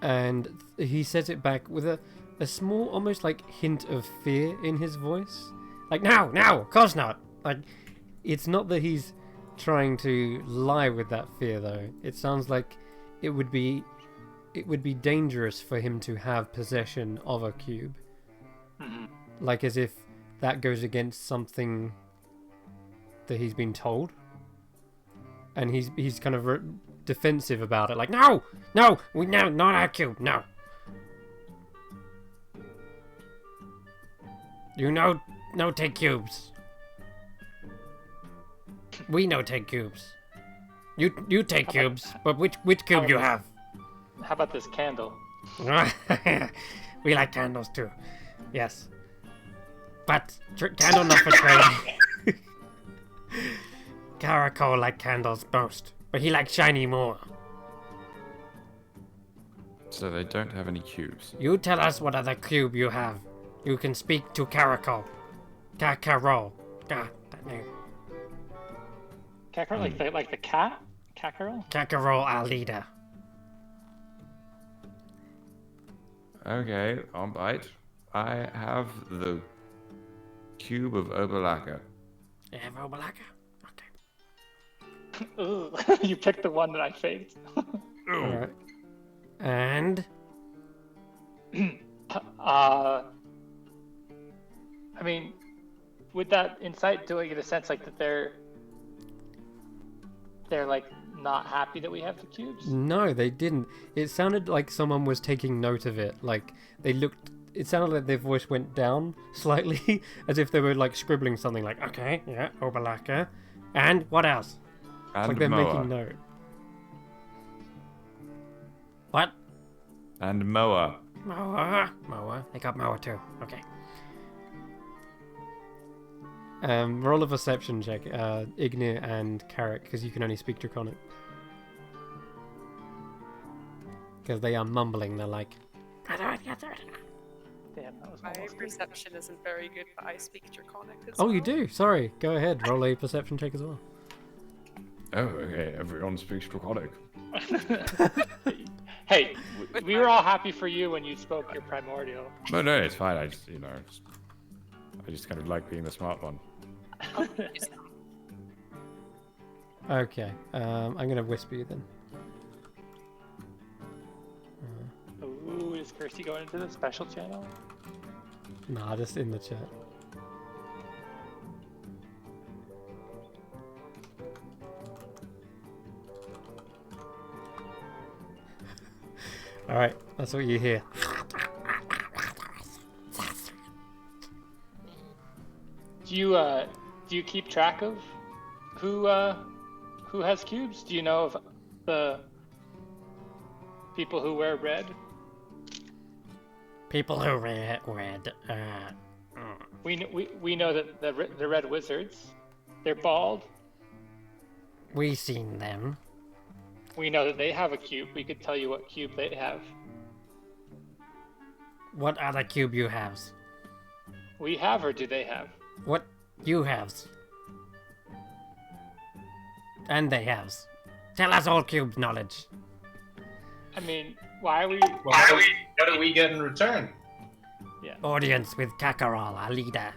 and he says it back with a small, almost hint of fear in his voice. No, of course not. It's not that he's trying to lie with that fear, though. It sounds like it would be dangerous for him to have possession of a cube. Mm-hmm. As if that goes against something that he's been told, and he's kind of defensive about it. No, not our cube, no. You know no take cubes. We no take cubes. You take cubes, but which cube you have? How about this candle? We like candles too. Yes. But candle not for trade. Caracol like candles most, but he likes shiny more. So they don't have any cubes. You tell us what other cube you have. You can speak to Caracol. Carol. God, that name. Kakarot, like the cat? Kakarot? Carol, our leader. Okay, on bite. I have the cube of Oberlaka. You have Obalaka? Okay. Ugh, you picked the one that I faked. Alright. And? I mean, with that insight, do I get a sense like that they're like not happy that we have the cubes? No, they didn't. It sounded like someone was taking note of it. Like, they looked... It sounded like their voice went down slightly, as if they were, like, scribbling something like, okay, yeah, Obalaka. And what else? And Like they're Moa. making note. What? And Moa. Moa. They got Moa too. Okay. Roll a perception check, Ignir and Carrick, because you can only speak Draconic. Because they are mumbling, they're like... Damn, that was My almost good. perception isn't very good, but I speak Draconic as Oh, well. you do? Sorry. Go ahead, roll a perception check as well. Oh, okay. Everyone speaks Draconic. Hey, we were all happy for you when you spoke your primordial. No, it's fine. I just kind of like being the smart one. Okay, I'm gonna whisper you then. Ooh, is Kirsty going into the special channel? Nah, just in the chat. Alright, that's what you hear. Do you keep track of who has cubes? Do you know of the people who wear red? People who wear red, We know that the red wizards, they're bald. we seen them. We know that they have a cube. We could tell you what cube they have. What other cube you haves? We have, or do they have? What you haves? And they haves. Tell us all cube knowledge. I mean, why are we? What do we get in return? Yeah. Audience with Kakarol, our leader.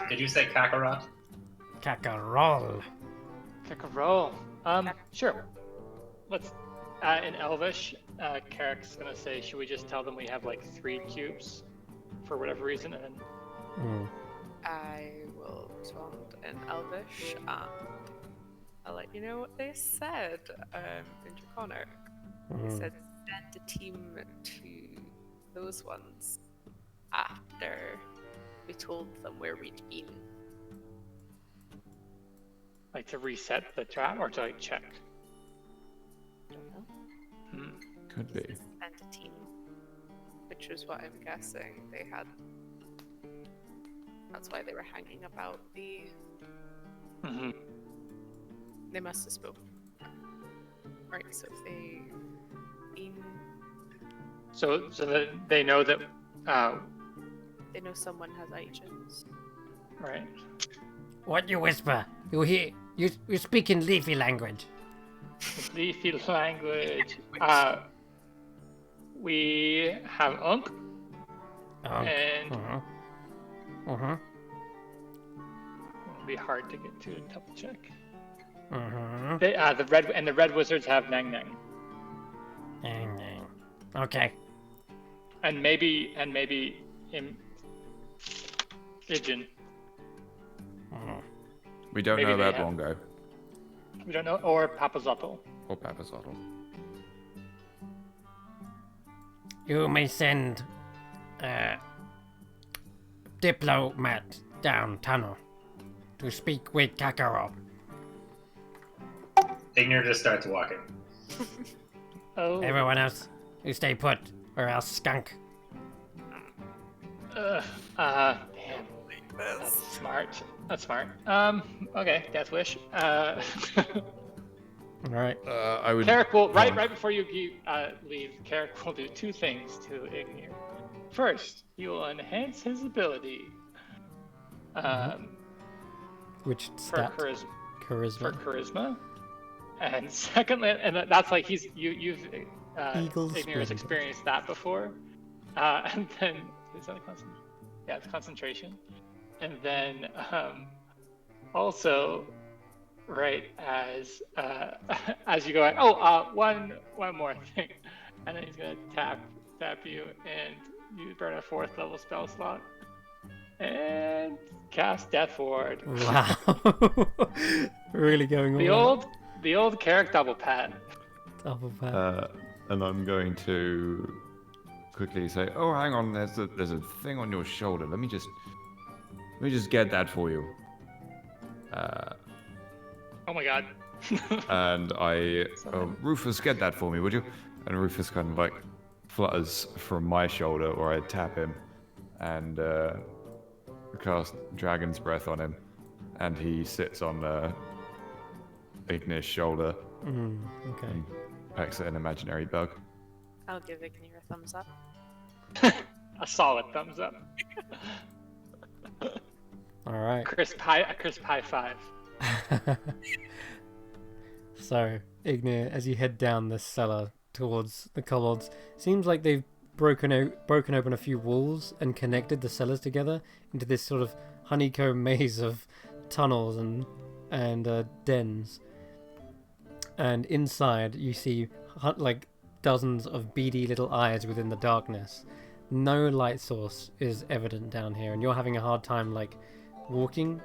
Did you say Kakarot? Kakarol. Kakarol. Sure. Let's. In Elvish, Carrick's gonna say, should we just tell them we have like 3 cubes, for whatever reason, and then I will respond in Elvish, and I'll let you know what they said in Draconic. They said send a team to those ones after we told them where we'd been. like to reset the trap or to like check. Don't know. Could be. Send a team, which is what I'm guessing they had. That's why they were hanging about the. Mm-hmm. They must have spoken. Right, so if they been, So that they know that, they know someone has agents. right? What you whisper? You hear? You speak in leafy language. Leafy language. We have Unk, and it'll be hard to get to and double check. They, the red wizards have Nang Nang, Okay. and maybe Ijin. We don't Maybe know they about have- Bongo We don't know, or Papazotl. or Papazotl. You may send diplomat down tunnel to speak with Kakarot. Ignor just starts walking. Oh. Everyone else, you stay put, or else skunk. Man. That's smart. That's smart. Okay, Death Wish. Alright. I would. Carrick will right before you leave. Carrick will do two things to Ignir. First, he will enhance his ability. Which For stat? charisma. For Charisma. charisma. And secondly, and that's like you've Eagle Ignir has Splendor. experienced that before. And then is that a concentration? Yeah, it's concentration. And then also, right as you go, one more thing, and then he's gonna tap you, and you burn a 4th level spell slot, and cast Death Ward. Wow. Really going The old Carrick double pat. Double pat. And I'm going to quickly say, "Oh, hang on. There's a thing on your shoulder. Let me just get that for you." Oh my god. And Rufus, get that for me, would you? And Rufus kind of like flutters from my shoulder, or I tap him, and cast Dragon's Breath on him, and he sits on Ignir's shoulder Okay. and pecks at an imaginary bug. I'll give Ignir a thumbs up. A solid thumbs up. Alright. A crisp high five. So, Ignir, as you head down this cellar towards the kobolds, seems like they've broken open a few walls and connected the cellars together into this sort of honeycomb maze of tunnels and dens. And inside, you see like dozens of beady little eyes within the darkness. No light source is evident down here, and you're having a hard time like walking.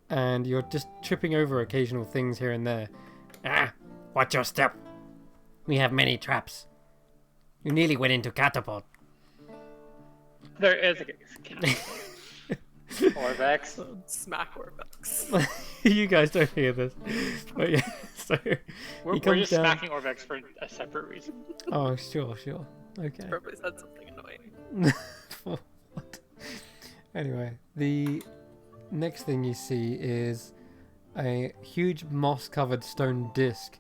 And you're just tripping over occasional things here and there. Ah, watch your step. We have many traps. You nearly went into catapult. There is a Orvex. Smack Orbex. You guys don't hear this. But yeah, so We're he comes just down. smacking Orvex for a separate reason. Oh, sure. Okay. Probably said something annoying. What? Anyway, the next thing you see is a huge moss-covered stone disc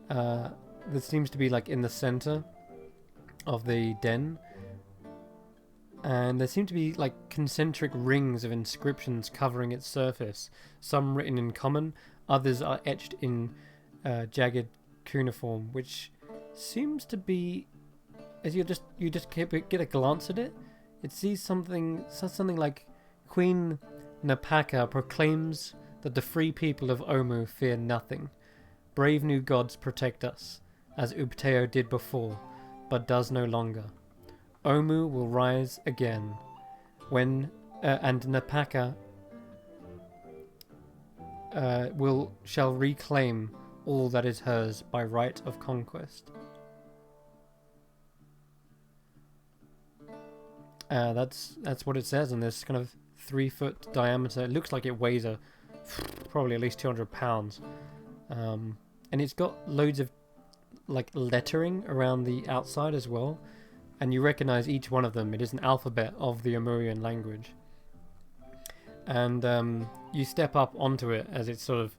that seems to be like in the center of the den, and there seem to be like concentric rings of inscriptions covering its surface, some written in common, others are etched in jagged cuneiform, which seems to be, as you just get a glance at it, it says something like Queen Napaka proclaims that the free people of Omu fear nothing. Brave new gods protect us, as Ubteo did before, but does no longer. Omu will rise again, and Napaka shall reclaim all that is hers by right of conquest. That's what it says in this kind of 3-foot diameter. It looks like it weighs probably at least 200 pounds. And it's got loads of like lettering around the outside as well. And you recognize each one of them. It is an alphabet of the Amurian language. And you step up onto it as it's sort of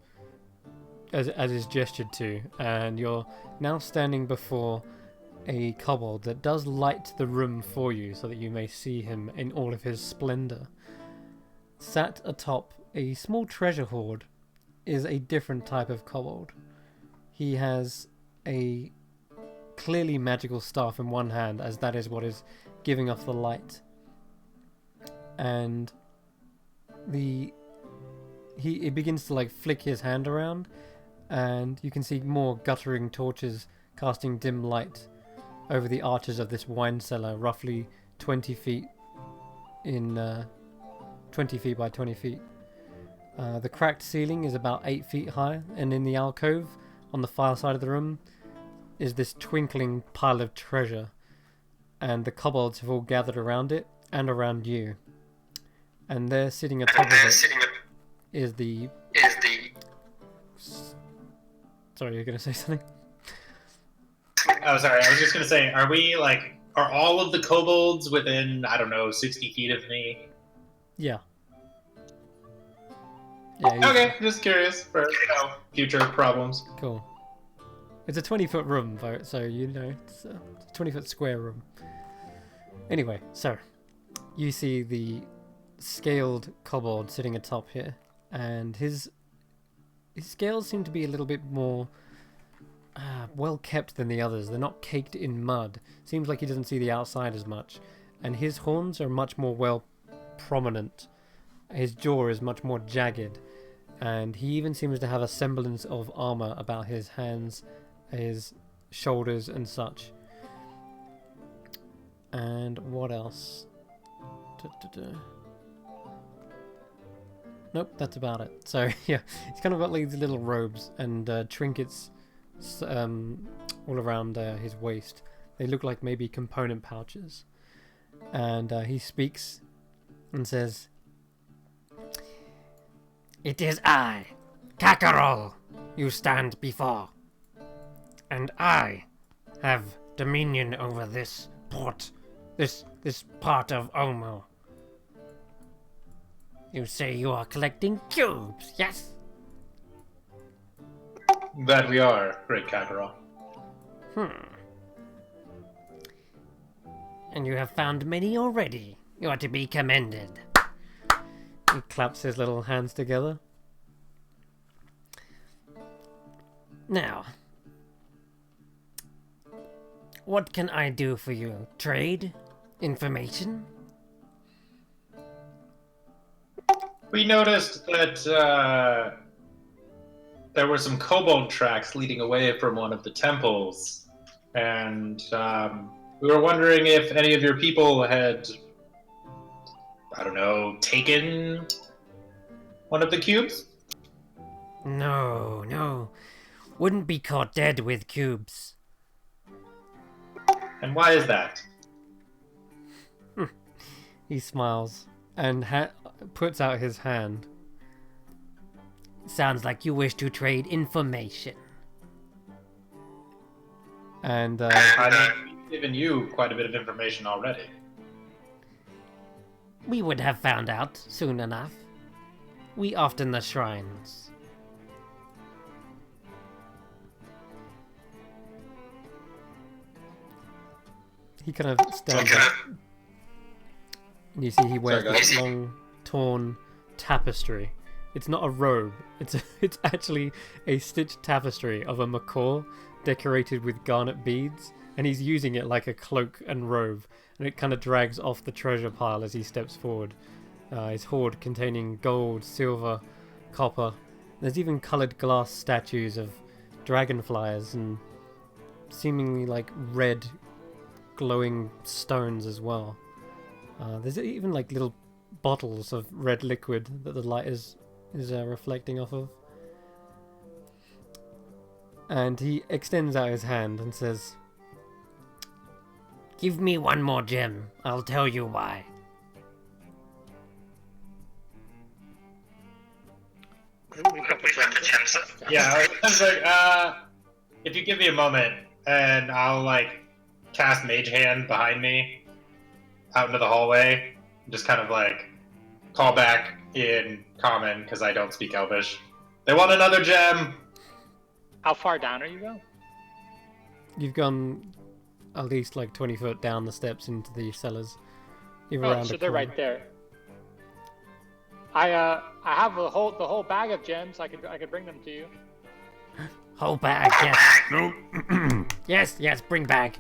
as is gestured to, and you're now standing before a kobold that does light the room for you so that you may see him in all of his splendor. Sat atop a small treasure hoard is a different type of kobold. He has a clearly magical staff in one hand, as that is what is giving off the light. And he begins to like flick his hand around, and you can see more guttering torches casting dim light over the arches of this wine cellar, roughly 20 feet in 20 feet by 20 feet. The cracked ceiling is about 8 feet high, and in the alcove on the far side of the room, is this twinkling pile of treasure, and the kobolds have all gathered around it and around you. And there, sitting atop of it, is the... Sorry, you're going to say something? Oh, sorry. I was just going to say, are all of the kobolds within, I don't know, 60 feet of me? Yeah. Yeah. Okay, just curious for future problems. Cool. It's a 20-foot room, so it's a 20-foot square room. Anyway, so you see the scaled kobold sitting atop here, and his scales seem to be a little bit more well kept than the others. They're not caked in mud. Seems like he doesn't see the outside as much, and his horns are much more well prominent. His jaw is much more jagged, and he even seems to have a semblance of armor about his hands, his shoulders, and such. And what else? Nope, that's about it. So yeah, he's kind of got like these little robes and trinkets all around his waist. They look like maybe component pouches. And he speaks and says, "It is I, Kakarol, you stand before. And I have dominion over this port, this part of Omo. You say you are collecting cubes, yes?" That we are, great Kakarot. And you have found many already. You are to be commended. He claps his little hands together. Now, what can I do for you? Trade? Information? We noticed that there were some kobold tracks leading away from one of the temples, and we were wondering if any of your people had, I don't know, taken one of the cubes? No. Wouldn't be caught dead with cubes. And why is that? He smiles and puts out his hand. Sounds like you wish to trade information. And I've given you quite a bit of information already. We would have found out soon enough. We often the shrines. He kind of stands up. And you see he wears this long, torn tapestry. It's not a robe. It's actually a stitched tapestry of a macaw decorated with garnet beads, and he's using it like a cloak and robe, and it kind of drags off the treasure pile as he steps forward. His hoard containing gold, silver, copper. There's even coloured glass statues of dragonflies and seemingly like red glowing stones as well. There's even like little bottles of red liquid that the light is reflecting off of. And he extends out his hand and says, "Give me one more gem. I'll tell you why." Yeah, I was like, if you give me a moment, and I'll like cast Mage Hand behind me out into the hallway, and just kind of like call back in Common because I don't speak Elvish. They want another gem. How far down are you going? You've gone at least like 20 foot down the steps into the cellars. You're Oh, around so a they're corner. right there. I have the whole bag of gems. I could bring them to you. Whole bag, yes. No. yes, bring bag.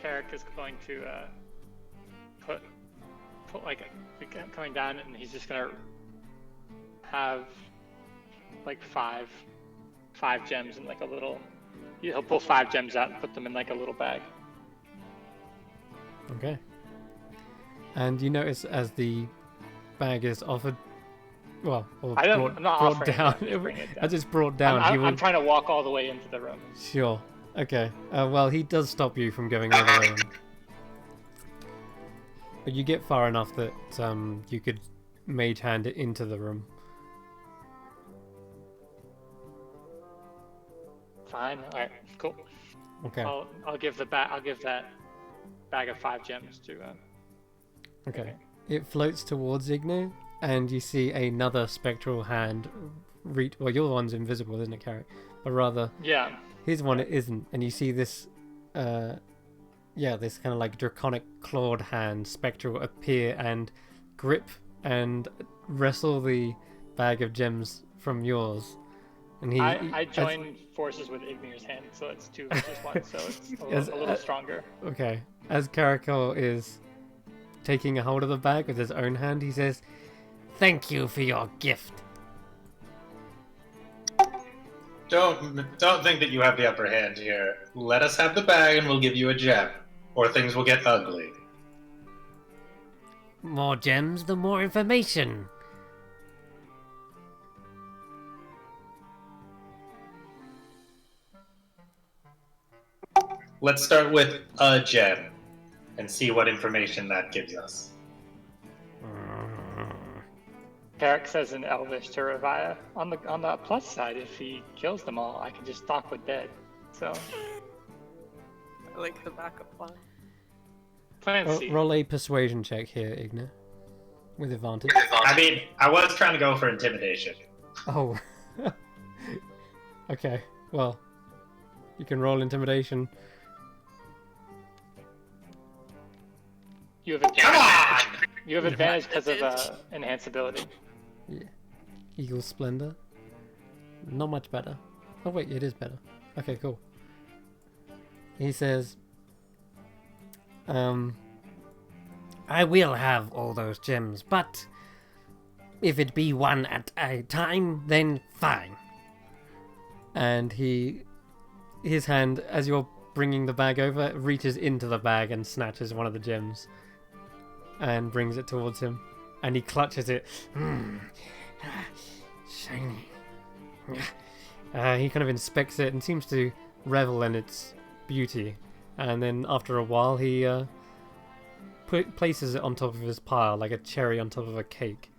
Carrick is going to put like coming down, and he's just gonna have like five gems in like a little. He'll pull 5 gems out and put them in like a little bag. Okay. And you notice as the bag is offered, Well, or I don't. brought, I'm not brought offering down. it. I'm just bringing it down. As it's brought down, he will. I'm trying to walk all the way into the room. Sure. Okay. Well, he does stop you from going all the way in. But you get far enough that you could mage hand it into the room. Fine. All right. Cool. Okay. I'll give that bag of 5 gems to. Okay. It floats towards Ignu, and you see another spectral hand reach. Well, your one's invisible, isn't it, Carrick? But rather, Yeah. his one it isn't, and you see this, this kind of like draconic clawed hand, spectral, appear and grip and wrestle the bag of gems from yours. And I joined forces with Ignir's hand, so it's 2 versus 1, so it's a little stronger. Okay. As Caracol is taking a hold of the bag with his own hand, he says, "Thank you for your gift." Don't think that you have the upper hand here. Let us have the bag and we'll give you a gem, or things will get ugly. More gems, the more information. Let's start with a gem and see what information that gives us. Carrick says in Elvish to Revia, on the plus side, if he kills them all, I can just stalk with dead. So I like the backup plan. plan C. Roll a persuasion check here, Igna, with advantage. I mean, I was trying to go for intimidation. Oh. Okay. Well, you can roll intimidation. You have advantage. Come on! You have advantage because of enhanced ability. Yeah. Eagle Splendor. Not much better. Oh wait, it is better. Okay, cool. He says, I will have all those gems, but if it be one at a time, then fine. And his hand, as you're bringing the bag over, reaches into the bag and snatches one of the gems and brings it towards him. And he clutches it. Shiny. He kind of inspects it and seems to revel in its beauty. And then after a while, he places it on top of his pile like a cherry on top of a cake.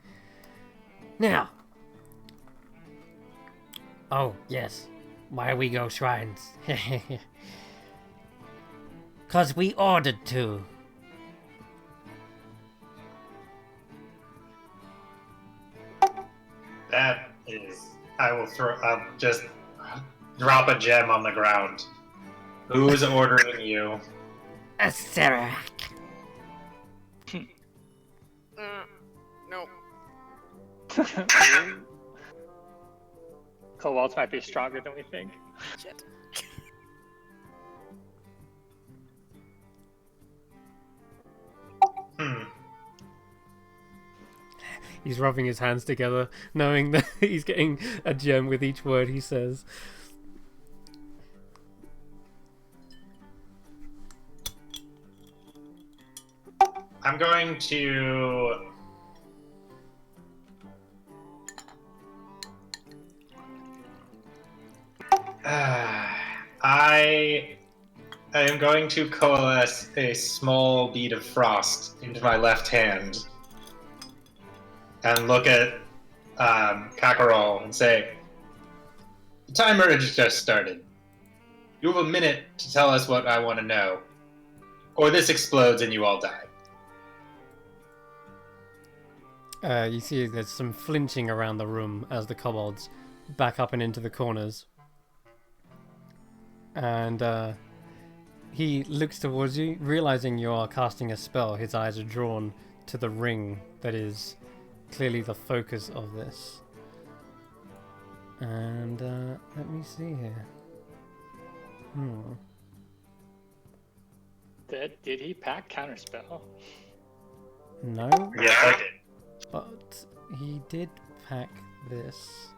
Now. Oh, yes. Why we go shrines? 'Cause we ordered to. That is... I'll just drop a gem on the ground. Who's ordering you? A Serac. No. Kobolds might be stronger than we think. Shit. He's rubbing his hands together, knowing that he's getting a gem with each word he says. I'm going to... I am going to coalesce a small bead of frost into my left hand and look at Kakarol and say, "The timer has just started. You have a minute to tell us what I want to know, or this explodes and you all die." You see there's some flinching around the room as the kobolds back up and into the corners. And he looks towards you, realizing you are casting a spell. His eyes are drawn to the ring that is clearly the focus of this. And let me see here. Did he pack counterspell? No, Yes, I did. but he did pack this.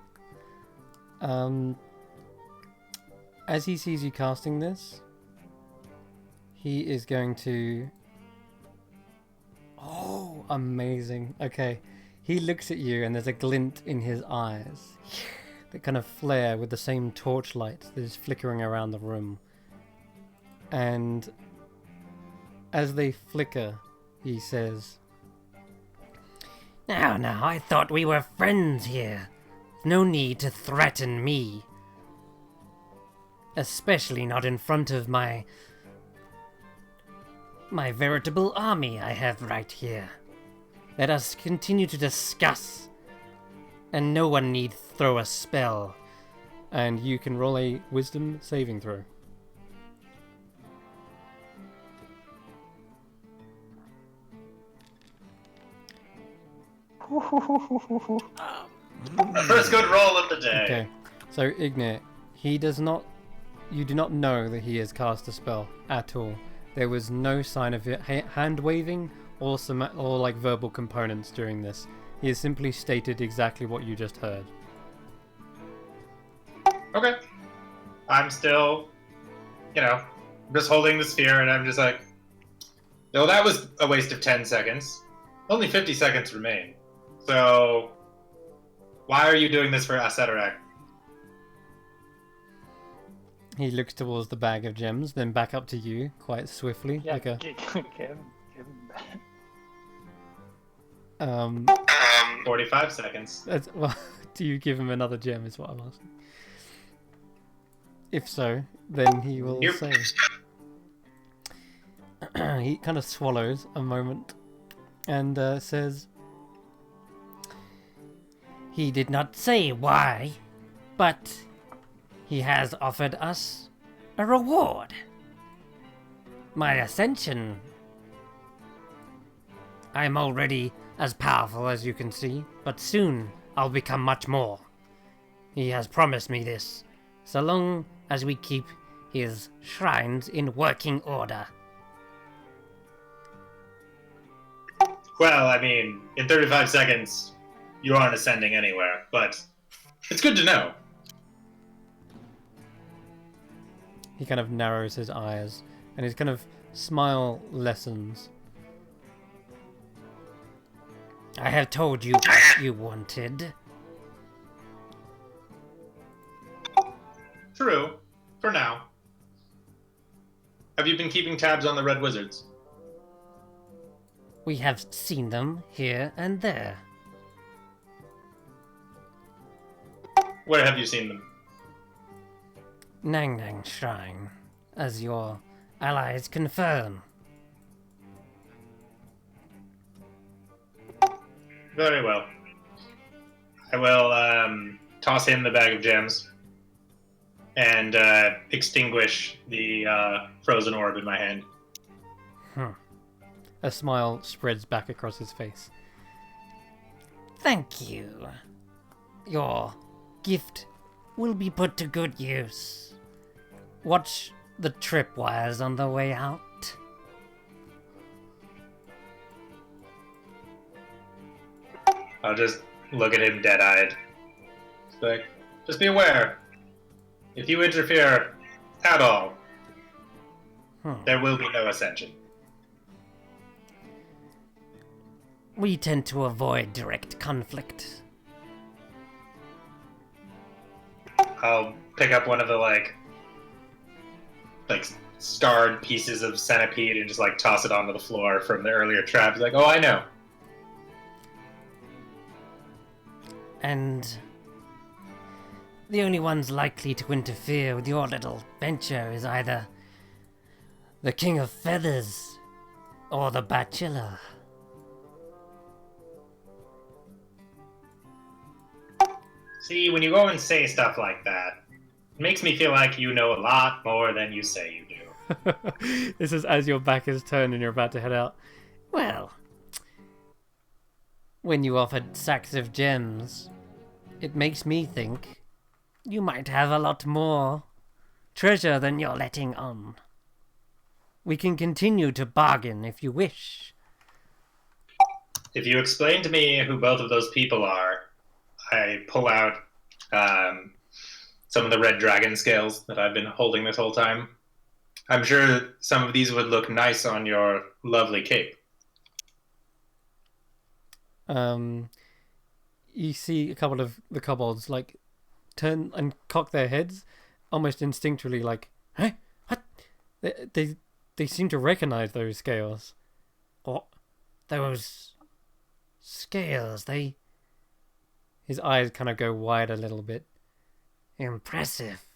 As he sees you casting this, he is going to... Oh, amazing. Okay. He looks at you, and there's a glint in his eyes that kind of flare with the same torchlight that is flickering around the room. And as they flicker, he says, Now, I thought we were friends here. No need to threaten me. Especially not in front of my veritable army I have right here. Let us continue to discuss, and no one need throw a spell. And you can roll a wisdom saving throw. First good roll of the day. Okay, so Ignat, you do not know that he has cast a spell at all. There was no sign of it, hand waving or like verbal components during this. He has simply stated exactly what you just heard. Okay. I'm still, just holding the sphere, and I'm just like, no, that was a waste of 10 seconds. Only 50 seconds remain. So, why are you doing this for Asetarek? He looks towards the bag of gems, then back up to you quite swiftly, Yeah, like a. give him that. 45 seconds. Well, do you give him another gem? Is what I'm asking. If so, then he will Yep. say. He kind of swallows a moment, and says, He did not say why, but he has offered us a reward. My ascension. I'm already as powerful as you can see, but soon I'll become much more. He has promised me this, so long as we keep his shrines in working order. Well, I mean, in 35 seconds, you aren't ascending anywhere, but it's good to know. He kind of narrows his eyes, and his kind of smile lessens. I have told you what you wanted. True, for now. Have you been keeping tabs on the Red Wizards? We have seen them here and there. Where have you seen them? Nang Nang Shrine, as your allies confirm. Very well. I will toss him the bag of gems and extinguish the frozen orb in my hand. A smile spreads back across his face. Thank you. Your gift will be put to good use. Watch the tripwires on the way out. I'll just look at him dead-eyed. Just be aware. If you interfere at all, there will be no ascension. We tend to avoid direct conflict. I'll pick up one of the like starred pieces of centipede and just toss it onto the floor from the earlier trap. He's like, oh, I know. And the only ones likely to interfere with your little venture is either the King of Feathers or the Bachelor. See, when you go and say stuff like that, it makes me feel like you know a lot more than you say you do. This is as your back is turned and you're about to head out. Well, when you offered sacks of gems, it makes me think you might have a lot more treasure than you're letting on. We can continue to bargain if you wish. If you explain to me who both of those people are, I pull out some of the red dragon scales that I've been holding this whole time. I'm sure some of these would look nice on your lovely cape. you see a couple of the kobolds like turn and cock their heads, almost instinctually, like, "Huh? What?" They seem to recognize those scales. What? Those scales? They. His eyes kind of go wide a little bit. Impressive.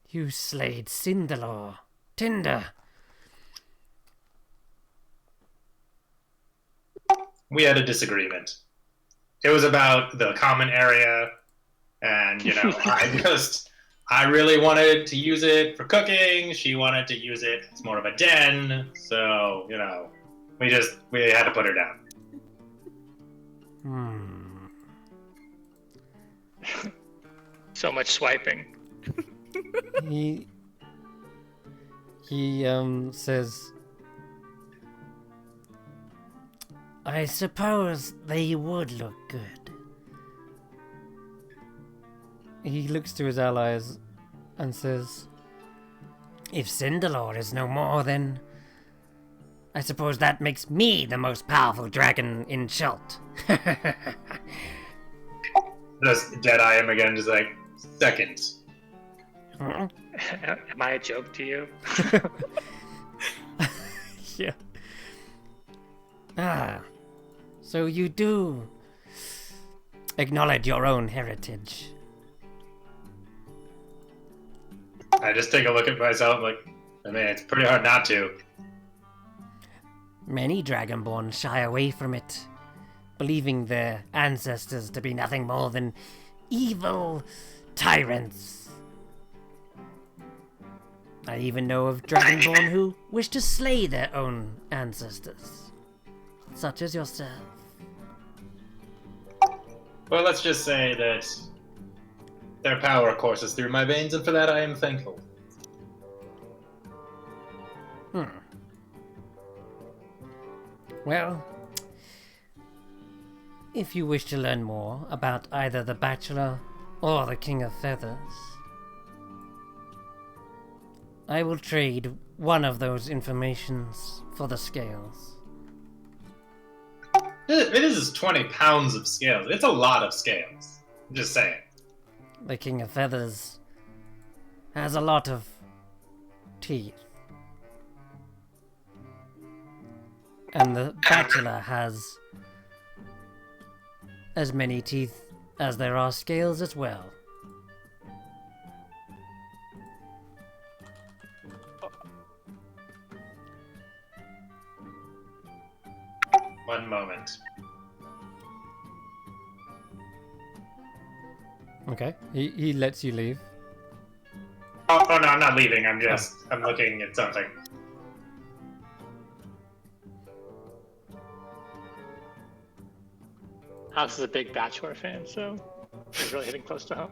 You slayed Cinderlaw. Tinder. We had a disagreement. It was about the common area, and I really wanted to use it for cooking. She wanted to use it as more of a den, so we had to put her down. So much swiping. He says, I suppose they would look good. He looks to his allies and says, if Cinderlaw is no more, then I suppose that makes me the most powerful dragon in Schult. Just Deadeye him again, just like, second. Am I a joke to you? Yeah. Ah, so you do acknowledge your own heritage. I just take a look at myself like, it's pretty hard not to. Many Dragonborn shy away from it, believing their ancestors to be nothing more than evil tyrants. I even know of Dragonborn who wish to slay their own ancestors, such as yourself. Well, let's just say that their power courses through my veins, and for that I am thankful. Well, if you wish to learn more about either the Bachelor or the King of Feathers, I will trade one of those informations for the scales. It is 20 pounds of scales. It's a lot of scales. I'm just saying. The King of Feathers has a lot of teeth. And the Bachelor has as many teeth as there are scales as well. One moment. Okay, he lets you leave. Oh no, I'm not leaving. I'm looking at something. House is a big Bachelor fan, so he's really hitting close to home.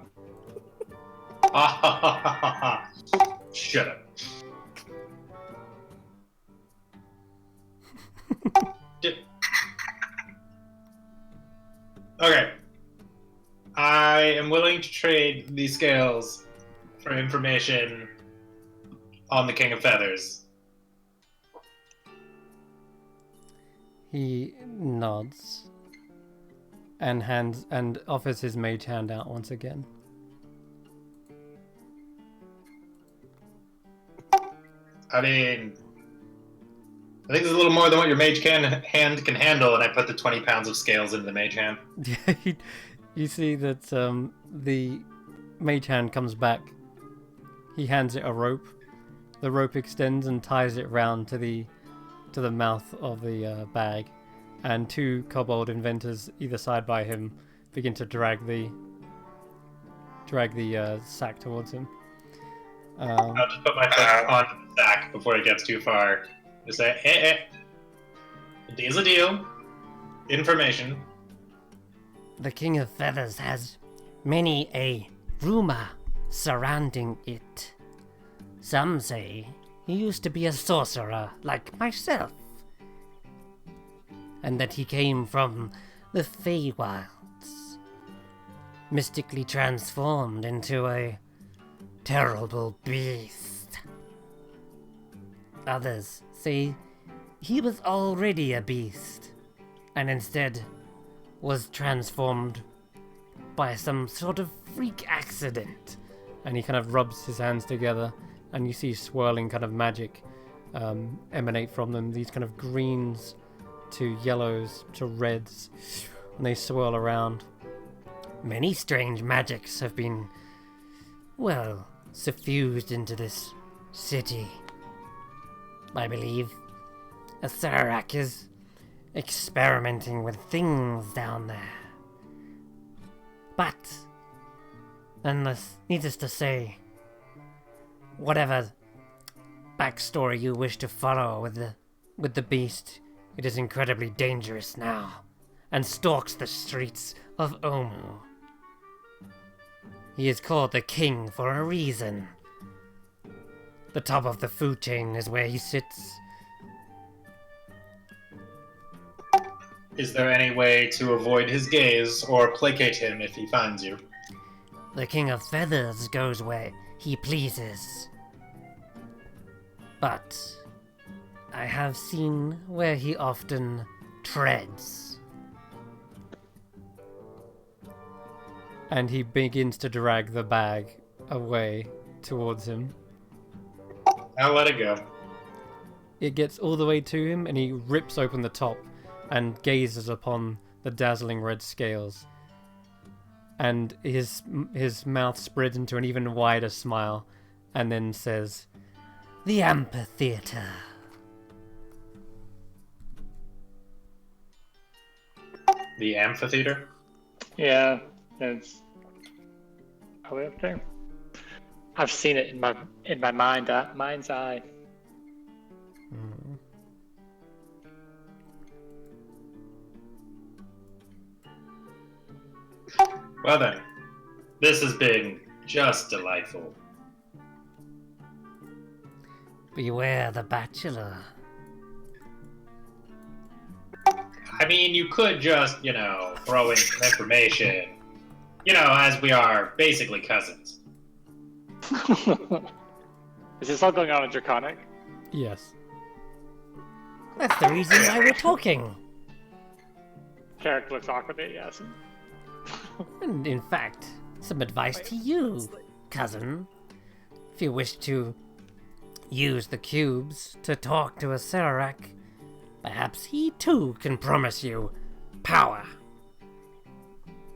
Shut up. Okay. I am willing to trade these scales for information on the King of Feathers. He nods and offers his mage hand out once again. I mean, I think it's a little more than what your mage hand can handle, and I put the 20 pounds of scales into the mage hand. You see that the mage hand comes back. He hands it a rope. The rope extends and ties it round to the mouth of the bag, and two kobold inventors either side by him begin to drag the sack towards him. I'll just put my foot on the sack before it gets too far. Just say, hey, a deal's a deal. Information. The King of Feathers has many a rumor surrounding it. Some say he used to be a sorcerer like myself, and that he came from the Feywilds, mystically transformed into a terrible beast. Others say he was already a beast, and instead was transformed by some sort of freak accident. And he kind of rubs his hands together, and you see swirling kind of magic emanate from them. These kind of greens to yellows to reds, and they swirl around. Many strange magics have been, well, suffused into this city. I believe Acererak is experimenting with things down there. But, needless to say, whatever backstory you wish to follow with the beast, it is incredibly dangerous now, and stalks the streets of Omu. He is called the king for a reason. The top of the food chain is where he sits. Is there any way to avoid his gaze or placate him if he finds you? The King of Feathers goes where he pleases. But I have seen where he often treads. And he begins to drag the bag away towards him. I'll let it go. It gets all the way to him, and he rips open the top and gazes upon the dazzling red scales. And his mouth spreads into an even wider smile, and then says, "The amphitheater." The amphitheater? Yeah, it's probably up there. I've seen it in my mind's eye. Mm. Well then, this has been just delightful. Beware the bachelor. I mean, you could just, throw in some information. As we are basically cousins. Is this all going on in Draconic? Yes. That's the reason why we're talking. Carrick looks awkward at Yasin. And in fact, some advice to you, cousin. If you wish to use the cubes to talk to Acererak, perhaps he too can promise you power.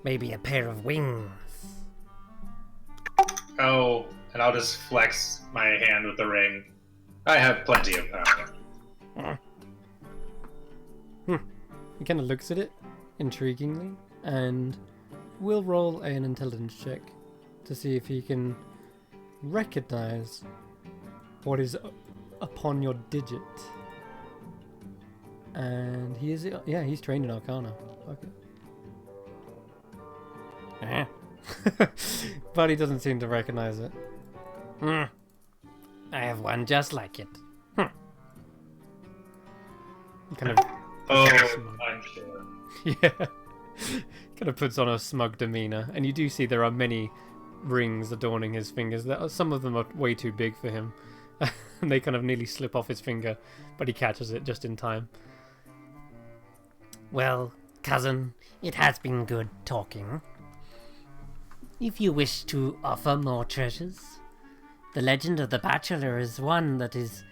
Maybe a pair of wings. Oh, and I'll just flex my hand with the ring. I have plenty of power. He kind of looks at it intriguingly, and we'll roll an intelligence check to see if he can recognize what is upon your digit. And he is, yeah, he's trained in Arcana. Okay. But he doesn't seem to recognize it. I have one just like it. Kind of. Oh, I'm sure. Yeah. Kind of puts on a smug demeanor, and you do see there are many rings adorning his fingers. Some of them are way too big for him, and they kind of nearly slip off his finger, but he catches it just in time. Well, cousin, it has been good talking. If you wish to offer more treasures, the legend of the Bachelor is one that is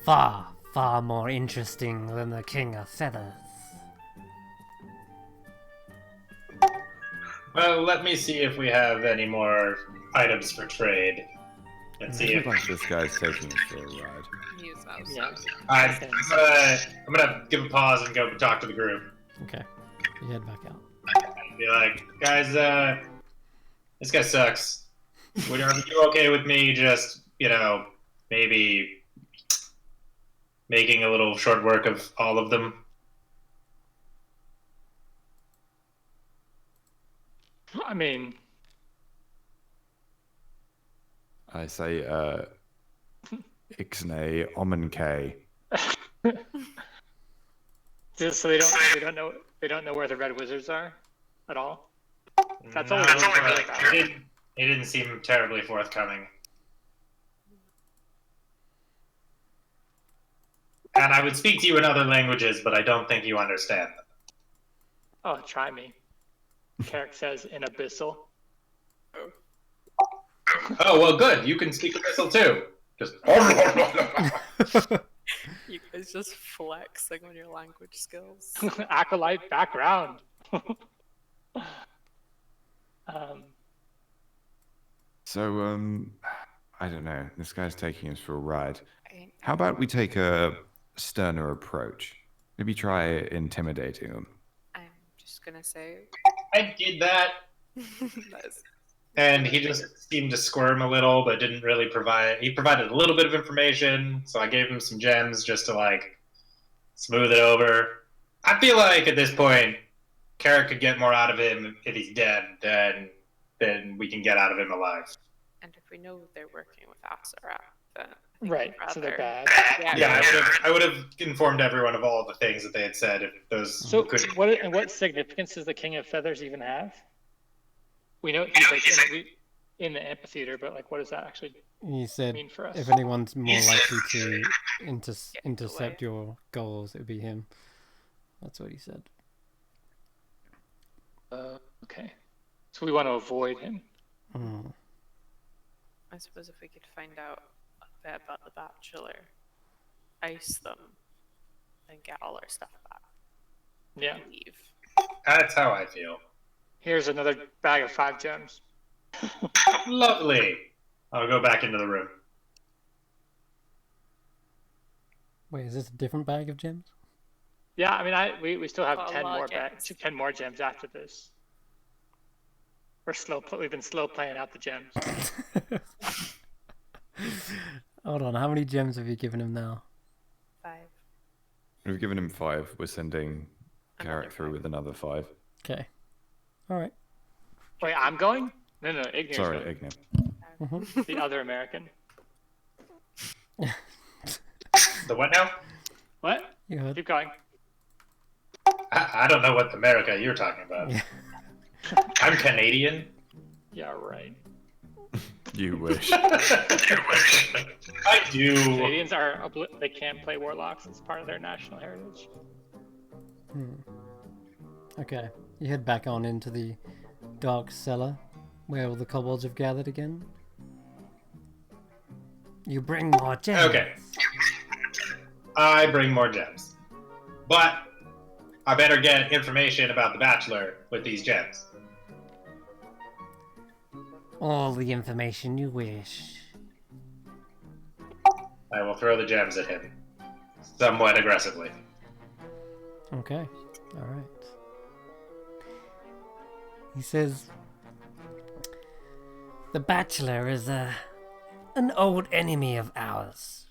far, far more interesting than the King of Feathers. Well, let me see if we have any more items for trade. Let's see I if feel like this guy's taking us for a ride. He is now. Yeah. I'm gonna give a pause and go talk to the group. Okay, you head back out. And be like, guys, this guy sucks. Are you okay with me just, maybe making a little short work of all of them? I mean, I say, Ixnay Omenkay. just so they don't know where the Red Wizards are at all. That's all. He didn't seem terribly forthcoming. And I would speak to you in other languages, but I don't think you understand them. Oh, try me. Carrick says in Abyssal. Oh, well, good. You can speak Abyssal too. Just. You guys just flexing on your language skills. Acolyte background. So, I don't know. This guy's taking us for a ride. How about we take a sterner approach? Maybe try intimidating him. I'm just gonna say. I did that. That's And he just seemed to squirm a little, but didn't really provide. He provided a little bit of information, so I gave him some gems just to like smooth it over. I feel like at this point, Carrick could get more out of him if he's dead than we can get out of him alive. And if we know they're working with Asarat, then Right, so they're bad. Yeah, I would have informed everyone of all the things that they had said if those. So, what significance does the King of Feathers even have? We know he's like in the amphitheater, but like, what does that actually He said mean for us? if anyone's more likely to intercept your goals, it would be him. That's what he said. Okay. So we want to avoid him. I suppose if we could find out a bit about the Bachelor, ice them, and get all our stuff back. Yeah. Leave. That's how I feel. Here's another bag of 5 gems. Lovely. I'll go back into the room. Wait, is this a different bag of gems? Yeah, I mean, we still have Got a 10 lot more of gems. 10 more gems after this. We've been slow playing out the gems. Hold on, how many gems have you given him now? 5. We've given him 5. We're sending Carrick through with another 5. Okay. Alright. Wait, I'm going? No, Ignor's Sorry, going. Ignore. The other American. The what now? What? You heard. Keep going. I don't know what America you're talking about. Yeah. I'm Canadian. Yeah, right. You wish. I do. Canadians they can't play warlocks. It's part of their national heritage. Okay. You head back on into the dark cellar where all the kobolds have gathered again. You bring more gems. Okay. I bring more gems. But I better get information about the Bachelor with these gems. All the information you wish. I will throw the gems at him. Somewhat aggressively. Okay. Alright. He says, the Bachelor is an old enemy of ours.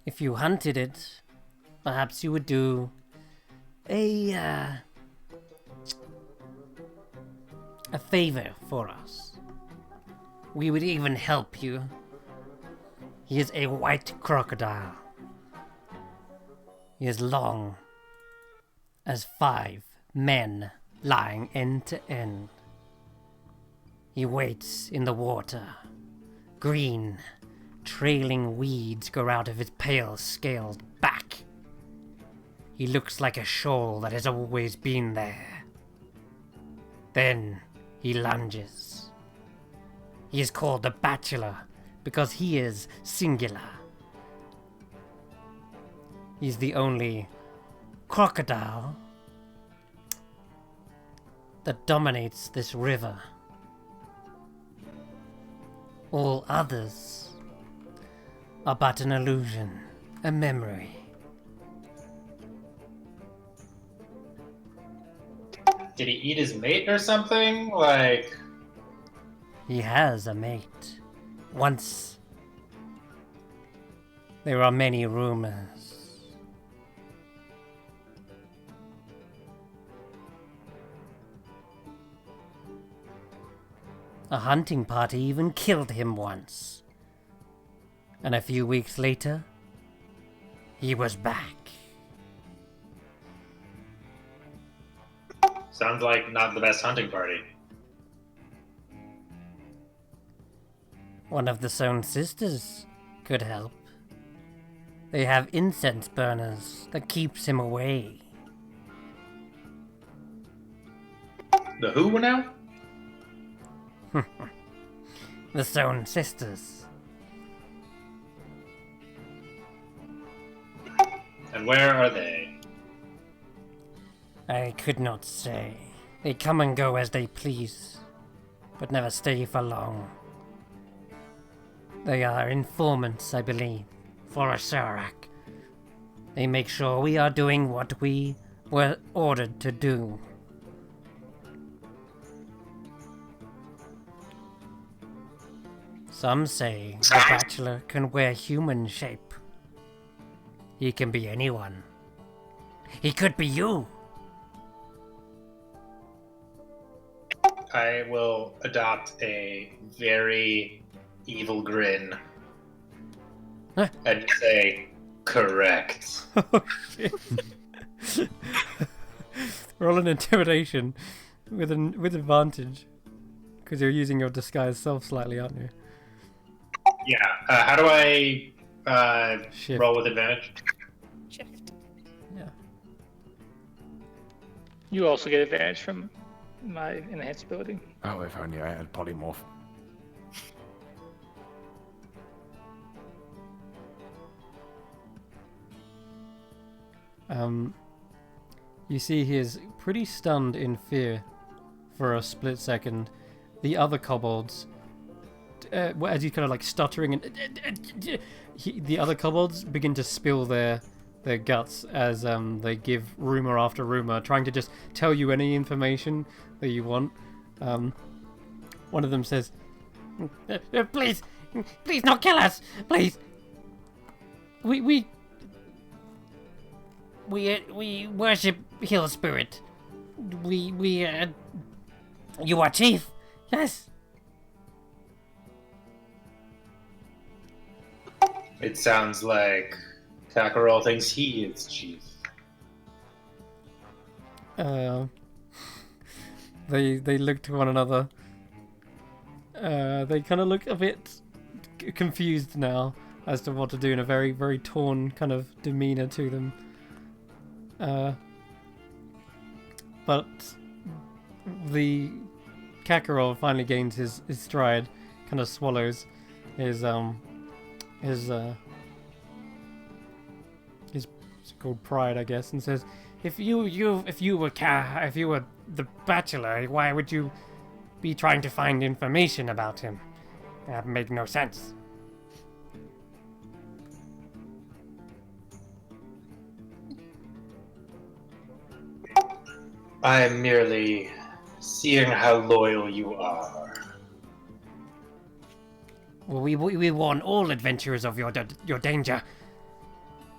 If you hunted it, perhaps you would do a favor for us. We would even help you. He is a white crocodile. He is long as 5 men lying end to end. He waits in the water. Green, trailing weeds grow out of his pale scaled back. He looks like a shoal that has always been there. Then he lunges. He is called the Bachelor because he is singular. He's the only crocodile that dominates this river. All others are but an illusion, a memory. Did he eat his mate or something? Like, He has a mate. Once there are many rumors. A hunting party even killed him once. And a few weeks later, he was back. sounds like not the best hunting party. One of the Sown sisters could help. They have incense burners that keeps him away. The who now? The Stone Sisters. And where are they? I could not say. They come and go as they please, but never stay for long. They are informants, I believe, for Asarak. They make sure we are doing what we were ordered to do. Some say the Bachelor can wear human shape. He can be anyone. He could be you. I will adopt a very evil grin Huh? and say, correct. Oh shit. Roll an intimidation with advantage. Because you're using your disguised self slightly, aren't you? Yeah. How do I Shift. roll with advantage? Shift. Yeah. You also get advantage from my enhanced ability. Oh, if only I had polymorph. You see he is pretty stunned in fear for a split second. The other kobolds, as he's kind of like stuttering, and the other kobolds begin to spill their guts as they give rumor after rumor, trying to just tell you any information that you want. One of them says, "Please, please, not kill us, please. We worship Hill Spirit. You are chief, yes." It sounds like Kakarot thinks he is chief. They look to one another. They kind of look a bit confused now as to what to do, in a very, very torn kind of demeanor to them. But the Kakarot finally gains his stride, kind of swallows his it's called pride, I guess, and says, if you were the Bachelor, why would you be trying to find information about him? That made no sense. I am merely seeing how loyal you are. Well, we warn all adventurers of your danger.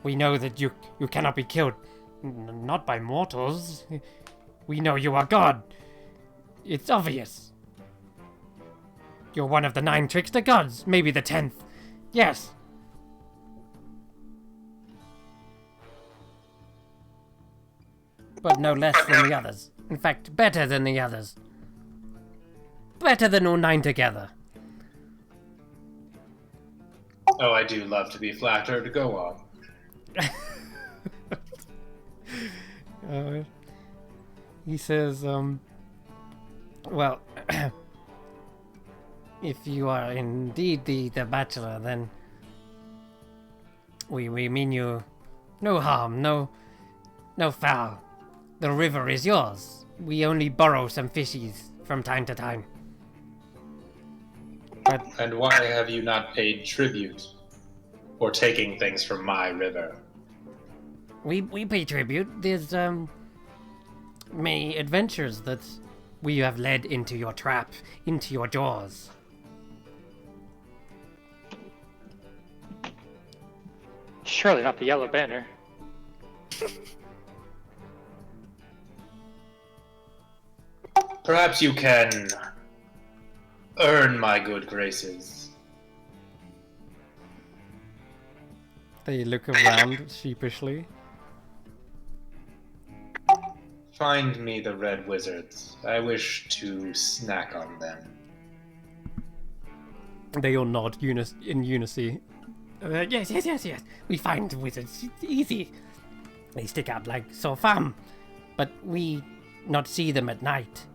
We know that you cannot be killed, not by mortals. We know you are God. It's obvious. You're one of the 9 trickster gods, maybe the 10th. Yes. But no less than the others. In fact, better than the others. Better than all 9 together. Oh, I do love to be flattered. Go on. He says, well, if you are indeed the Bachelor, then we mean you no harm, no foul. The river is yours. We only borrow some fishies from time to time. But And why have you not paid tribute or taking things from my river? we pay tribute. There's many adventures that we have led into your trap, into your jaws. Surely not the yellow banner. Perhaps you can earn my good graces. They look around sheepishly. Find me the red wizards. I wish to snack on them. They all nod in unison. Yes. We find wizards. It's easy. They stick out like so fam. But we not see them at night.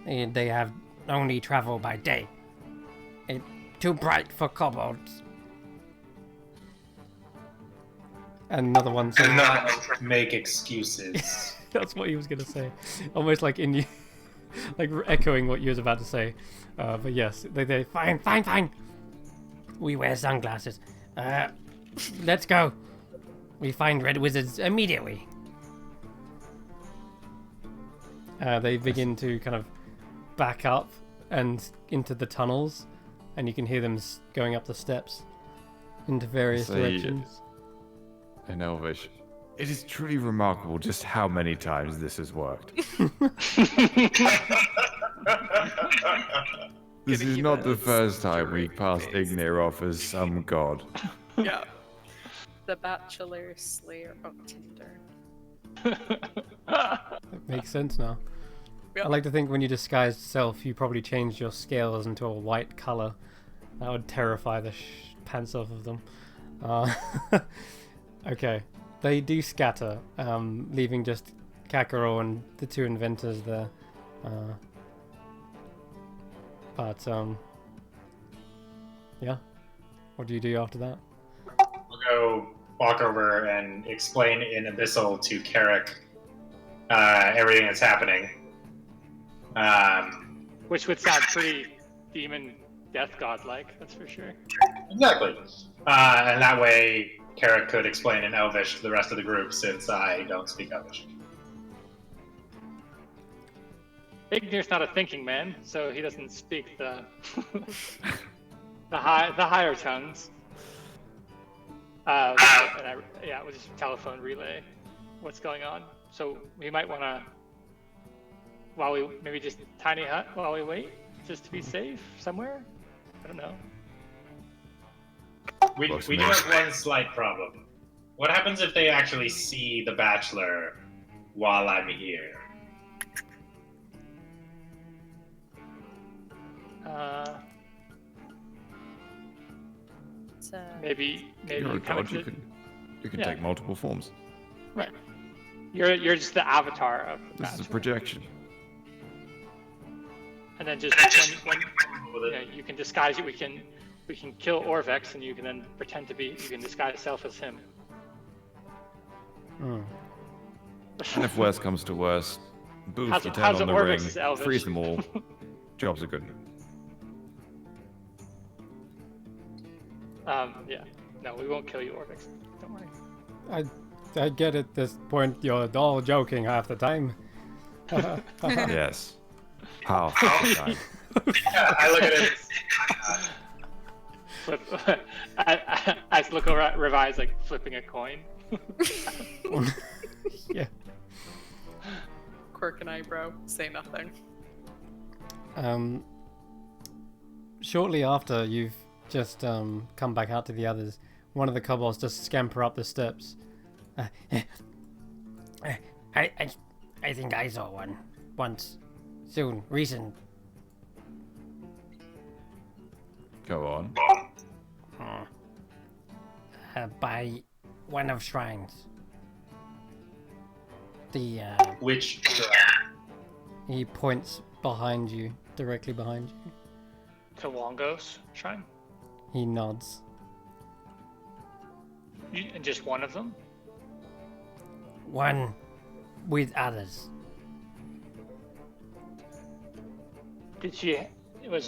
They have only travel by day. It's too bright for kobolds. And another one Do says, not make excuses. that's what he was going to say. Almost like in you, like echoing what you was about to say. But yes, they fine. We wear sunglasses. Let's go. We find red wizards immediately. They begin to kind of back up and into the tunnels, and you can hear them going up the steps into various directions. In Elvish, it is truly remarkable just how many times this has worked. This is not the first time we passed Ignir off as some god. Yeah. The Bachelor Slayer of Tinder. It makes sense now. Yep. I like to think when you disguised self, you probably changed your scales into a white color. That would terrify the pants off of them. Okay, they do scatter, leaving just Kakarot and the two inventors there. Yeah. What do you do after that? We'll go walk over and explain in Abyssal to Carrick everything that's happening. Which would sound pretty demon death god-like, that's for sure. Exactly. And that way, Carrick could explain in Elvish to the rest of the group, since I don't speak Elvish. Ignir's not a thinking man, so he doesn't speak the the higher tongues. We'll just telephone relay what's going on. So we might want to, while we maybe just tiny hut while we wait, just to be safe somewhere. I don't know. We do have one slight problem. What happens if they actually see the Bachelor while I'm here? Maybe You're a kind god, of you can take multiple forms. right. You're just the avatar of the This is a Bachelor. projection. And then just when you can disguise it, we can kill Orvex, and you can then pretend to be. You can disguise yourself as him. And if worse comes to worse, boost How's the it- 10 how's on it the Orvex ring, is Elvish? freeze them all. Jobs are good. Yeah. No, we won't kill you, Orvex. Don't worry. I get at this point you're all joking half the time. Yes. Half the time. Yeah, I look at it. As look over Revi's like flipping a coin. Yeah. Quirk an eyebrow, say nothing. Shortly after you've just come back out to the others, one of the kobolds just scamper up the steps. I think I saw one once, soon, recent. Go on. By one of shrines. The Which He points behind you, directly behind you. To Longos shrine. He nods. And just one of them. one with others. Was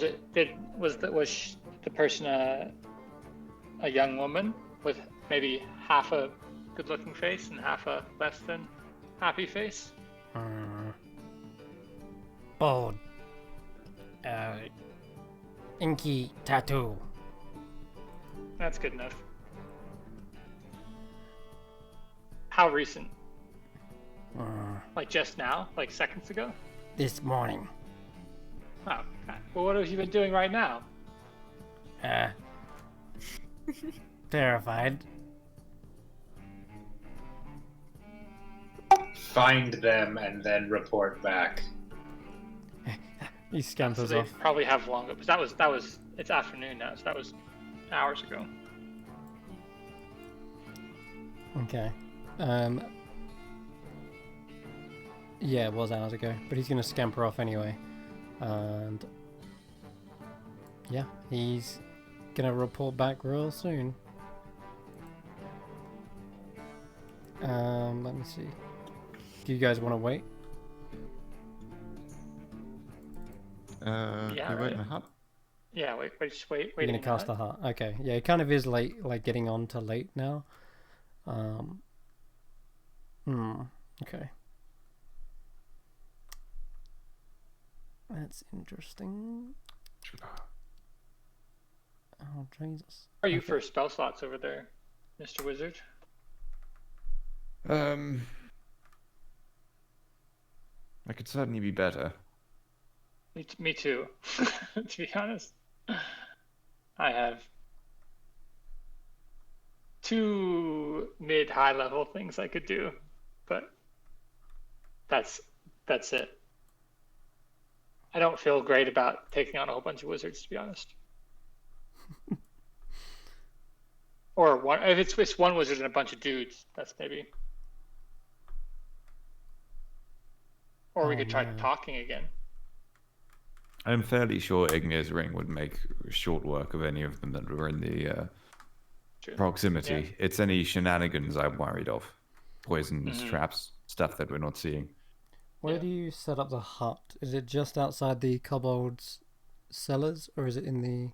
the person a young woman with maybe half a good-looking face and half a less than happy face? Bold. Inky tattoo. That's good enough. How recent? Like just now? Like seconds ago? This morning. Oh, okay. Well, what have you been doing right now? Terrified. find them and then report back. He So scampers they off. probably have longer, because that was it's afternoon now, so that was hours ago. Okay. Yeah, it was hours ago, but he's gonna scamper off anyway. And yeah, he's gonna report back real soon. Let me see. Do you guys want to wait? Yeah, Can we wait right. in the hut? Yeah, just wait. You're gonna Waiting cast the heart. Okay. Yeah, it kind of is late, like getting on to late now. Okay. That's interesting. Oh, Jesus. Are you for spell slots over there, Mr. Wizard? I could certainly be better. Me too. To be honest, I have 2 mid-high level things I could do, but that's it. I don't feel great about taking on a whole bunch of wizards, to be honest. Or one, if it's one wizard and a bunch of dudes, that's maybe. Or we could try talking again. I'm fairly sure Igneous Ring would make short work of any of them that were in the proximity. Yeah. It's any shenanigans I'm worried of. Poisons, traps, stuff that we're not seeing. Where do you set up the hut? Is it just outside the kobolds' cellars, or is it in the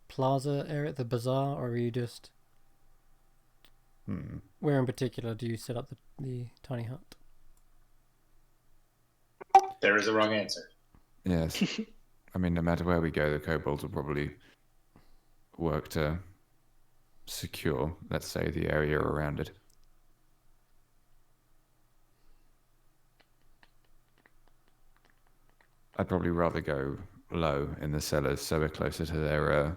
plaza area, the bazaar, or are you just... Where in particular do you set up the tiny hut? There is a wrong answer. Yes. I mean, no matter where we go, the kobolds will probably work to secure, let's say, the area around it. I'd probably rather go low in the cellars, so we're closer to their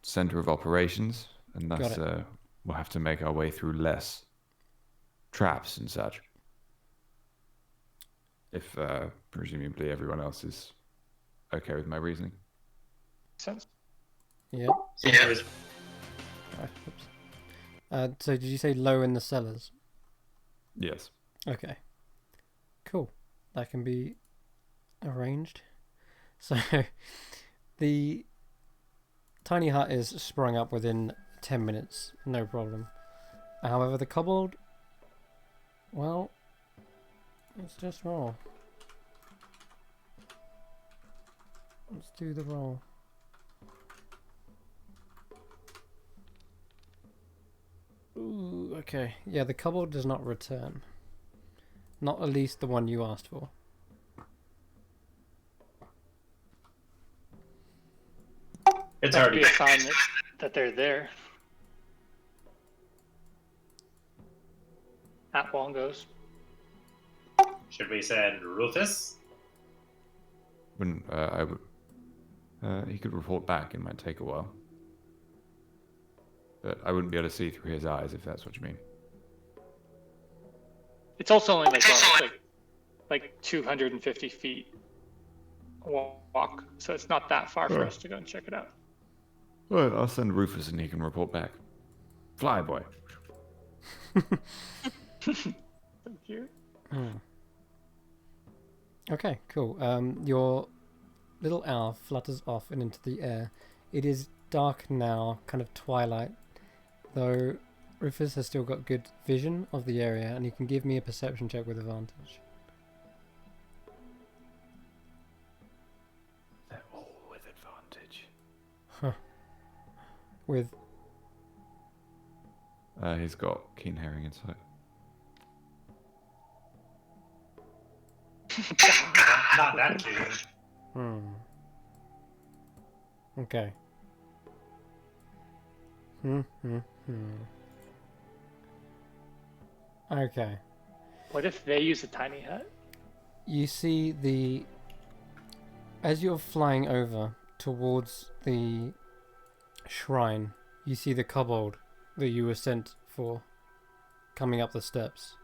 center of operations, and thus we'll have to make our way through less traps and such. If presumably everyone else is okay with my reasoning. Sense. Yeah. Yeah. Oops. So did you say low in the cellars? Yes. Okay. Cool. That can be arranged. So the tiny hut is sprung up within 10 minutes, no problem. However, the kobold, well, let's just roll. Let's do the roll. Ooh, okay. Yeah, the kobold does not return. Not at least the one you asked for. It's That could already be a sign that they're there. At Wongos. Should we send Rufus? Wouldn't I would. He could report back. It might take a while, but I wouldn't be able to see through his eyes if that's what you mean. It's also only like 250 feet walk, so it's not that far for us to go and check it out. Well, I'll send Rufus and he can report back. Fly, boy. Thank you. Okay, cool. Your little owl flutters off and into the air. It is dark now, kind of twilight, though Rufus has still got good vision of the area, and you can give me a perception check with advantage. They're all with advantage. Huh. With... He's got keen hearing insight. Not that keen. Okay. Okay. What if they use a tiny hut? You see the... As you're flying over towards the shrine, you see the kobold that you were sent for coming up the steps.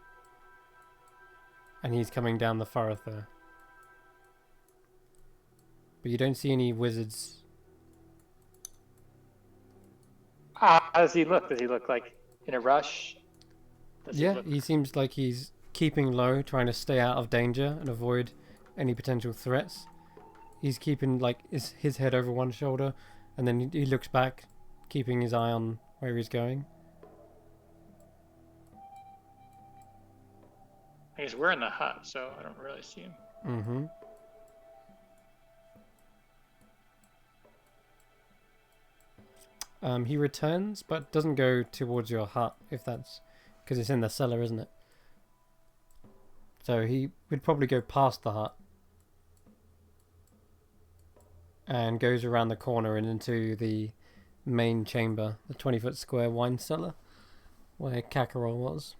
And he's coming down the thoroughfare. But you don't see any wizards. How does he look? Does he look like in a rush? He seems like he's keeping low, trying to stay out of danger and avoid any potential threats. He's keeping like his head over one shoulder, and then he looks back, keeping his eye on where he's going. I guess we're in the hut, so I don't really see him. Mm-hmm. He returns, but doesn't go towards your hut, if that's because it's in the cellar, isn't it? So he would probably go past the hut and goes around the corner and into the main chamber, the 20-foot square wine cellar, where Kakarot was.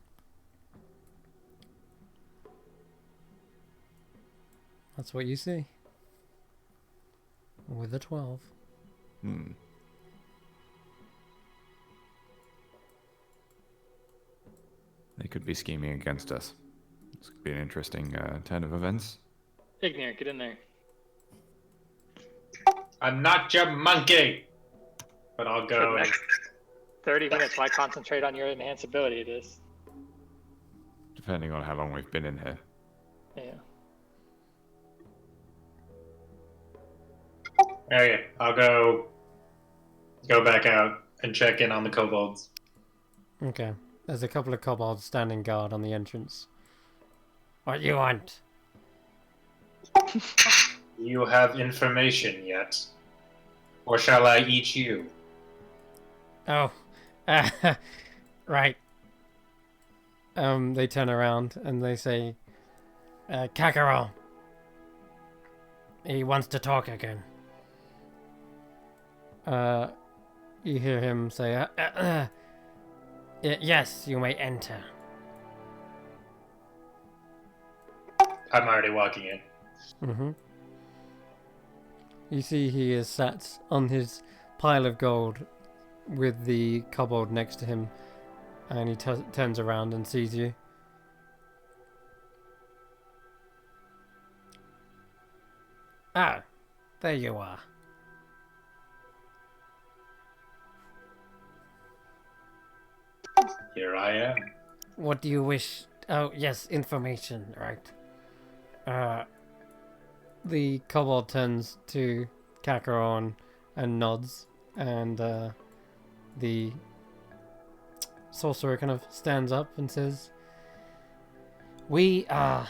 That's what you see. With a 12. Hmm. They could be scheming against us. This could be an interesting turn of events. Ignir, get in there. I'm not your monkey! But I'll For go. the next 30 minutes, why concentrate on your enhanced ability? It is. Depending on how long we've been in here. Yeah. Okay, I'll go back out and check in on the kobolds. Okay. There's a couple of kobolds standing guard on the entrance. What you want? You have information yet? Or shall I eat you? Oh, right. They turn around and they say, Kakarot. He wants to talk again. you hear him say, Yes, you may enter. I'm already walking in. mm-hmm. You see he is sat on his pile of gold with the kobold next to him, and he turns around and sees you. Ah, there you are. Here I am. What do you wish? Oh, yes, information, right. The kobold turns to Kakarot and nods, and the sorcerer kind of stands up and says, We are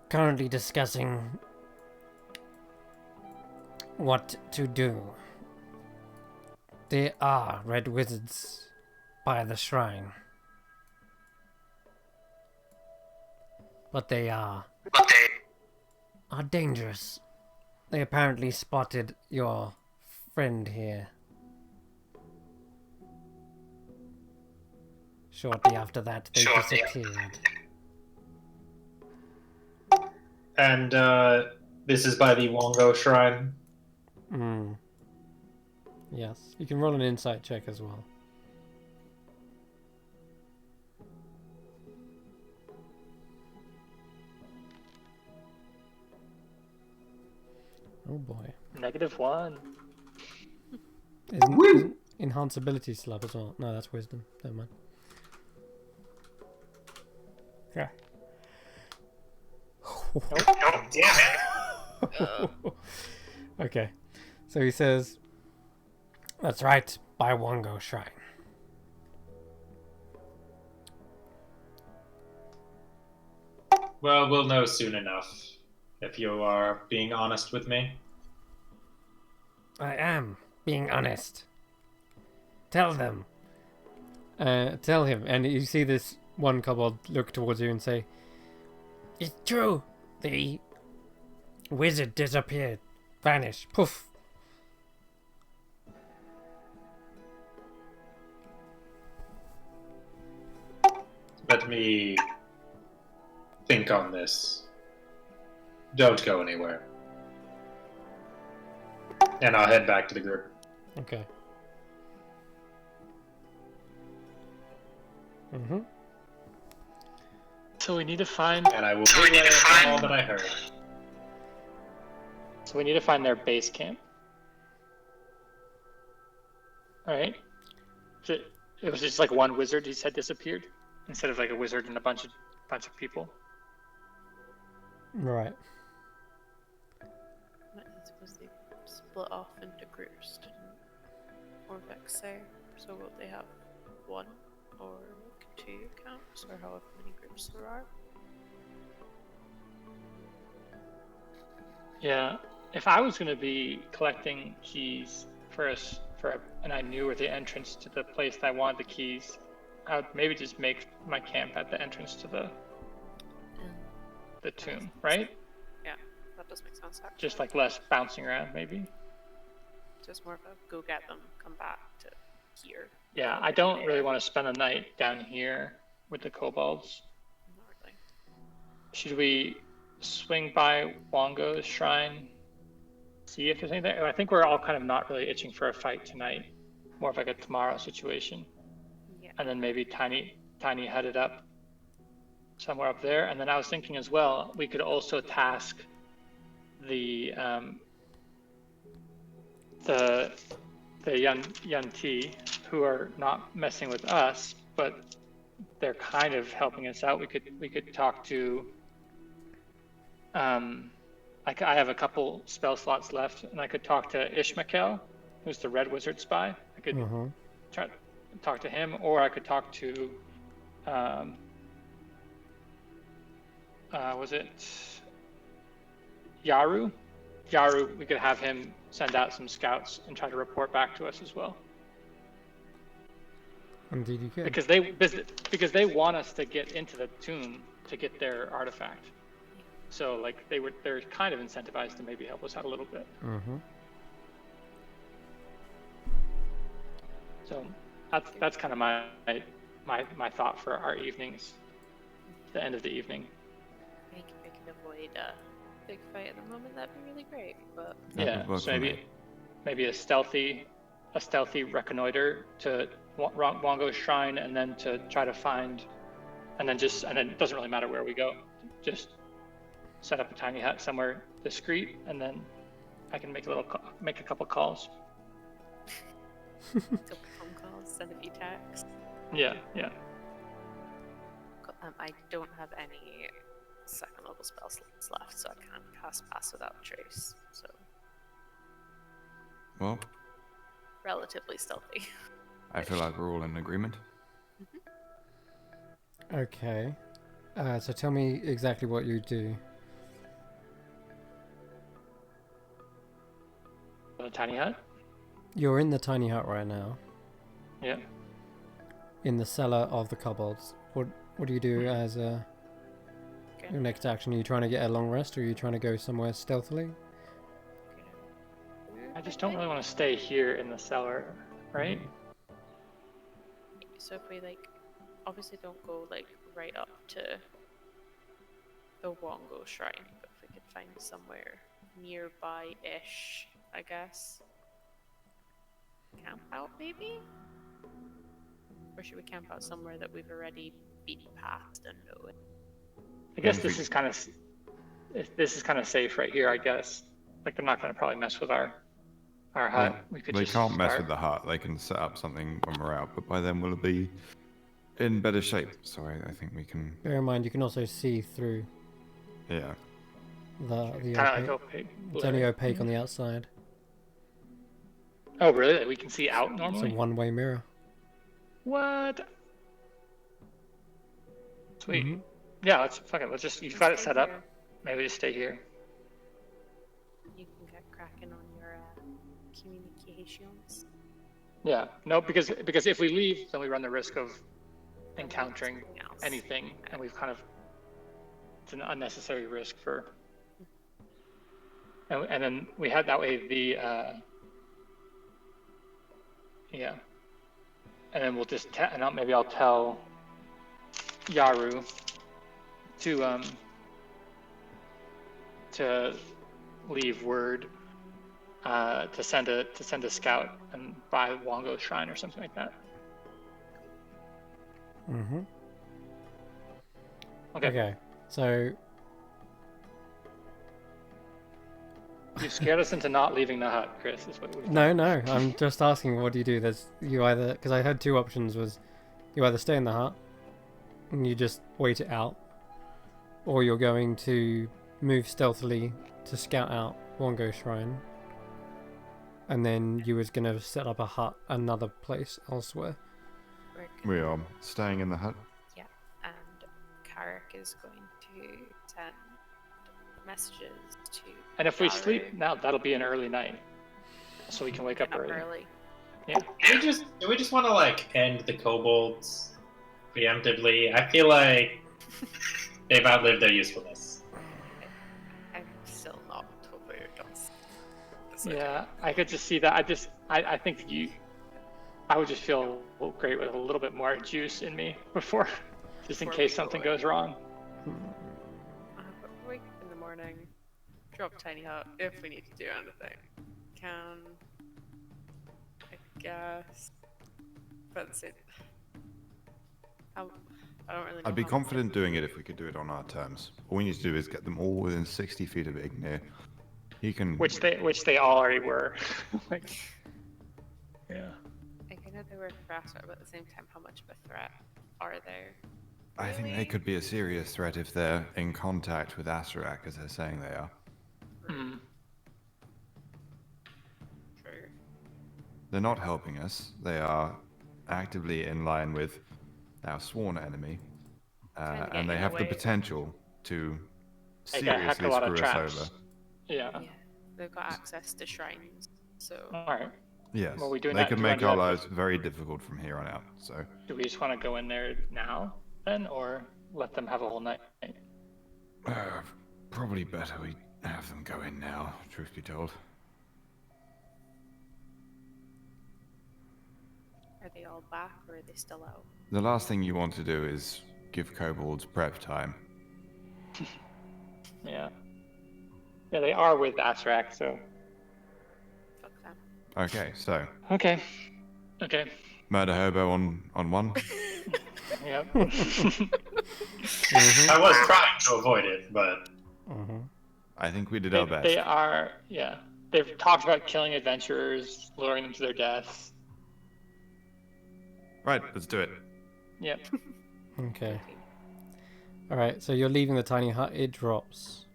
currently discussing what to do. There are red wizards by the shrine. But they are dangerous. They apparently spotted your friend here. Shortly after that, they disappeared. And this is by the Wongo Shrine. Yes. You can roll an insight check as well. Oh boy. -1. Isn't enhance ability slab as well? No, that's wisdom. Never mind. Yeah. Oh, damn it! Okay. So he says, That's right, by Wongo Shrine. Well, we'll know soon enough. If you are being honest with me. I am being honest. Tell them. tell him. And you see this one kobold look towards you and say, It's true. The wizard disappeared. Vanished. Poof. Let me think on this. Don't go anywhere. And I'll head back to the group. okay. Mm-hmm. So we need to find. And I will relay all that I heard. So we need to find their base camp. All right. It was just like one wizard you said disappeared. instead of like a wizard and a bunch of people. Right. I suppose they split off into groups, didn't Orvex say? So will they have 1 or 2 accounts, or however many groups there are? Yeah, if I was going to be collecting keys and I knew where the entrance to the place that I wanted the keys, I would maybe just make my camp at the entrance to the tomb, right? Yeah, that does make sense actually. Just like less bouncing around, maybe. Just more of a go get them, come back to here. Yeah, I don't really want to spend the night down here with the kobolds. Not really. Should we swing by Wongo's shrine, see if there's anything? I think we're all kind of not really itching for a fight tonight. More of like a tomorrow situation. Yeah. And then maybe Tiny headed up somewhere up there. And then I was thinking as well, we could also task the Yun Ti, who are not messing with us, but they're kind of helping us out. We could talk to. I have a couple spell slots left, and I could talk to Ishmael, who's the Red Wizard spy. I could try to talk to him, or I could talk to. Was it Yaru? Yaru, we could have him send out some scouts and try to report back to us as well. Indeed, you could. Because they want us to get into the tomb to get their artifact. So like they're kind of incentivized to maybe help us out a little bit. So that's kind of my thought for our evenings. The end of the evening. I think if I can avoid a big fight at the moment, that'd be really great. But yeah, so maybe a stealthy reconnoiter to Wongo's shrine, and then to try to find, and then it doesn't really matter where we go. Just set up a tiny hut somewhere discreet, and then I can make a couple calls. couple phone calls, send a few texts. Yeah. I don't have any second level spell slots left, so I can't cast Pass Without Trace. So Well, relatively stealthy. I feel like we're all in agreement. Okay. So tell me exactly what you do. A tiny hut. You're in the tiny hut right now. Yeah. In the cellar of the kobolds. What do you do as your next action? Are you trying to get a long rest, or are you trying to go somewhere stealthily? I just don't really want to stay here in the cellar, right? So if we obviously don't go right up to the Wongo shrine, but if we could find somewhere nearby-ish, I guess. Camp out maybe? Or should we camp out somewhere that we've already been past and know it? I guess this is kind of safe right here. I guess they're not going to probably mess with our hut. They can't mess with the hut. They can set up something when we're out, but by then we'll be in better shape. So I think we can. Bear in mind, you can also see through. Yeah. The kind of like opaque. It's only opaque on the outside. Oh really? We can see out normally. It's a one-way mirror. What? Sweet. Yeah, let's just. You've got it set up. Maybe just stay here. You can get cracking on your communications. Yeah. No, because if we leave, then we run the risk of encountering anything, and we've kind of. It's an unnecessary risk for. And then we had that way the. Yeah. And then we'll just maybe I'll tell Yaru to leave word to send a scout and by Wongo's shrine or something like that. Okay. So you've scared us into not leaving the hut, Chris. Is what we've done. No. I'm just asking, what do you do? Because I had two options: was you either stay in the hut, and you just wait it out, or you're going to move stealthily to scout out Wongo Shrine, and then you was gonna set up a hut another place elsewhere. We are staying in the hut. Yeah, and Carrick is going to send messages to. And if we Daru. sleep now, that'll be an early night, so we can wake up Get early. Yeah. Do we just want to like end the kobolds preemptively? I feel like they've outlived their usefulness. I'm still not totally against this Yeah, I could just see that. I think I would just feel great with a little bit more juice in me before, just in Before case we go something away. goes wrong. But wake up in the morning, drop tiny hut if we need to do anything. Can I guess? But that's it. I don't really know. I'd be how- confident doing it if we could do it on our terms. All we need to do is get them all within 60 feet of Ignir. He can. Which they all already were. Like, yeah. I know they were faster, but at the same time, how much of a threat are they? I think they could be a serious threat if they're in contact with Asarak, as they're saying they are. Mm. True. They're not helping us. They are actively in line with our sworn enemy, Trying to get and they in have the the way. potential to They got a heck of seriously a lot of screw us traps. over. Yeah. Yeah, they've got access to shrines, so All right. Yes, Well, we doing they that- can do you wanna make do our that lives very difficult from here on out. So, Do we just want to go in there now, then, or let them have a whole night? probably better we have them go in now, truth be told. are they all back or are they still out? The last thing you want to do is give kobolds prep time. Yeah. Yeah, they are with Asrak, so. Fuck them. Okay, so Okay. Okay. murder hobo on one. Yep. I was trying to avoid it, but I think we did our best. They are, yeah. They've talked about killing adventurers, luring them to their deaths. Right, let's do it. Yep. Okay. Alright, so you're leaving the tiny hut. It drops.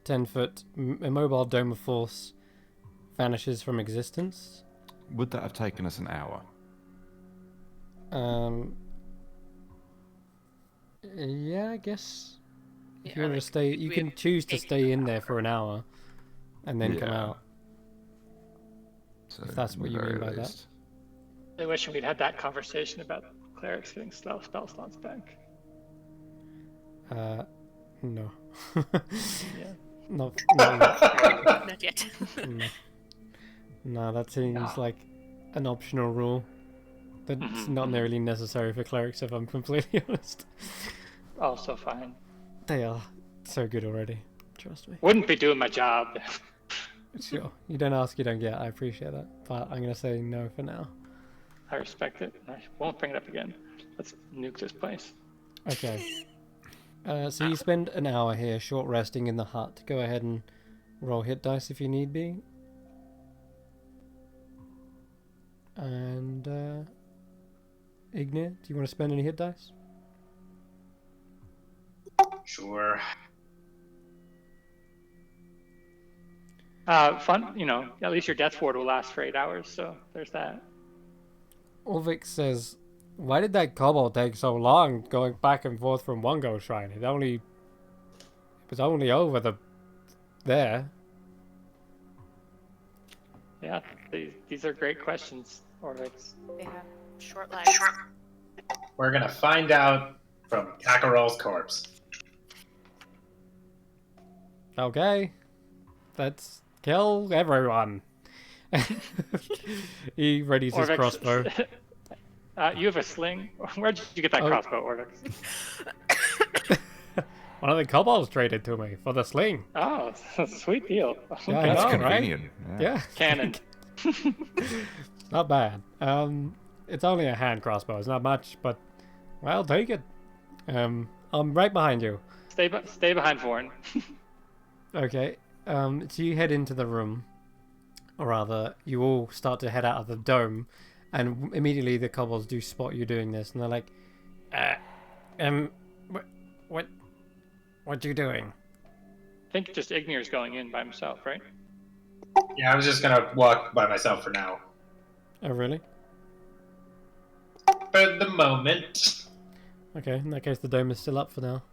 10-foot immobile dome of force vanishes from existence. Would that have taken us an hour? Yeah, I guess. If Yeah, you want to like, stay, you can we've choose to taken stay in there for an hour, and then come Yeah. out. So, If that's what at you the mean very by that. least. I wish we'd had that conversation about clerics getting spell slots back. No. Yeah. Not yet. Not yet. No. No, that seems like an optional rule. That's not really necessary for clerics, if I'm completely honest. Also fine. They are so good already. Trust me. Wouldn't be doing my job. Sure. You don't ask, you don't get. I appreciate that. But I'm going to say no for now. I respect it. I won't bring it up again. Let's nuke this place. Okay. So you spend an hour here, short resting in the hut. Go ahead and roll hit dice if you need be. And, Ignir, do you want to spend any hit dice? sure. Fun, at least your death ward will last for 8 hours, so there's that. Ulvik says, why did that kobold take so long going back and forth from Wongo Shrine? It was only over there. Yeah, these are great questions, Orvix. They have short lives. We're gonna find out from Kakarol's corpse. Okay. Let's kill everyone. He readies his Orvix, crossbow. you have a sling? Where did you get that Oh. crossbow, Orvix? One of the kobolds traded to me for the sling. Oh, sweet deal. Yeah, I That's know, right? convenient. Yeah. Canon. Not bad. It's only a hand crossbow. It's not much, but I'll take it. I'm right behind you. Stay behind Vorn. Okay. So you head into the room, or rather, you all start to head out of the dome, and immediately the kobolds do spot you doing this, and they're like, what you doing? I think just Ignir's going in by himself, right? Yeah, I was just gonna walk by myself for now. "Oh, really? For the moment. Okay, in that case, the dome is still up for now.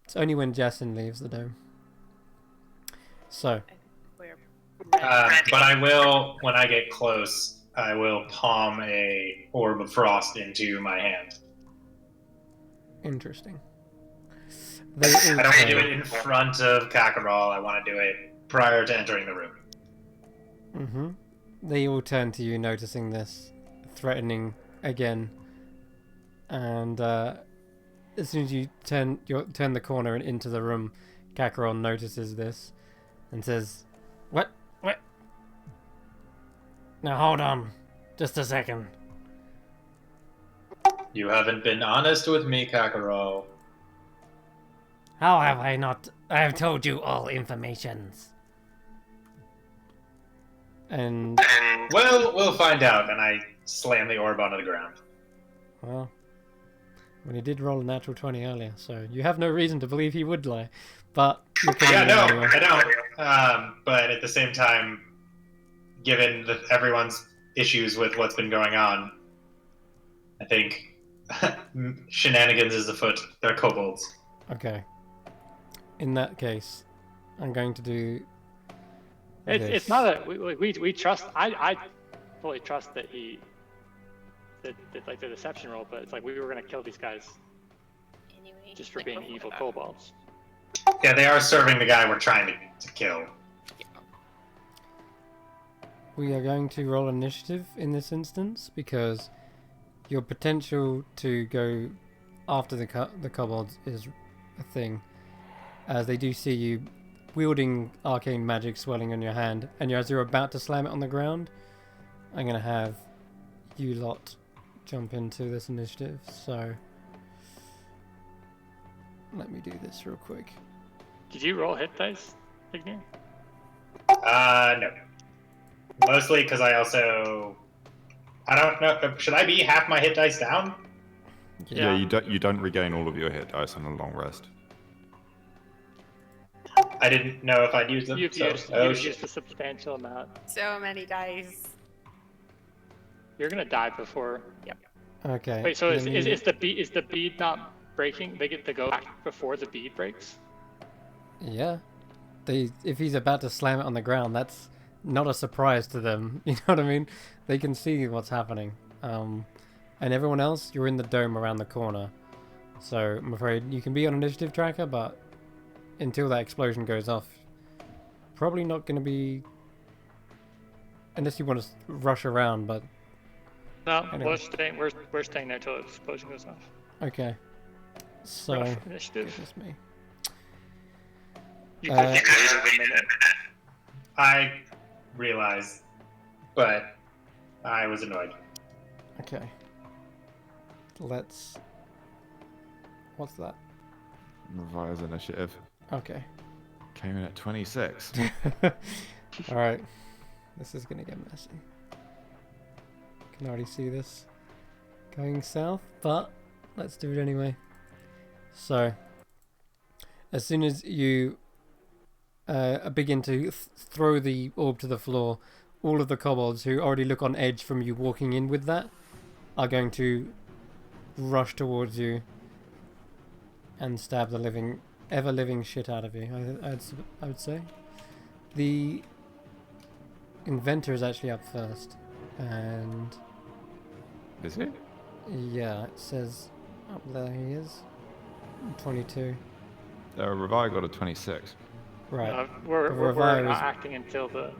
It's only when Jason leaves the dome. So, We're But I will, when I get close, I will palm a orb of frost into my hand. interesting. I don't want to do it in front of Kakarot. I want to do it prior to entering the room. Mm-hmm. They all turn to you, noticing this, threatening again. And as soon as you turn the corner and into the room, Kakarot notices this and says, What? Now hold on. Just a second. You haven't been honest with me, Kakarot. How have I not? I have told you all informations. and, Well, we'll find out. And I slam the orb onto the ground. well, when he did roll a natural 20 earlier, so you have no reason to believe he would lie. But you're killing Yeah, him no, anyway. I don't. But at the same time, given everyone's issues with what's been going on, I think shenanigans is afoot. They're kobolds. Okay. In that case, I'm going to do. It's not that we trust. I fully trust that he did like the deception roll, but it's like we were gonna kill these guys Anyway, just for like, being before evil that. kobolds. Yeah, they are serving the guy we're trying to kill. We are going to roll initiative in this instance because your potential to go after the kobolds is a thing, as they do see you wielding arcane magic swelling on your hand, and as you're about to slam it on the ground, I'm gonna have you lot jump into this initiative. So let me do this real quick. Did you roll hit dice, Ignir? No. Mostly because I don't know. Should I be half my hit dice down? Yeah, you don't regain all of your hit dice on a long rest. I didn't know if I'd use them. You've so, used a substantial amount. So many dice. You're gonna die before. Okay. Wait, so let me- is the bead not breaking? They get to go back before the bead breaks. Yeah. If he's about to slam it on the ground, that's not a surprise to them. You know what I mean? They can see what's happening. And everyone else, you're in the dome around the corner. So I'm afraid you can be on initiative tracker, but until that explosion goes off, probably not going to be... Unless you want to rush around, but... No, Anyway. we're staying there till the explosion goes off. Okay. So... Rush initiative. Goodness me. You could just wait a minute. I realize, but I was annoyed. Okay. Let's... What's that? Revise initiative. Okay. Came in at 26. Alright. This is gonna get messy. Can already see this going south, but let's do it anyway. So, as soon as you begin to throw the orb to the floor, all of the kobolds who already look on edge from you walking in with that are going to rush towards you and stab the ever-living shit out of you, I would say. The inventor is actually up first, and Is it? yeah, it says up there he is. 22. Revive got a 26. Right. We're Revive not is- acting until the.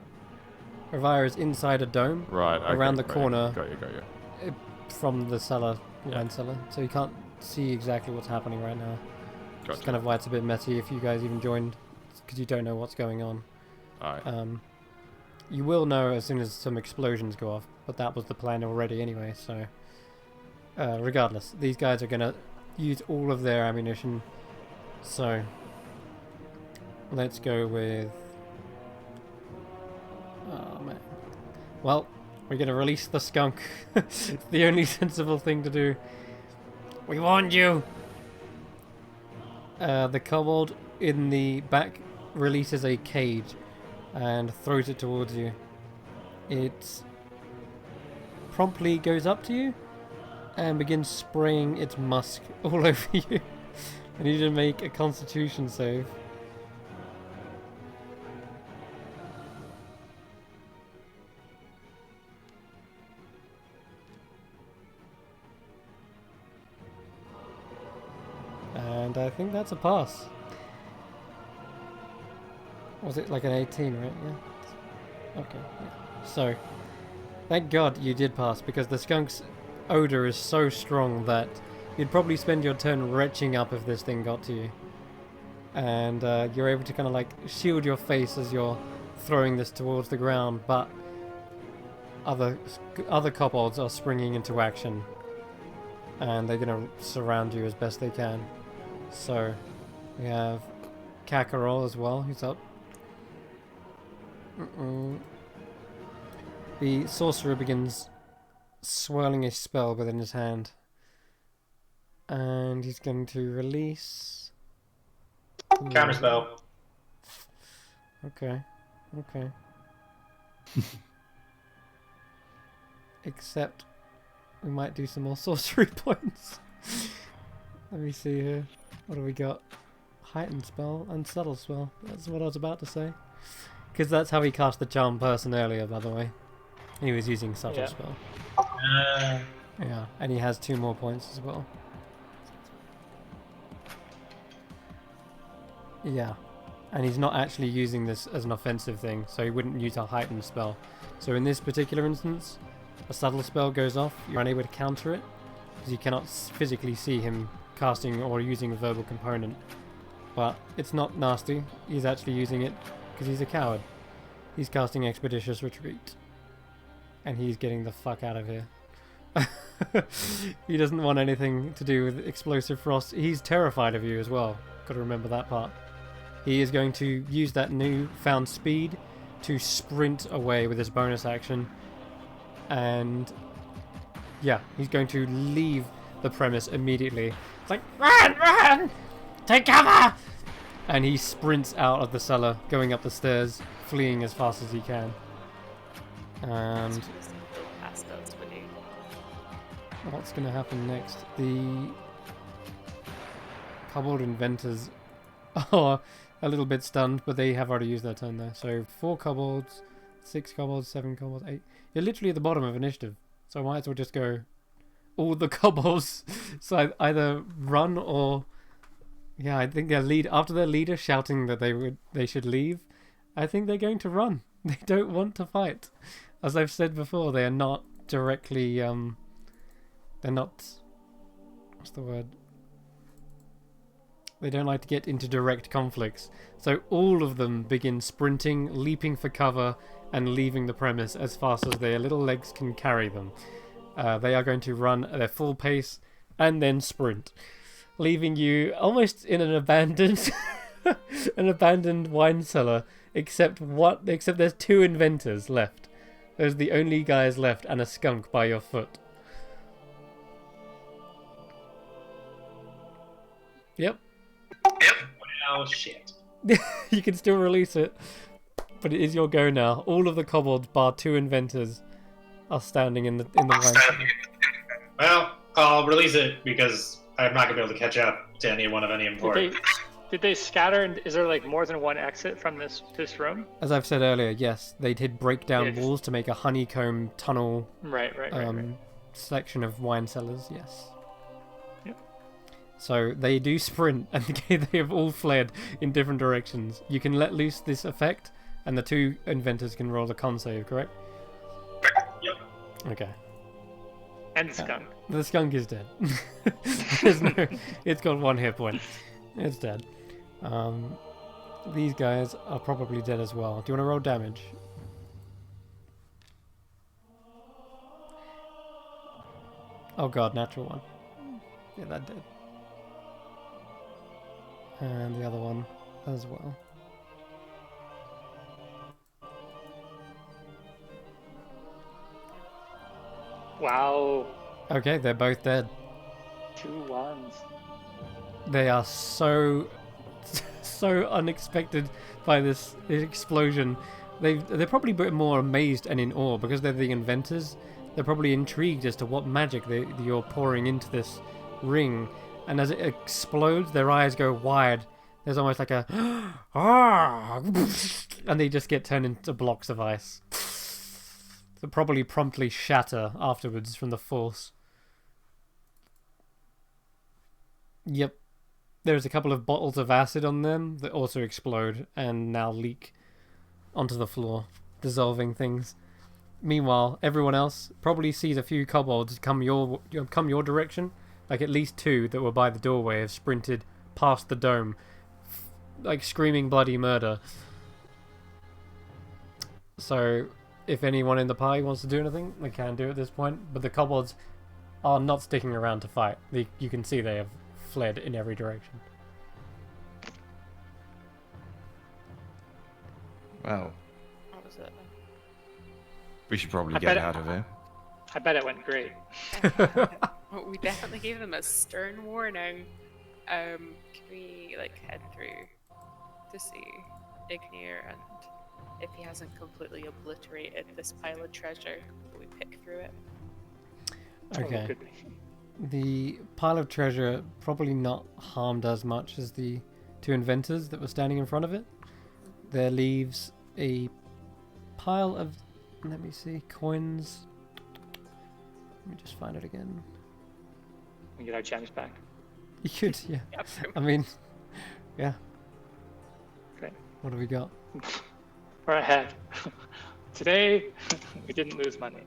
Revire is inside a dome Right. Okay, around the got you, corner Got you. from the cellar, wine cellar, so you can't see exactly what's happening right now. That's Gotcha. kind of why it's a bit messy if you guys even joined, because you don't know what's going on. Alright. You will know as soon as some explosions go off, but that was the plan already anyway, so... regardless, these guys are going to use all of their ammunition, so... Let's go with... Oh, man. Well, We're gonna release the skunk. It's the only sensible thing to do. We warned you! The kobold in the back releases a cage and throws it towards you. It promptly goes up to you and begins spraying its musk all over you. I need you to make a constitution save. And I think that's a pass. Was it like an 18, right? Yeah. Okay. Yeah. So, thank God you did pass, because the skunk's odor is so strong that you'd probably spend your turn retching up if this thing got to you. And you're able to kind of like shield your face as you're throwing this towards the ground, but other kobolds are springing into action, and they're going to surround you as best they can. So, we have Kakarol as well, who's up. The sorcerer begins swirling a spell within his hand. And he's going to release... Counterspell. Okay. Okay. Except we might do some more sorcery points. Let me see here. What do we got? Heightened spell and subtle spell. That's what I was about to say. Because that's how he cast the charm person earlier, by the way. He was using subtle spell. Yeah, and he has 2 more points as well. Yeah, and he's not actually using this as an offensive thing, so he wouldn't use a heightened spell. So in this particular instance, a subtle spell goes off, you're unable to counter it, because you cannot physically see him casting or using a verbal component. But it's not nasty, he's actually using it because he's a coward. He's casting Expeditious Retreat. And he's getting the fuck out of here. He doesn't want anything to do with Explosive Frost. He's terrified of you as well. Gotta remember that part. He is going to use that newfound speed to sprint away with his bonus action. And yeah, he's going to leave the premise immediately. It's like, run, run! Take cover! And he sprints out of the cellar, going up the stairs, fleeing as fast as he can. And what's going to happen next? The kobold inventors are a little bit stunned, but they have already used their turn there. So 4 kobolds, 6 kobolds, 7 kobolds, 8. You're literally at the bottom of initiative, so I might as well just go all the kobolds. So either run or... Yeah, I think after their leader shouting that they should leave, I think they're going to run. They don't want to fight. As I've said before, they are not directly they're not, what's the word? They don't like to get into direct conflicts. So all of them begin sprinting, leaping for cover, and leaving the premise as fast as their little legs can carry them. They are going to run at their full pace and then sprint, leaving you almost in an abandoned an abandoned wine cellar, except there's 2 inventors left. Those are the only guys left, and a skunk by your foot. Yep. Oh shit. You can still release it, but it is your go now. All of the kobolds, bar 2 inventors, are standing in the wine cellar. Well, I'll release it because I'm not gonna be able to catch up to anyone of any import. Did they scatter? And is there like more than one exit from this room? As I've said earlier, yes, they did break down walls to make a honeycomb tunnel. Right. Section of wine cellars. Yes. Yep. So they do sprint, and they have all fled in different directions. You can let loose this effect, and the 2 inventors can roll a con save. Correct? Yep. Okay. And the skunk. The skunk is dead. It's got 1 hit point. It's dead. These guys are probably dead as well. Do you want to roll damage? Oh god, natural 1. Yeah, that did. And the other one as well. Wow. Okay, they're both dead. 2 ones. They are so unexpected by this explosion. They're probably a bit more amazed and in awe because they're the inventors. They're probably intrigued as to what magic you're pouring into this ring. And as it explodes, their eyes go wide. There's almost like a and they just get turned into blocks of ice. They'll probably promptly shatter afterwards from the force. Yep. There's a couple of bottles of acid on them that also explode and now leak onto the floor, dissolving things. Meanwhile, everyone else probably sees a few kobolds come your direction. Like at least 2 that were by the doorway have sprinted past the dome, like screaming bloody murder. So, if anyone in the party wants to do anything, they can do at this point. But the kobolds are not sticking around to fight. You can see they have fled in every direction. Well, What was it? we should probably I get bet out of here. I bet it went great. Well, we definitely gave them a stern warning. Can we like head through to see Ignir, and if he hasn't completely obliterated this pile of treasure, we pick through it? Okay. Could be. The pile of treasure probably not harmed as much as the 2 inventors that were standing in front of it. There leaves a pile of, let me see, coins. Let me just find it again. We get our gems back. You could, yeah. Yep. I mean, yeah. Great. What have we got? We're ahead. Today, we didn't lose money.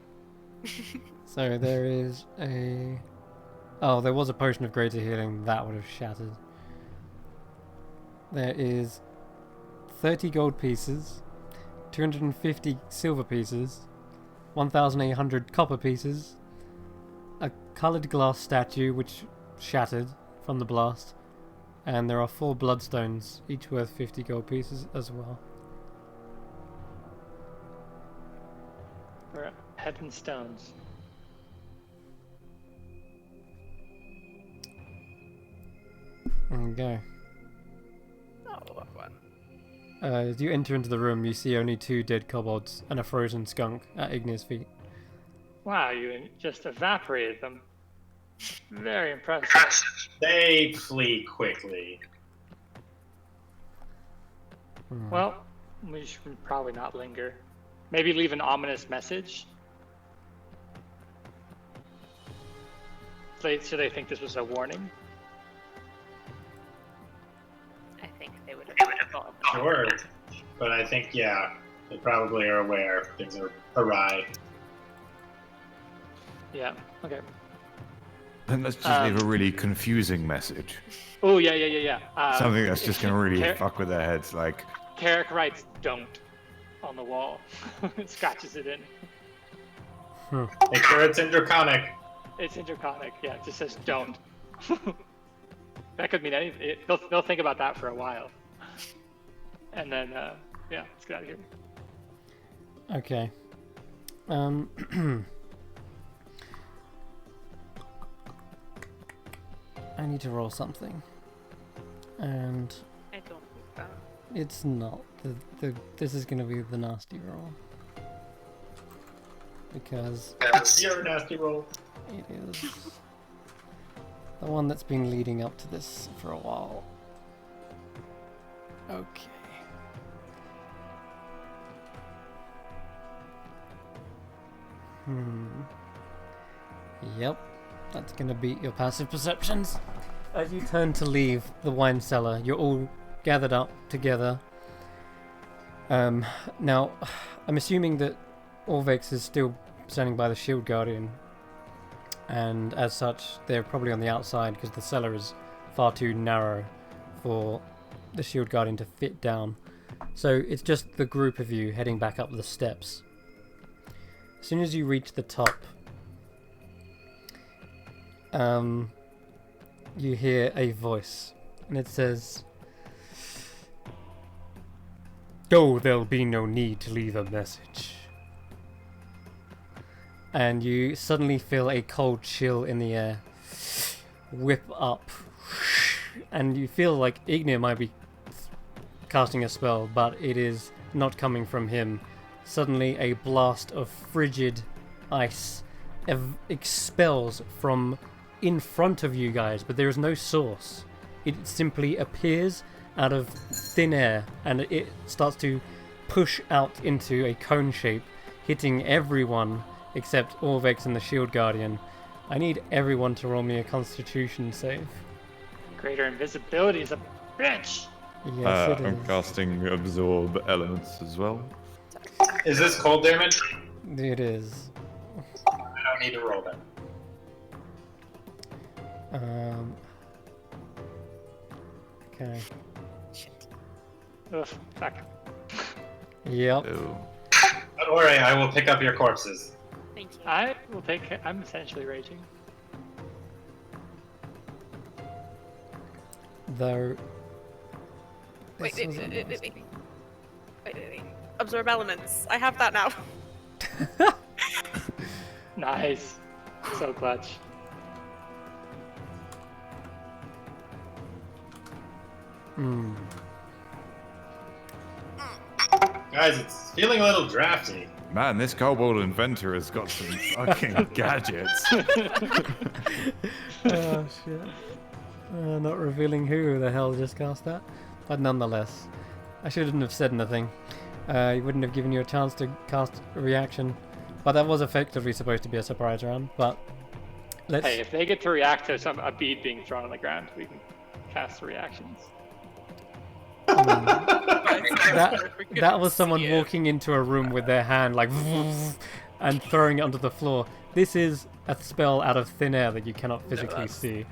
So there is a... Oh, there was a potion of greater healing. That would have shattered. There is 30 gold pieces, 250 silver pieces, 1,800 copper pieces, a coloured glass statue which shattered from the blast, and there are 4 bloodstones, each worth 50 gold pieces as well. We're head and stones. There you go. Oh, what one? As you enter into the room, you see only 2 dead kobolds and a frozen skunk at Ignir's feet. Wow, you just evaporated them. Very impressive. They flee quickly. Well, we should probably not linger. Maybe leave an ominous message. So they think this was a warning? I think they would have thought. Sure. But I think, yeah, they probably are aware things are awry. Yeah, okay. Then let's just leave a really confusing message. Oh, yeah. Something that's just going to really fuck with their heads. Like, Carrick writes "don't" on the wall. Scratches it in. Make sure it's in Draconic. It's in Draconic. Yeah, it just says "don't." That could mean anything. They'll think about that for a while. And then, yeah, let's get out of here. Okay. I need to roll something. And I don't think that. it's not. This is going to be the nasty roll. Because You're a nasty roll. it is the one that's been leading up to this for a while. Okay. Yep. That's gonna beat your passive perceptions. As you turn to leave the wine cellar, you're all gathered up together. Now, I'm assuming that Orvex is still standing by the Shield Guardian, and as such, they're probably on the outside because the cellar is far too narrow for the Shield Guardian to fit down. So it's just the group of you heading back up the steps. As soon as you reach the top, you hear a voice, and it says, "Oh, there'll be no need to leave a message. and you suddenly feel a cold chill in the air whip up, and you feel like Ignir might be casting a spell, but it is not coming from him. Suddenly a blast of frigid ice expels from in front of you guys, but there is no source. It simply appears out of thin air, and it starts to push out into a cone shape, hitting everyone except Orvex and the Shield Guardian. I need everyone to roll me a Constitution save. Greater invisibility is a bitch. Yes, it I'm is. casting Absorb Elements as well. Is this cold damage? It is. I don't need to roll that. Okay. Ugh, fuck. Yep. Ew. Don't worry, I will pick up your corpses. Thank you. I will take. I'm essentially raging. Though. Wait, this wait, wasn't wait, last wait, week. wait. Absorb elements. I have that now. Nice. So clutch. Hmm. Guys, it's feeling a little drafty. Man, this kobold inventor has got some fucking gadgets. Oh shit. Not revealing who the hell just cast that. But nonetheless, I shouldn't have said anything. He wouldn't have given you a chance to cast a reaction. But that was effectively supposed to be a surprise round. But let's. Hey, if they get to react to a bead being thrown on the ground, we can cast the reactions. That was someone walking into a room with their hand like and throwing it onto the floor. This is a spell out of thin air that you cannot physically see.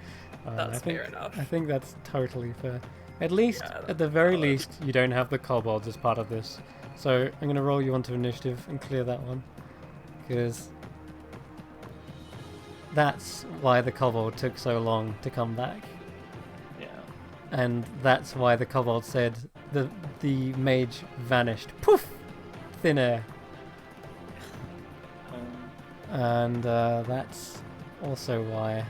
That's fair enough. I think that's totally fair. At least, at the very least, you don't have the kobolds as part of this. So I'm going to roll you onto initiative and clear that one. Because that's why the kobold took so long to come back. Yeah. And that's why the kobold said the mage vanished. Poof! Thin air. And that's also why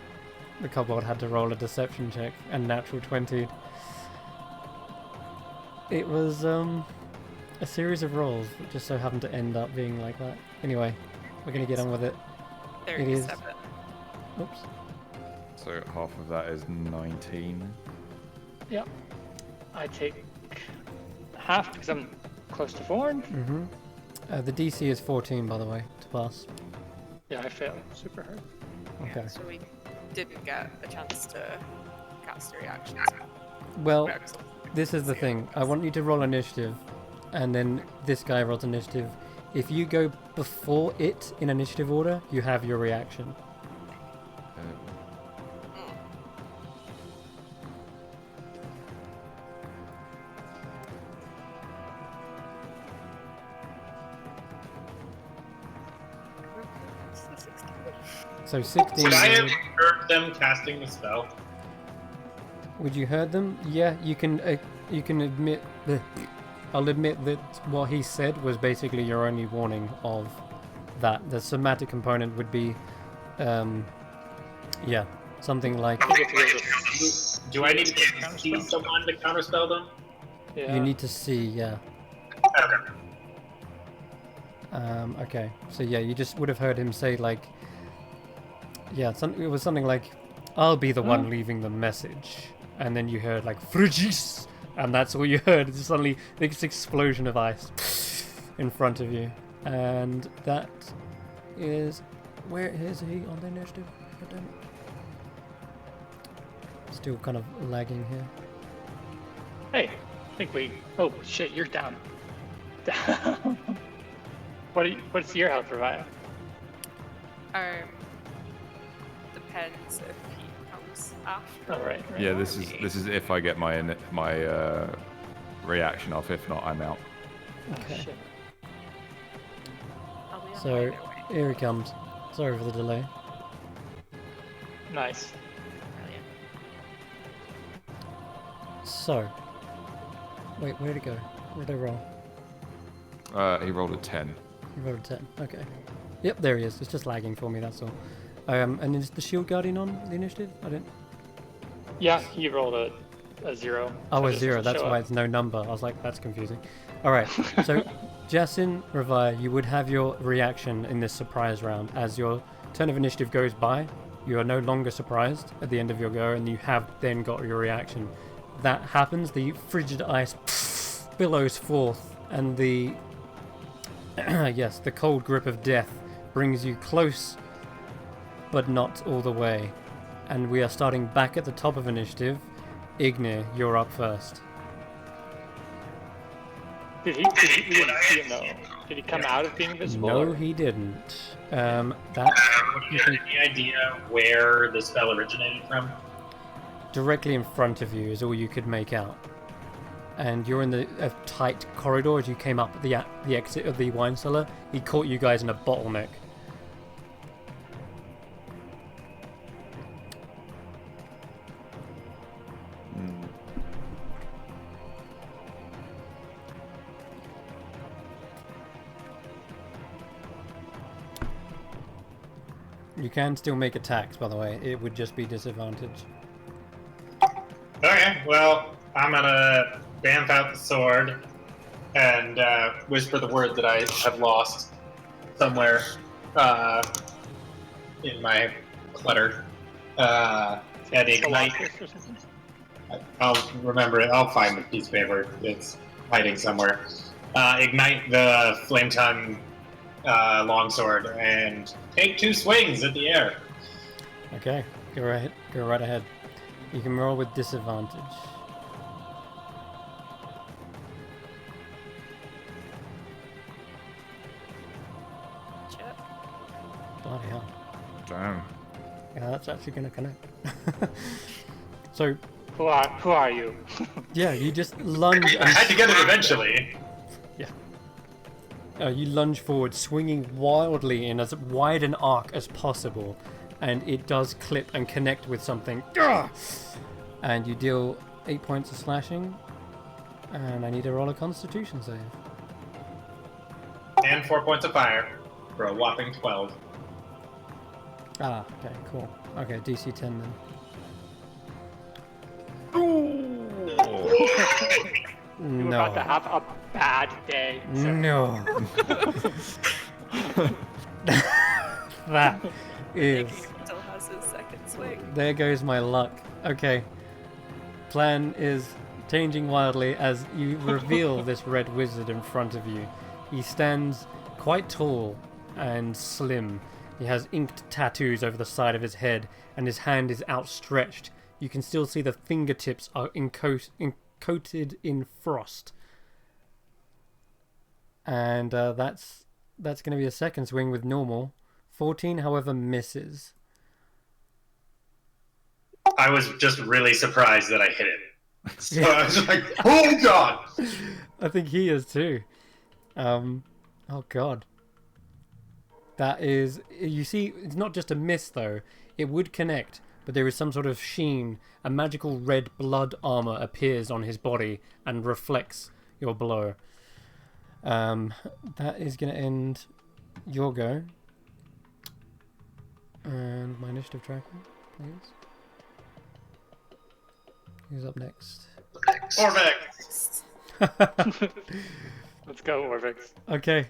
the kobold had to roll a deception check and natural 20. It was a series of rolls that just so happened to end up being like that. Anyway, we're gonna get on with it. It is. Oops. So half of that is 19. Yep. I take half because I'm close to 4. Mm-hmm. The DC is 14, by the way, to pass. Yeah, I failed super hard. Okay. So we didn't get a chance to cast the reactions. Well, this is the thing. I want you to roll initiative, and then this guy rolls initiative. If you go before it in initiative order, you have your reaction. So 16. Would I have heard them casting the spell? Would you heard them? Yeah, you can. You can admit. I'll admit that what he said was basically your only warning of that. The somatic component would be, yeah, something like. Do I need to see someone to counterspell them? Yeah. You need to see, yeah. Okay. Okay. So yeah, you just would have heard him say like, yeah, it was something like, "I'll be the one leaving the message," and then you heard like "Frigis," and that's all you heard. It's suddenly this explosion of ice in front of you, and that is where is he on the initiative? God damn it. Still kind of lagging here. Hey, I think we. Oh shit, you're down. What's your health revive? Depends if he comes after. Oh, right. Yeah, this is if I get my reaction off. If not, I'm out. Okay. Shit. I'll be on So either way. here he comes. Sorry for the delay. Nice. Brilliant. So, wait, where'd it go? Where'd I roll? He rolled a 10. You rolled a 10. Okay. Yep, there he is. It's just lagging for me, that's all. And is the shield guardian on the initiative? I didn't... Yeah, he rolled a 0. Oh, so it a just 0. doesn't That's show why up. it's no number. I was like, that's confusing. Alright, so Jasin, Ravai, you would have your reaction in this surprise round. As your turn of initiative goes by, you are no longer surprised at the end of your go, and you have then got your reaction. That happens, the frigid ice billows forth, and the... yes, the cold grip of death brings you close, but not all the way. And we are starting back at the top of initiative. Ignir, you're up first. We didn't see him though. Did he come out of being invisible? No, or- he didn't. That Would you have any idea where the spell originated from? directly in front of you is all you could make out. And you're in a tight corridor as you came up the exit of the wine cellar. He caught you guys in a bottleneck. You can still make attacks, by the way. It would just be disadvantage. Okay, well, I'm gonna vamp out the sword and whisper the word that I have lost somewhere in my clutter. And ignite. Galactus or something? I'll remember it. I'll find the piece of paper. It's hiding somewhere. Ignite the flame tongue longsword and take 2 swings at the air. Okay, go right ahead. You can roll with disadvantage. Check. Bloody hell. Damn. Yeah, that's actually going to connect. So, Who are you? yeah, you just lunge I had to get it eventually. you lunge forward, swinging wildly in as wide an arc as possible, and it does clip and connect with something. And you deal 8 points of slashing, and I need to roll a Constitution save. And 4 points of fire for a whopping 12. Ah, okay, cool. Okay, DC 10 then. You're about to have a bad day. sir. No. That is... Still has his second swing. There goes my luck. Okay. Plan is changing wildly as you reveal this red wizard in front of you. He stands quite tall and slim. He has inked tattoos over the side of his head, and his hand is outstretched. You can still see the fingertips are coated in frost. And that's going to be a second swing with normal. 14, however, misses. I was just really surprised that I hit it. So I was like, oh god! I think he is too. Oh god. That is... You see, it's not just a miss though. It would connect, but there is some sort of sheen. A magical red blood armor appears on his body and reflects your blow. That is going to end your go. And my initiative tracker, please. Who's up next? Orvex! Let's go, Orvix. Okay.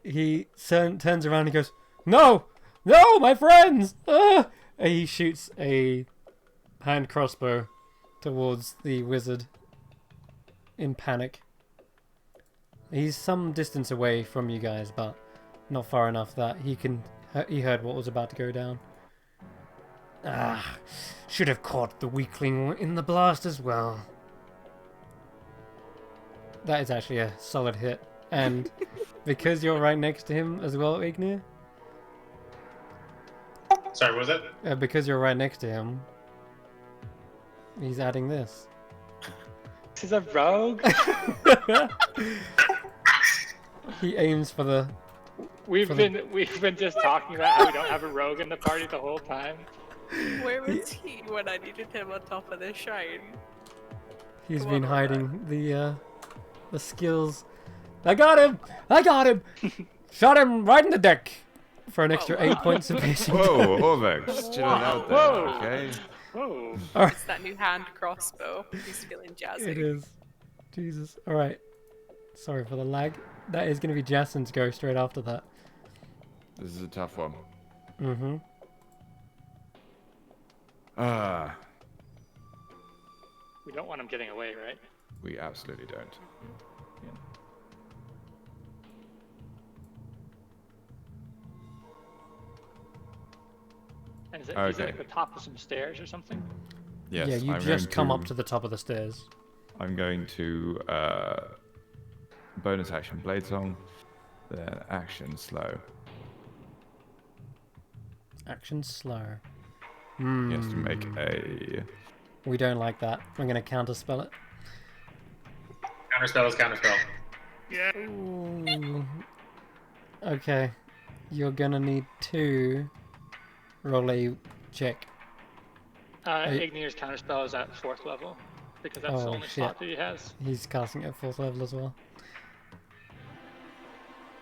He turns around and goes, No! No, my friends! Ah! And he shoots a hand crossbow towards the wizard in panic. He's some distance away from you guys, but not far enough that he heard what was about to go down. Ah, should have caught the weakling in the blast as well. That is actually a solid hit. And because you're right next to him as well, Ignir, Sorry, what was it? because you're right next to him, he's adding this. This is a rogue. He aims for the... We've been just talking about how we don't have a rogue in the party the whole time. Where was he when I needed him on top of the shrine? He's Come been on, hiding the skills. I got him! I got him! Shot him right in the deck. for an extra 8 points of piercing. Whoa, Orvex, chill it out there, Whoa. okay? Whoa. It's that new hand crossbow. He's feeling jazzy. It is. Jesus. All right. Sorry for the lag. That is going to be Jason's go straight after that. This is a tough one. Mm-hmm. Ah, We don't want him getting away, right? we absolutely don't. And is it Okay. like the top of some stairs or something? Yes, Yeah, you I'm just going come up to the top of the stairs. I'm going to bonus action blade song, then action slow. Action slow. He has to make Hmm. a. We don't like that. I'm going to counterspell it. Counterspell is counterspell. Ooh. Okay. You're going to need to roll a check. Ignier's counterspell is at 4th level because that's the Oh, only shit. slot that he has. He's casting at 4th level as well.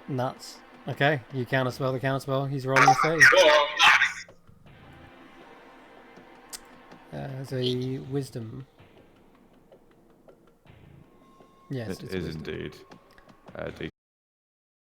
Nuts. Okay, you counterspell the counterspell. He's rolling a save. Whoa, It's a wisdom. Yes, It it's is wisdom. indeed.